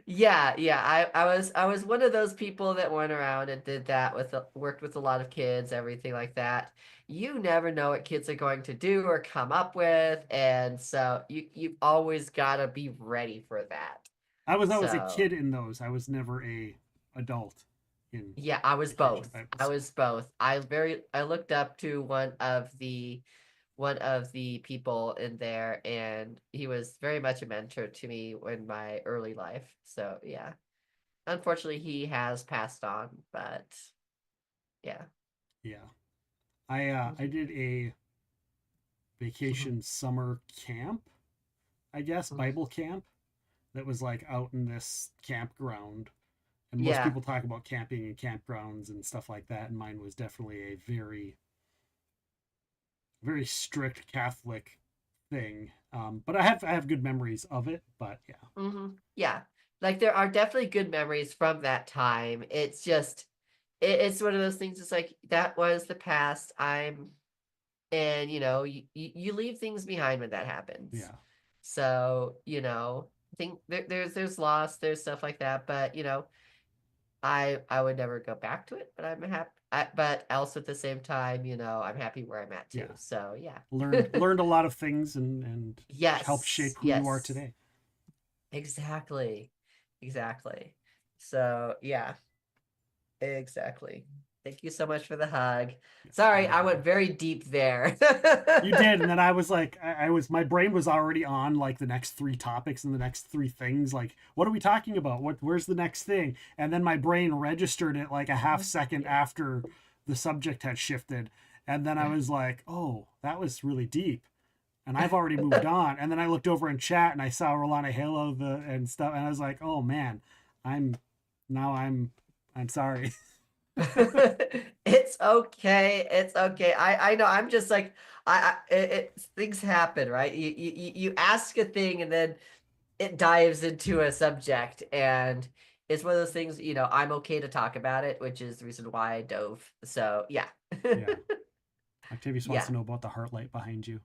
Yeah. I was one of those people that went around and did that worked with a lot of kids, everything like that. You never know what kids are going to do or come up with, and so you've always got to be ready for that. I was always a kid in those. I was never a adult. Yeah, I was both. I looked up to one of the people in there, and he was very much a mentor to me in my early life. So yeah, unfortunately he has passed on, but yeah. I did a vacation summer camp, I guess, Bible camp, that was out in this campground. And most people talk about camping and campgrounds and stuff like that, and mine was definitely a very very strict Catholic thing. But I have good memories of it. But yeah, Yeah, like there are definitely good memories from that time. It's just it's one of those things. It's like that was the past. And you leave things behind when that happens. yeah, So I think there's loss, there's stuff like that, but I would never go back to it, but I'm happy. But also at the same time, I'm happy where I'm at too. Yeah. So yeah, learned a lot of things and helped shape who you are yes. today. Exactly. So yeah, exactly. Thank you so much for the hug. Sorry, I went very deep there. You did, and then I was like, my brain was already on like the next 3 topics and the next 3 things. Like, what are we talking about? Where's the next thing? And then my brain registered it like a half second after the subject had shifted, and then I was like, oh, that was really deep, and I've already moved on. And then I looked over in chat and I saw Rolana Halo and stuff, and I was like, oh man, I'm sorry. It's okay. It's okay. I know. I'm just like things happen, right? You ask a thing and then it dives into a subject, and it's one of those things. I'm okay to talk about it, which is the reason why I dove. So yeah. Yeah. Octavius wants Yeah. to know about the heart light behind you.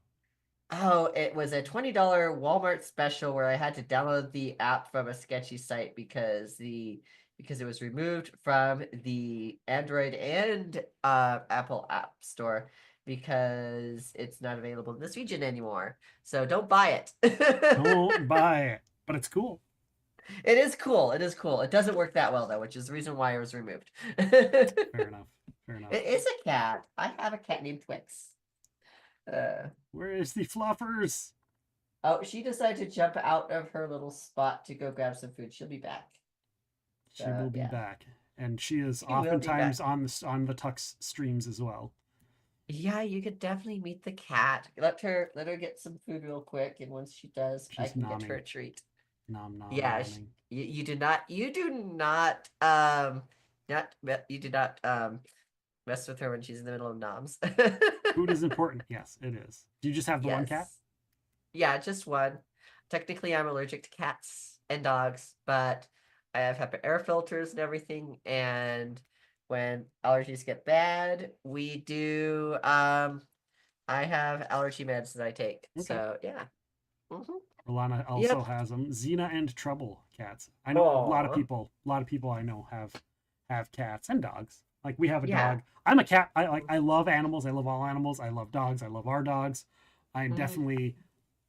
Oh, it was a $20 Walmart special where I had to download the app from a sketchy site because it was removed from the Android and Apple App Store because it's not available in this region anymore. So don't buy it. Don't buy it, but it's cool. It is cool. It is cool. It doesn't work that well though, which is the reason why it was removed. Fair enough. It is a cat. I have a cat named Twix. Where is the fluffers? Oh, she decided to jump out of her little spot to go grab some food. She'll be back. She will be back, and she is She will be oftentimes back. on the Tux streams as well. Yeah, you could definitely meet the cat. Let her get some food real quick, and once she does, I She's can get her a nomming. treat. Nom nom. Yeah, nomming. you do not mess with her when she's in the middle of noms. Food is important. Yes, it is. Do you just have the one cat? Yes. Yeah, just one. Technically, I'm allergic to cats and dogs, but I have HEPA air filters and everything. And when allergies get bad, we do. I have allergy meds that I take. Okay. So yeah. Rolana also Yep. has them. Xena and Trouble cats. I know a lot of Aw. people. A lot of people I know have cats and dogs. Like we have a Yeah. dog. I'm a cat. I love animals. I love all animals. I love dogs. I love our dogs. I'm definitely.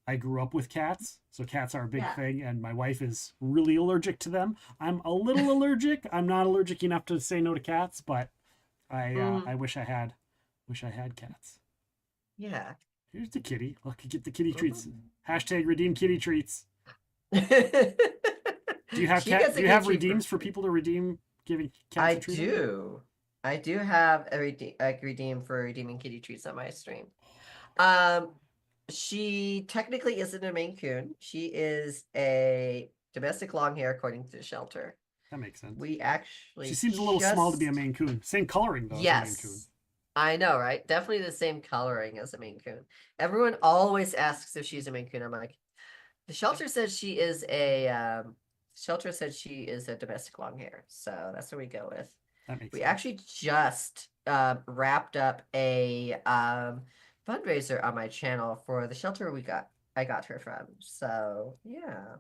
I grew up with cats, so cats are a big Yeah. thing, and my wife is really allergic to them. I'm a little allergic. I'm not allergic enough to say no to cats, but I wish I had cats. Yeah. Here's the kitty. Look, get the kitty treats. Hashtag redeem kitty treats. Do Do you have redeems for people to redeem giving cats I a treat? do. I do have a redeem for redeeming kitty treats on my stream. She technically isn't a Maine Coon. She is a domestic long hair, according to the shelter. That makes sense. We actually. She seems a little small to be a Maine Coon. Same coloring though. Yes. As a Maine Coon. I know, right? Definitely the same coloring as a Maine Coon. Everyone always asks if she's a Maine Coon. I'm like, the shelter said she is a domestic long hair, so that's what we go with. That makes We sense. actually just wrapped up a fundraiser on my channel for the shelter I got her from. So yeah,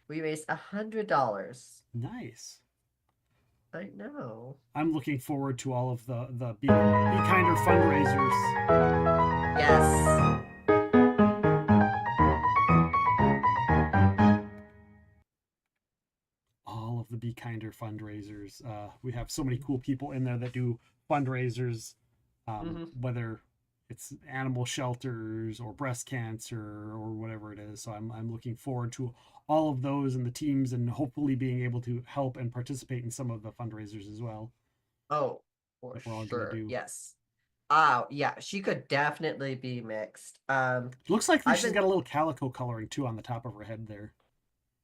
we raised $100. Nice. I know. I'm looking forward to all of the Be Kinder fundraisers. Yes. All of the Be Kinder fundraisers. We have so many cool people in there that do fundraisers, whether it's animal shelters or breast cancer or whatever it is. So I'm looking forward to all of those and the teams, and hopefully being able to help and participate in some of the fundraisers as well. Oh, for That we're all gonna sure. do. Yes. Oh, yeah. She could definitely be mixed. Looks like I've she's got a little calico coloring too on the top of her head there.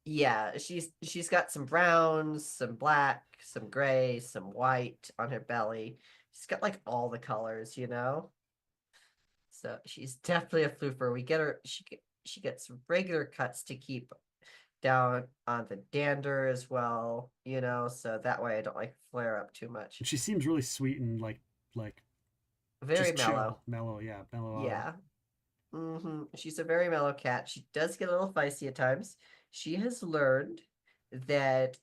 Yeah, she's got some browns, some black, some gray, some white on her belly. She's got like all the colors, you know? So she's definitely a floofer. We get her. She gets regular cuts to keep down on the dander as well. So that way I don't like flare up too much. And she seems really sweet and like Very just chill. mellow. Mellow, yeah, mellow. out. Yeah. She's a very mellow cat. She does get a little feisty at times. She has learned that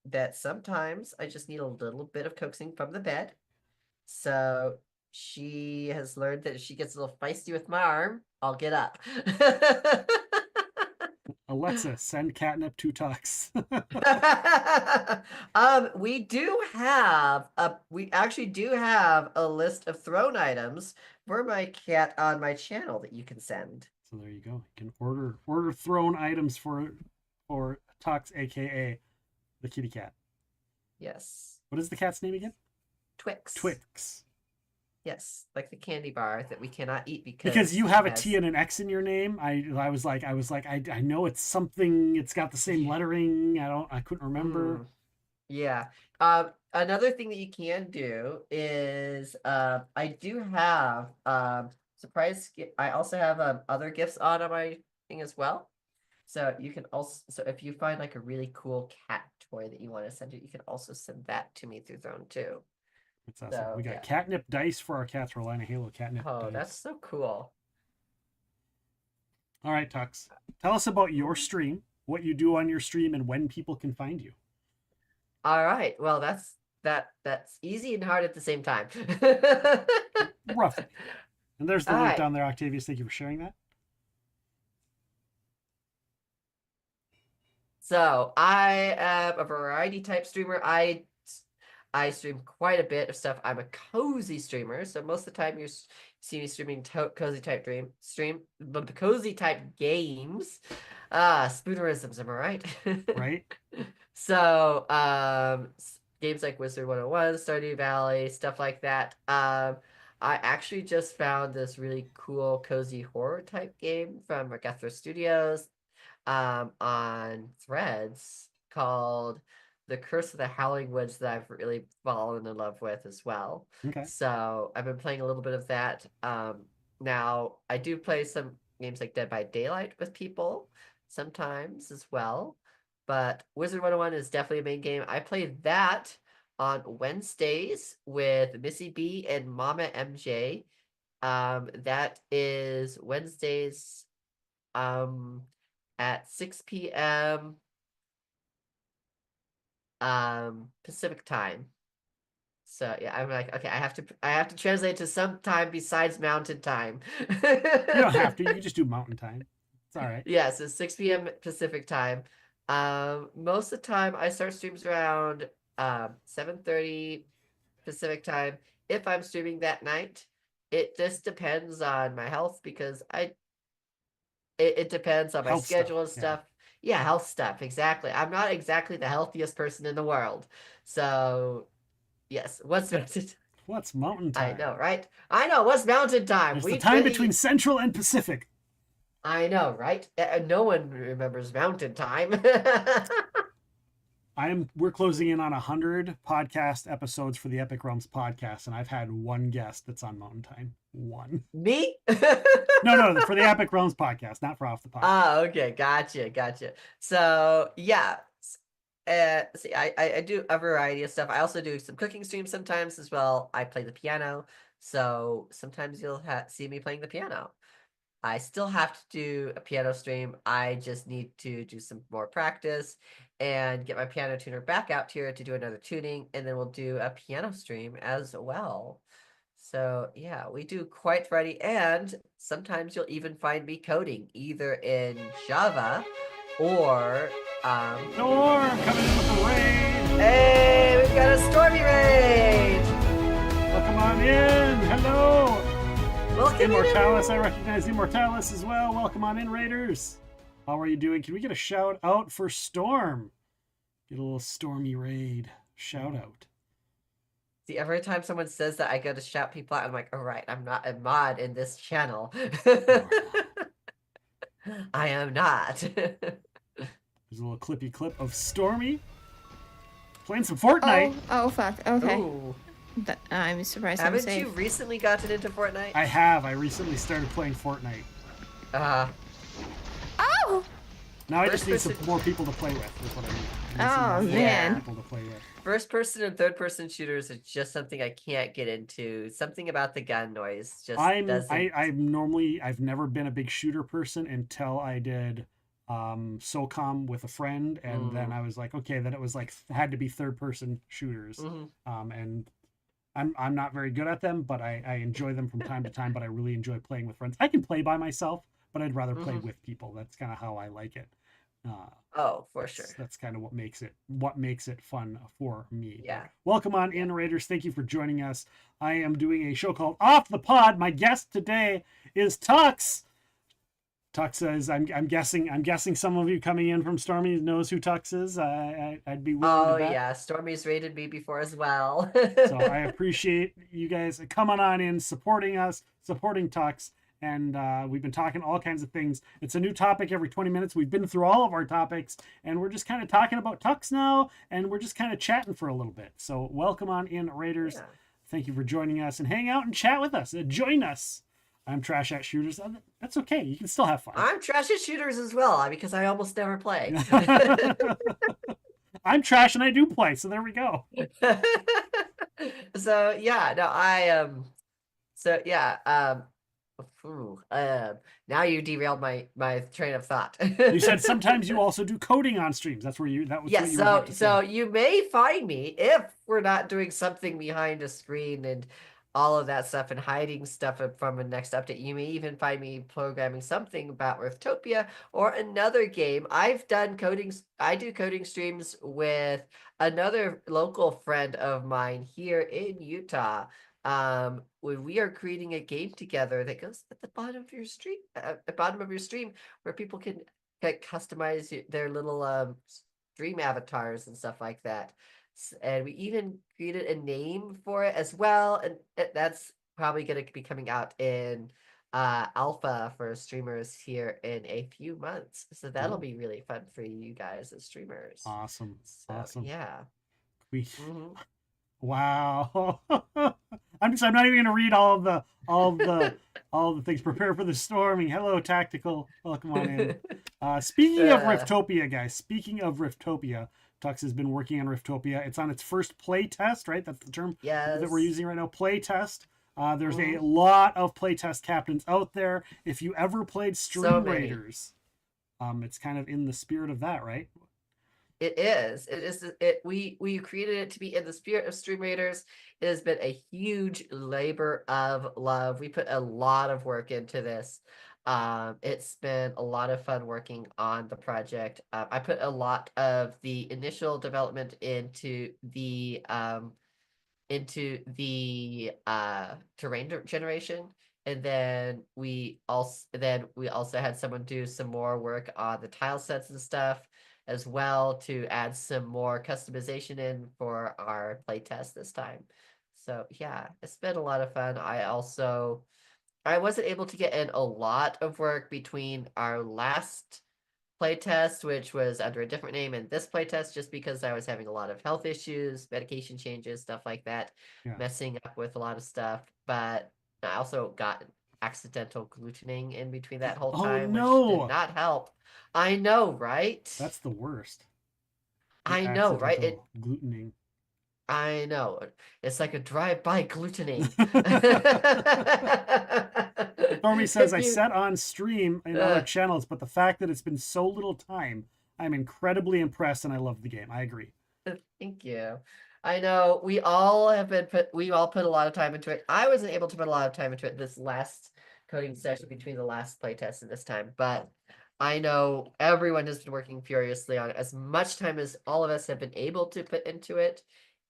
that sometimes I just need a little bit of coaxing from the bed. So she has learned that if she gets a little feisty with my arm, I'll get up. Alexa, send catnip to Tux. We actually do have a list of thrown items for my cat on my channel that you can send. So there you go. You can order thrown items for Tux, aka the kitty cat. Yes. What is the cat's name again? Twix. Twix. Yes, like the candy bar that we cannot eat because you have a it has- T and an X in your name. I was like, I know it's something. It's got the same lettering. I couldn't remember. Yeah. Another thing that you can do is I do have surprise. I also have other gifts on my thing as well. So you can also if you find like a really cool cat toy that you want to send it, you can also send that to me through Throne too. That's awesome. So, We got yeah. catnip dice for our cats. Carolina Halo catnip Oh, dice. that's so cool. All right, Tux. Tell us about your stream, what you do on your stream, and when people can find you. All right. Well, that's easy and hard at the same time. Roughly. And there's the All link right. down there, Octavius. Thank you for sharing that. So I am a variety type streamer. I stream quite a bit of stuff. I'm a cozy streamer, so most of the time you see me streaming cozy type but cozy type games. Spoonerisms, am I right? Right. So games like Wizard 101, Stardew Valley, stuff like that. I actually just found this really cool cozy horror type game from Regethro Studios on Threads called The Curse of the Howling Woods that I've really fallen in love with as well. Okay. So I've been playing a little bit of that. Now I do play some games like Dead by Daylight with people sometimes as well. But Wizard 101 is definitely a main game. I play that on Wednesdays with Missy B and Mama MJ. That is Wednesdays at 6 p.m. Pacific time. So yeah, I'm like, okay, I have to translate to some time besides Mountain Time. You don't have to. You can just do mountain time. It's all right. Yeah, so 6 p.m. Pacific time. Most of the time I start streams around 7:30 Pacific time if I'm streaming that night. It just depends on my health because it depends on my Health schedule stuff, and yeah. stuff. Yeah, health stuff, exactly. I'm not exactly the healthiest person in the world. So yes, what's mountain time? What's mountain time? I know, right? I know, what's mountain time? There's We the time really- between Central and Pacific. I know, right? No one remembers mountain time. We're closing in on 100 podcast episodes for the Epic Realms podcast, and I've had one guest that's on mountain time. One. Me? No, for the Epic Realms podcast, not for Off the Pod. Oh, okay, gotcha. So yeah, see, I do a variety of stuff. I also do some cooking streams sometimes as well. I play the piano, so sometimes you'll see me playing the piano. I still have to do a piano stream. I just need to do some more practice and get my piano tuner back out here to do another tuning, and then we'll do a piano stream as well. So yeah, we do quite a variety, and sometimes you'll even find me coding either in Java or Storm coming in with the rain. Hey, we've got a stormy raid. Welcome on in. Hello. Welcome Immortalis, I recognize Immortalis as well. Welcome on in, Raiders. How are you doing? Can we get a shout out for Storm? Get a little stormy raid shout out. See, every time someone says that, I go to shout people out. I'm like, all right, I'm not a mod in this channel. I am not. There's a little clippy clip of Stormy playing some Fortnite. Oh fuck. Okay. Ooh. I'm surprised. I'm Haven't safe. you recently gotten into Fortnite? I have. I recently started playing Fortnite. Oh! Now I just need First some person- more people to play with. Is what I need. I need Oh, some more man. people to play with. First person and third person shooters are just something I can't get into. Something about the gun noise just doesn't. I've never been a big shooter person until I did SOCOM with a friend, and then I was like, okay, then it was like had to be third person shooters. And I'm not very good at them, but I enjoy them from time to time, but I really enjoy playing with friends. I can play by myself, but I'd rather play with people. That's kind of how I like it. Oh, for sure. That's kind of what makes it fun for me. Yeah. Welcome on in, Raiders. Thank you for joining us. I am doing a show called Off the Pod. My guest today is Tux. Tux says, I'm guessing some of you coming in from Stormy knows who Tux is. I'd be willing to bet. Yeah, Stormy's rated me before as well. So I appreciate you guys coming on in, supporting us, supporting Tux. And we've been talking all kinds of things. It's a new topic every 20 minutes. We've been through all of our topics, and we're just kind of talking about Tux now, and we're just kind of chatting for a little bit. So welcome on in, Raiders. Yeah. Thank you for joining us, and hang out and chat with us. Join us. I'm trash at shooters. That's okay. You can still have fun. I'm trash at shooters as well because I almost never play. I'm trash and I do play, so there we go. So yeah, no, now you derailed my train of thought. You said sometimes you also do coding on streams. That was what you were about to so say. you may find me if we're not doing something behind a screen and all of that stuff and hiding stuff from a next update. You may even find me programming something about Riftopia or another game. I do coding streams with another local friend of mine here in Utah. When we are creating a game together that goes at the bottom of your stream, where people can customize their little stream avatars and stuff like that. And we even created a name for it as well, and that's probably going to be coming out in alpha for streamers here in a few months. So that'll be really fun for you guys as streamers. Awesome. So, Awesome. Yeah. Wow. I'm not even gonna read all the things. Prepare for the storming. Hello, Tactical. Welcome on in. Speaking of Riftopia, guys. Speaking of Riftopia, Tux has been working on Riftopia. It's on its first play test, right? That's the term that we're using right now. Play test. There's a lot of playtest captains out there. If you ever played Stream Raiders, it's kind of in the spirit of that, right? It is. We created it to be in the spirit of Stream Raiders. It has been a huge labor of love. We put a lot of work into this. It's been a lot of fun working on the project. I put a lot of the initial development into the terrain generation, and then we also had someone do some more work on the tile sets and stuff as well to add some more customization in for our playtest this time. So yeah, it's been a lot of fun. I wasn't able to get in a lot of work between our last playtest, which was under a different name, and this playtest, just because I was having a lot of health issues, medication changes, stuff like that, messing up with a lot of stuff. But I also got accidental glutening in between that whole time, which did not help. I know, right? That's the worst. I know, right? Glutening. I know. It's like a drive-by glutening. Stormy says, I set on stream in other channels, but the fact that it's been so little time, I'm incredibly impressed and I love the game. I agree. Thank you. I know we all put a lot of time into it. I wasn't able to put a lot of time into it this last coding session between the last playtest and this time, but I know everyone has been working furiously on it, as much time as all of us have been able to put into it.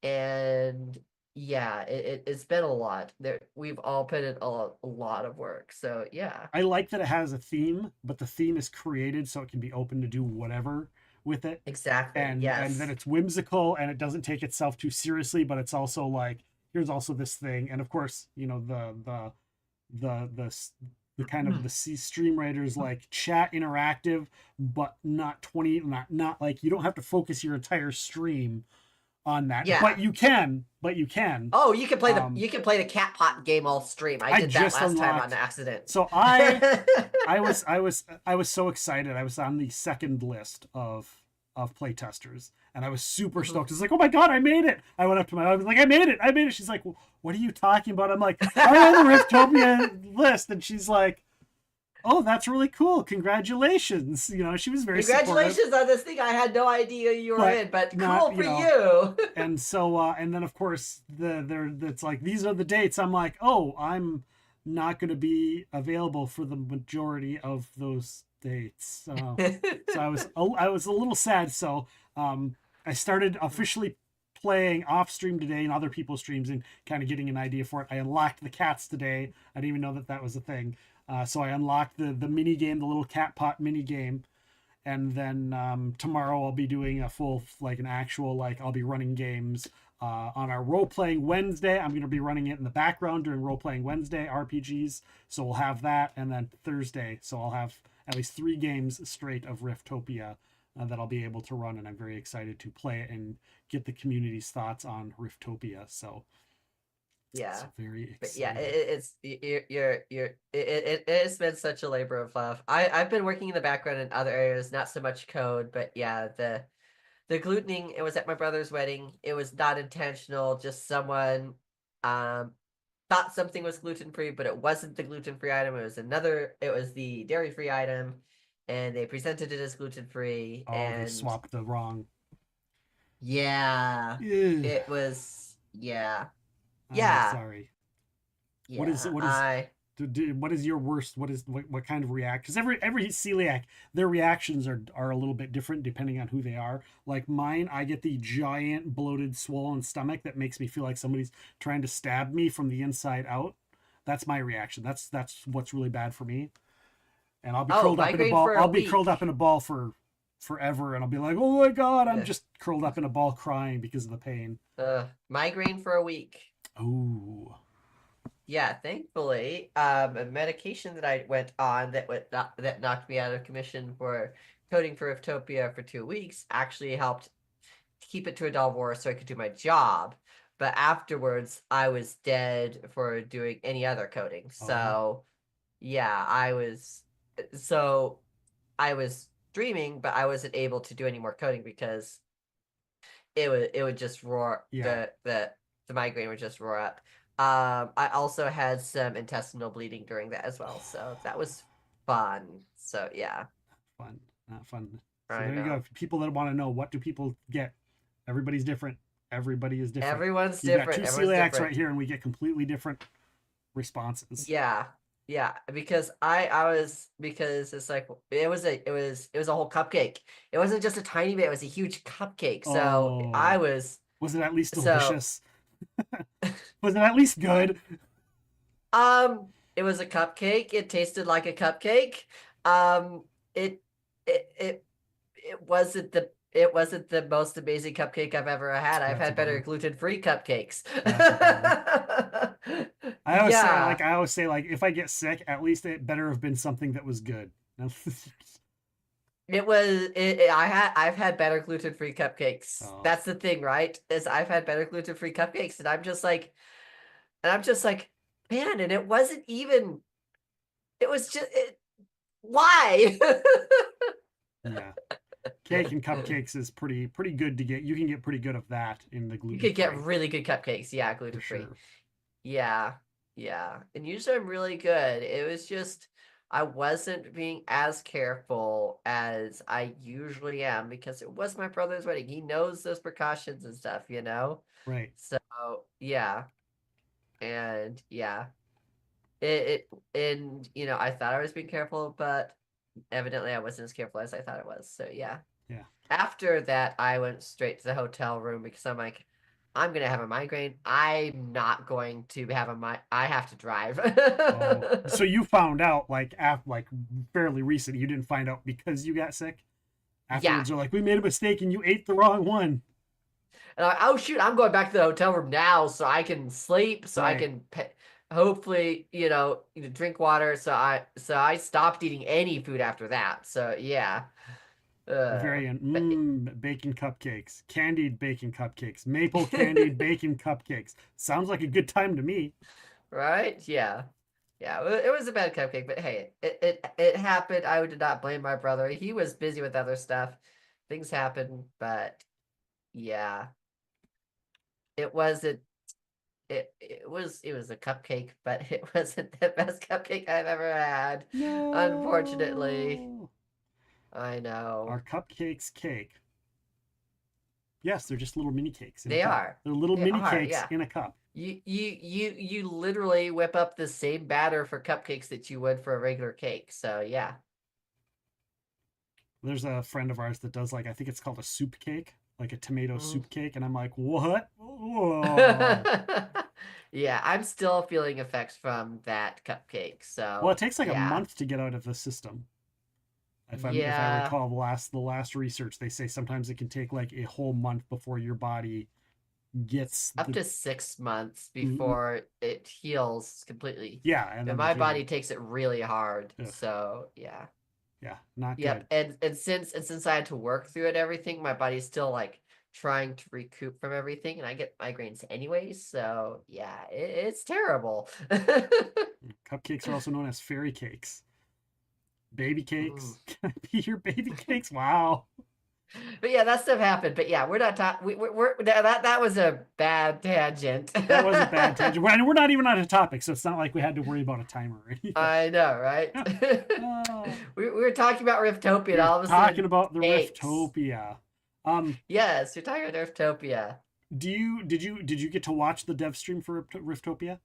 And yeah, it's been a lot. We've all put in a lot of work. So yeah. I like that it has a theme, but the theme is created so it can be open to do whatever with it. Exactly. And then it's whimsical and it doesn't take itself too seriously, but it's also like, here's also this thing. And of course, you know, the kind of the Stream Raiders like chat interactive, but not like you don't have to focus your entire stream on that. Yeah. But you can. Oh, you can play Um, the cat pot game all stream. I did that just last time on unlocked- accident. So I was so excited. I was on the second list of playtesters, and I was super stoked. It's like, oh my god, I made it! I went up to my wife, I was like, I made it! She's like, what are you talking about? I'm like, I'm on the Riftopia list, and she's like, oh, that's really cool. Congratulations. You know, she was very Congratulations on this thing I had no idea you were in, but not, cool for you you. And so and then of course it's like, these are the dates. I'm like, oh, I'm not going to be available for the majority of those dates. So I was a little sad. So I started officially playing off stream today and other people's streams and kind of getting an idea for it. I unlocked the cats today. I didn't even know that was a thing. So I unlocked the mini game, the little cat pot mini game, and then tomorrow I'll be doing a full, like an actual, like I'll be running games on our role playing Wednesday. I'm going to be running it in the background during role playing Wednesday RPGs. So we'll have that, and then Thursday. So I'll have at least 3 games straight of Riftopia that I'll be able to run, and I'm very excited to play it and get the community's thoughts on Riftopia. So. Yeah, it's very exciting. But yeah, it's been such a labor of love. I've been working in the background in other areas, not so much code, but yeah, the glutening, it was at my brother's wedding. It was not intentional, just someone thought something was gluten-free, but it wasn't the gluten-free item. It was the dairy-free item, and they presented it as gluten-free. Oh, and they swapped the wrong. Yeah, Ew. it was, yeah. I'm Yeah. sorry. Yeah, What is your worst? What kind of reaction? Because every celiac, their reactions are a little bit different depending on who they are. Like mine, I get the giant bloated, swollen stomach that makes me feel like somebody's trying to stab me from the inside out. That's my reaction. That's what's really bad for me. And I'll be curled up in a ball. I'll be curled up in a ball for forever, and I'll be like, oh my god, I'm just curled up in a ball crying because of the pain. Migraine for a week. Oh. Yeah, thankfully, a medication that I went on that knocked me out of commission for coding for Riftopia for 2 weeks actually helped keep it to a dull war so I could do my job. But afterwards, I was dead for doing any other coding. So, yeah, I was streaming, but I wasn't able to do any more coding because it would just roar. Yeah. The migraine would just roar up. I also had some intestinal bleeding during that as well, so that was fun. So yeah, not fun. So I there you know. go. People that want to know, what do people get? Everybody's different. Everybody is different. Everyone's You've different. got 2 Everyone's celiacs different. right here, and we get completely different responses. Yeah, because because it's like it was a whole cupcake. It wasn't just a tiny bit; it was a huge cupcake. So I was. Was it at least delicious? Was it at least good? It was a cupcake. It tasted like a cupcake. It wasn't the most amazing cupcake I've ever had. I've had better gluten-free cupcakes. I always say, like, if I get sick, at least it better have been something that was good. I've had better gluten-free cupcakes. Oh. That's the thing, right? Is I've had better gluten-free cupcakes, and I'm just like, man, and it wasn't even. It was just why? Yeah, cake and cupcakes is pretty good to get. You can get pretty good of that in the gluten. You could get really good cupcakes, yeah, gluten-free. Sure. Yeah, and usually I'm really good. It was just I wasn't being as careful as I usually am because it was my brother's wedding. He knows those precautions and stuff, you know? Right. So, yeah. And yeah. And you know, I thought I was being careful, but evidently I wasn't as careful as I thought I was. So, yeah. Yeah. After that, I went straight to the hotel room because I'm like, I'm gonna have a migraine. I'm not going to have I have to drive. So you found out like fairly recent. You didn't find out because you got sick. Afterwards, they're like, we made a mistake and you ate the wrong one. And oh shoot, I'm going back to the hotel room now so I can sleep, so I can hopefully drink water. So I stopped eating any food after that. So yeah. Bavarian bacon cupcakes, candied bacon cupcakes, maple candied bacon cupcakes. Sounds like a good time to me. Right? Yeah. Yeah, it was a bad cupcake, but hey, it happened. I did not blame my brother. He was busy with other stuff. Things happen, but yeah. It wasn't it was a cupcake, but it wasn't the best cupcake I've ever had. No. Unfortunately. I know. Are cupcakes cake? Yes, they're just little mini cakes. In They a cup. are. They're little They mini are, cakes yeah. in a cup. You literally whip up the same batter for cupcakes that you would for a regular cake. So yeah. There's a friend of ours that does, like, I think it's called a soup cake, like a tomato soup cake, and I'm like, what? Whoa. Yeah, I'm still feeling effects from that cupcake. So Well, it takes like a yeah. month to get out of the system. If I Yeah. recall the last research, they say sometimes it can take like a whole month before your body gets Up to 6 months before it heals completely. Yeah, and And then my the body healing. takes it really hard. Ugh. So yeah. Yeah, not Yep. good. And since I had to work through it, everything, my body's still like trying to recoup from everything, and I get migraines anyways. So yeah, it's terrible. Cupcakes are also known as fairy cakes. Baby cakes. Can I be your baby cakes? Wow. But yeah, that stuff happened. But yeah, we're not talking. We're that was a bad tangent. That was a bad tangent. And we're not even on a topic, so it's not like we had to worry about a timer or anything. I know, right? we were talking about Riftopia, and all of a sudden Talking about the cakes. Riftopia. Yes, you're talking about Riftopia. Did you get to watch the dev stream for Riftopia?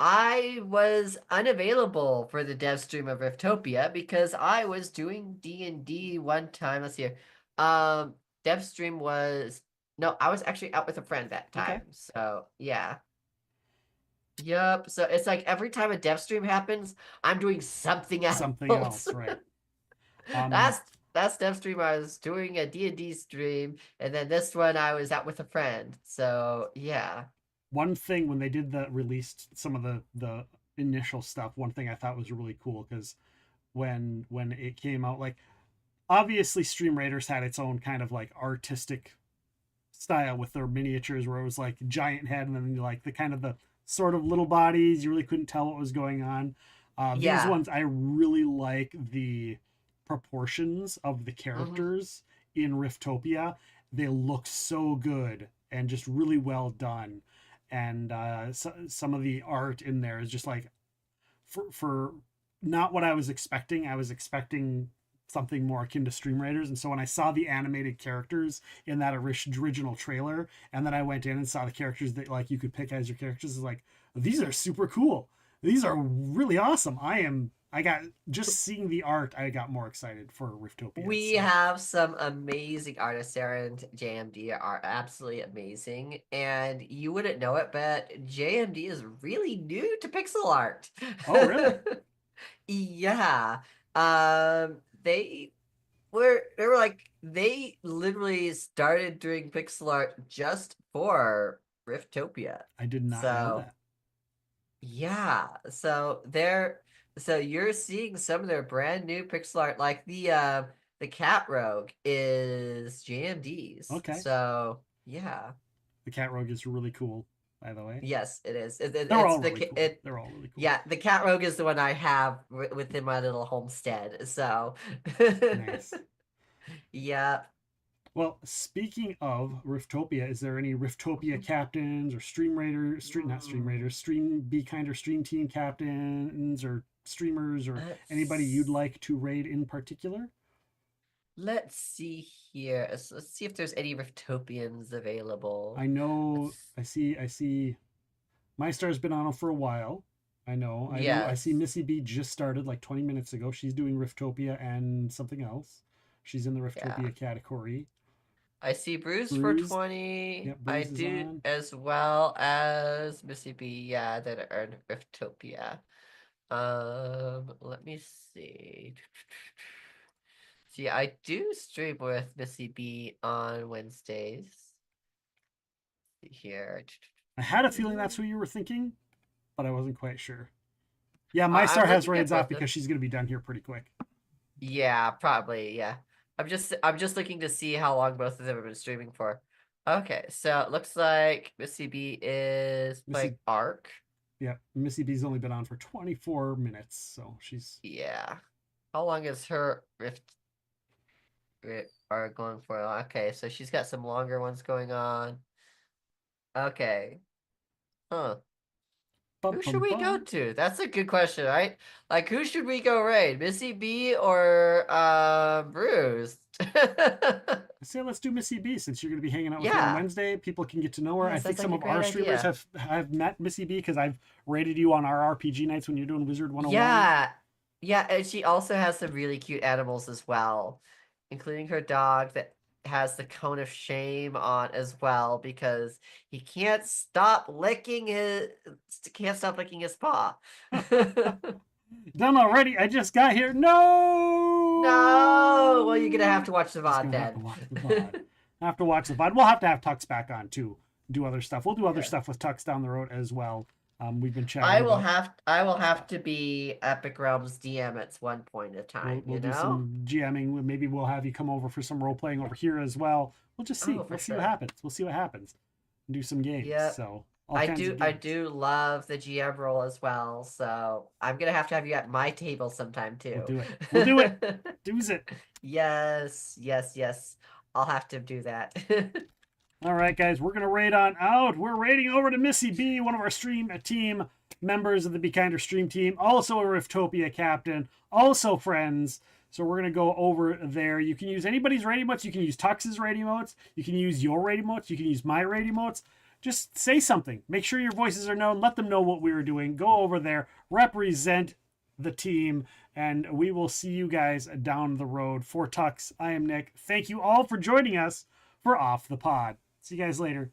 I was unavailable for the dev stream of Riftopia because I was doing D&D one time. Let's see here. Dev stream was no, I was actually out with a friend that time. Okay. So yeah. Yep. So it's like every time a dev stream happens, I'm doing something else. Something else, right? That's dev stream. I was doing a D&D stream, and then this one I was out with a friend. So yeah. One thing when they did released some of the initial stuff, one thing I thought was really cool, because when it came out, like, obviously Stream Raiders had its own kind of like artistic style with their miniatures, where it was like giant head and then like the kind of the sort of little bodies, you really couldn't tell what was going on. These ones, I really like the proportions of the characters in Riftopia. They look so good and just really well done. And some of the art in there is just like, for not what I was expecting. I was expecting something more akin to Stream Raiders, and so when I saw the animated characters in that original trailer, and then I went in and saw the characters that like you could pick as your characters, is like, these are super cool. These are really awesome. I got, just seeing the art, I got more excited for Riftopia. We have some amazing artists there, and JMD are absolutely amazing. And you wouldn't know it, but JMD is really new to pixel art. Oh, really? Yeah. They literally started doing pixel art just for Riftopia. I did not know that. Yeah. So you're seeing some of their brand new pixel art, like the Cat Rogue is JMD's. Okay. So yeah. The Cat Rogue is really cool, by the way. Yes, it is. They're all really cool. They're all really cool. Yeah, the Cat Rogue is the one I have within my little homestead. So Nice. Yeah. Well, speaking of Riftopia, is there any Riftopia captains or Stream Be Kind or Stream Team captains or streamers or anybody you'd like to raid in particular? Let's see here. Let's see if there's any Riftopians available. I know. I see. My Star's been on them for a while. I know. I see Missy B just started like 20 minutes ago. She's doing Riftopia and something else. She's in the Riftopia category. I see Bruce for 20. Yep, I Bruce is do, on. as well as Missy B. Yeah, that are in Riftopia. Let me see. See, I do stream with Missy B on Wednesdays. Here. I had a feeling that's who you were thinking, but I wasn't quite sure. Yeah, My Star has raids off because she's going to be done here pretty quick. Yeah, probably, yeah. I'm just looking to see how long both of them have been streaming for. Okay, so it looks like Missy B is playing Ark. Yeah, Missy B's only been on for 24 minutes, so she's... Yeah. How long is her Rift are going for? Okay, so she's got some longer ones going on. Okay. Huh. Who should we go to? That's a good question, right? Like, who should we go raid? Missy B or Bruce? I say let's do Missy B since you're going to be hanging out with her on Yeah. Wednesday. People can get to know her. Yes, I think that's some like of a our great streamers idea. have met Missy B because I've rated you on our RPG nights when you're doing Wizard 101. Yeah. Yeah, and she also has some really cute animals as well, including her dog that has the cone of shame on as well because he can't stop licking his paw. Done already. I just got here. No. No. Well, you're gonna have to watch the Just VOD gonna then. have to watch the VOD. Have to watch the VOD. We'll have to have Tux back on too. Do other stuff. We'll do other stuff with Tux down the road as well. We've been chatting. I will about- have to be Epic Realms DM at one point in time. We'll you do know. some GMing. Maybe we'll have you come over for some role playing over here as well. We'll just see. Oh, for We'll see sure. what happens. We'll see what happens. Do some games. Yep. So all I kinds do of I games. do love the GM role as well, so I'm gonna have you at my table sometime too. We'll do it. We'll do it. Do's it. Yes. I'll have to do that. All right, guys, we're gonna raid on out. We're raiding over to Missy B, one of our stream team members of the Be Kinder stream team, also a Riftopia captain, also friends. So we're gonna go over there. You can use anybody's raid emotes. You can use Tux's raid emotes. You can use your raid emotes. You can use my raid emotes. Just say something. Make sure your voices are known. Let them know what we were doing. Go over there, represent the team, and we will see you guys down the road. For Tux, I am Nick. Thank you all for joining us for Off the Pod. See you guys later.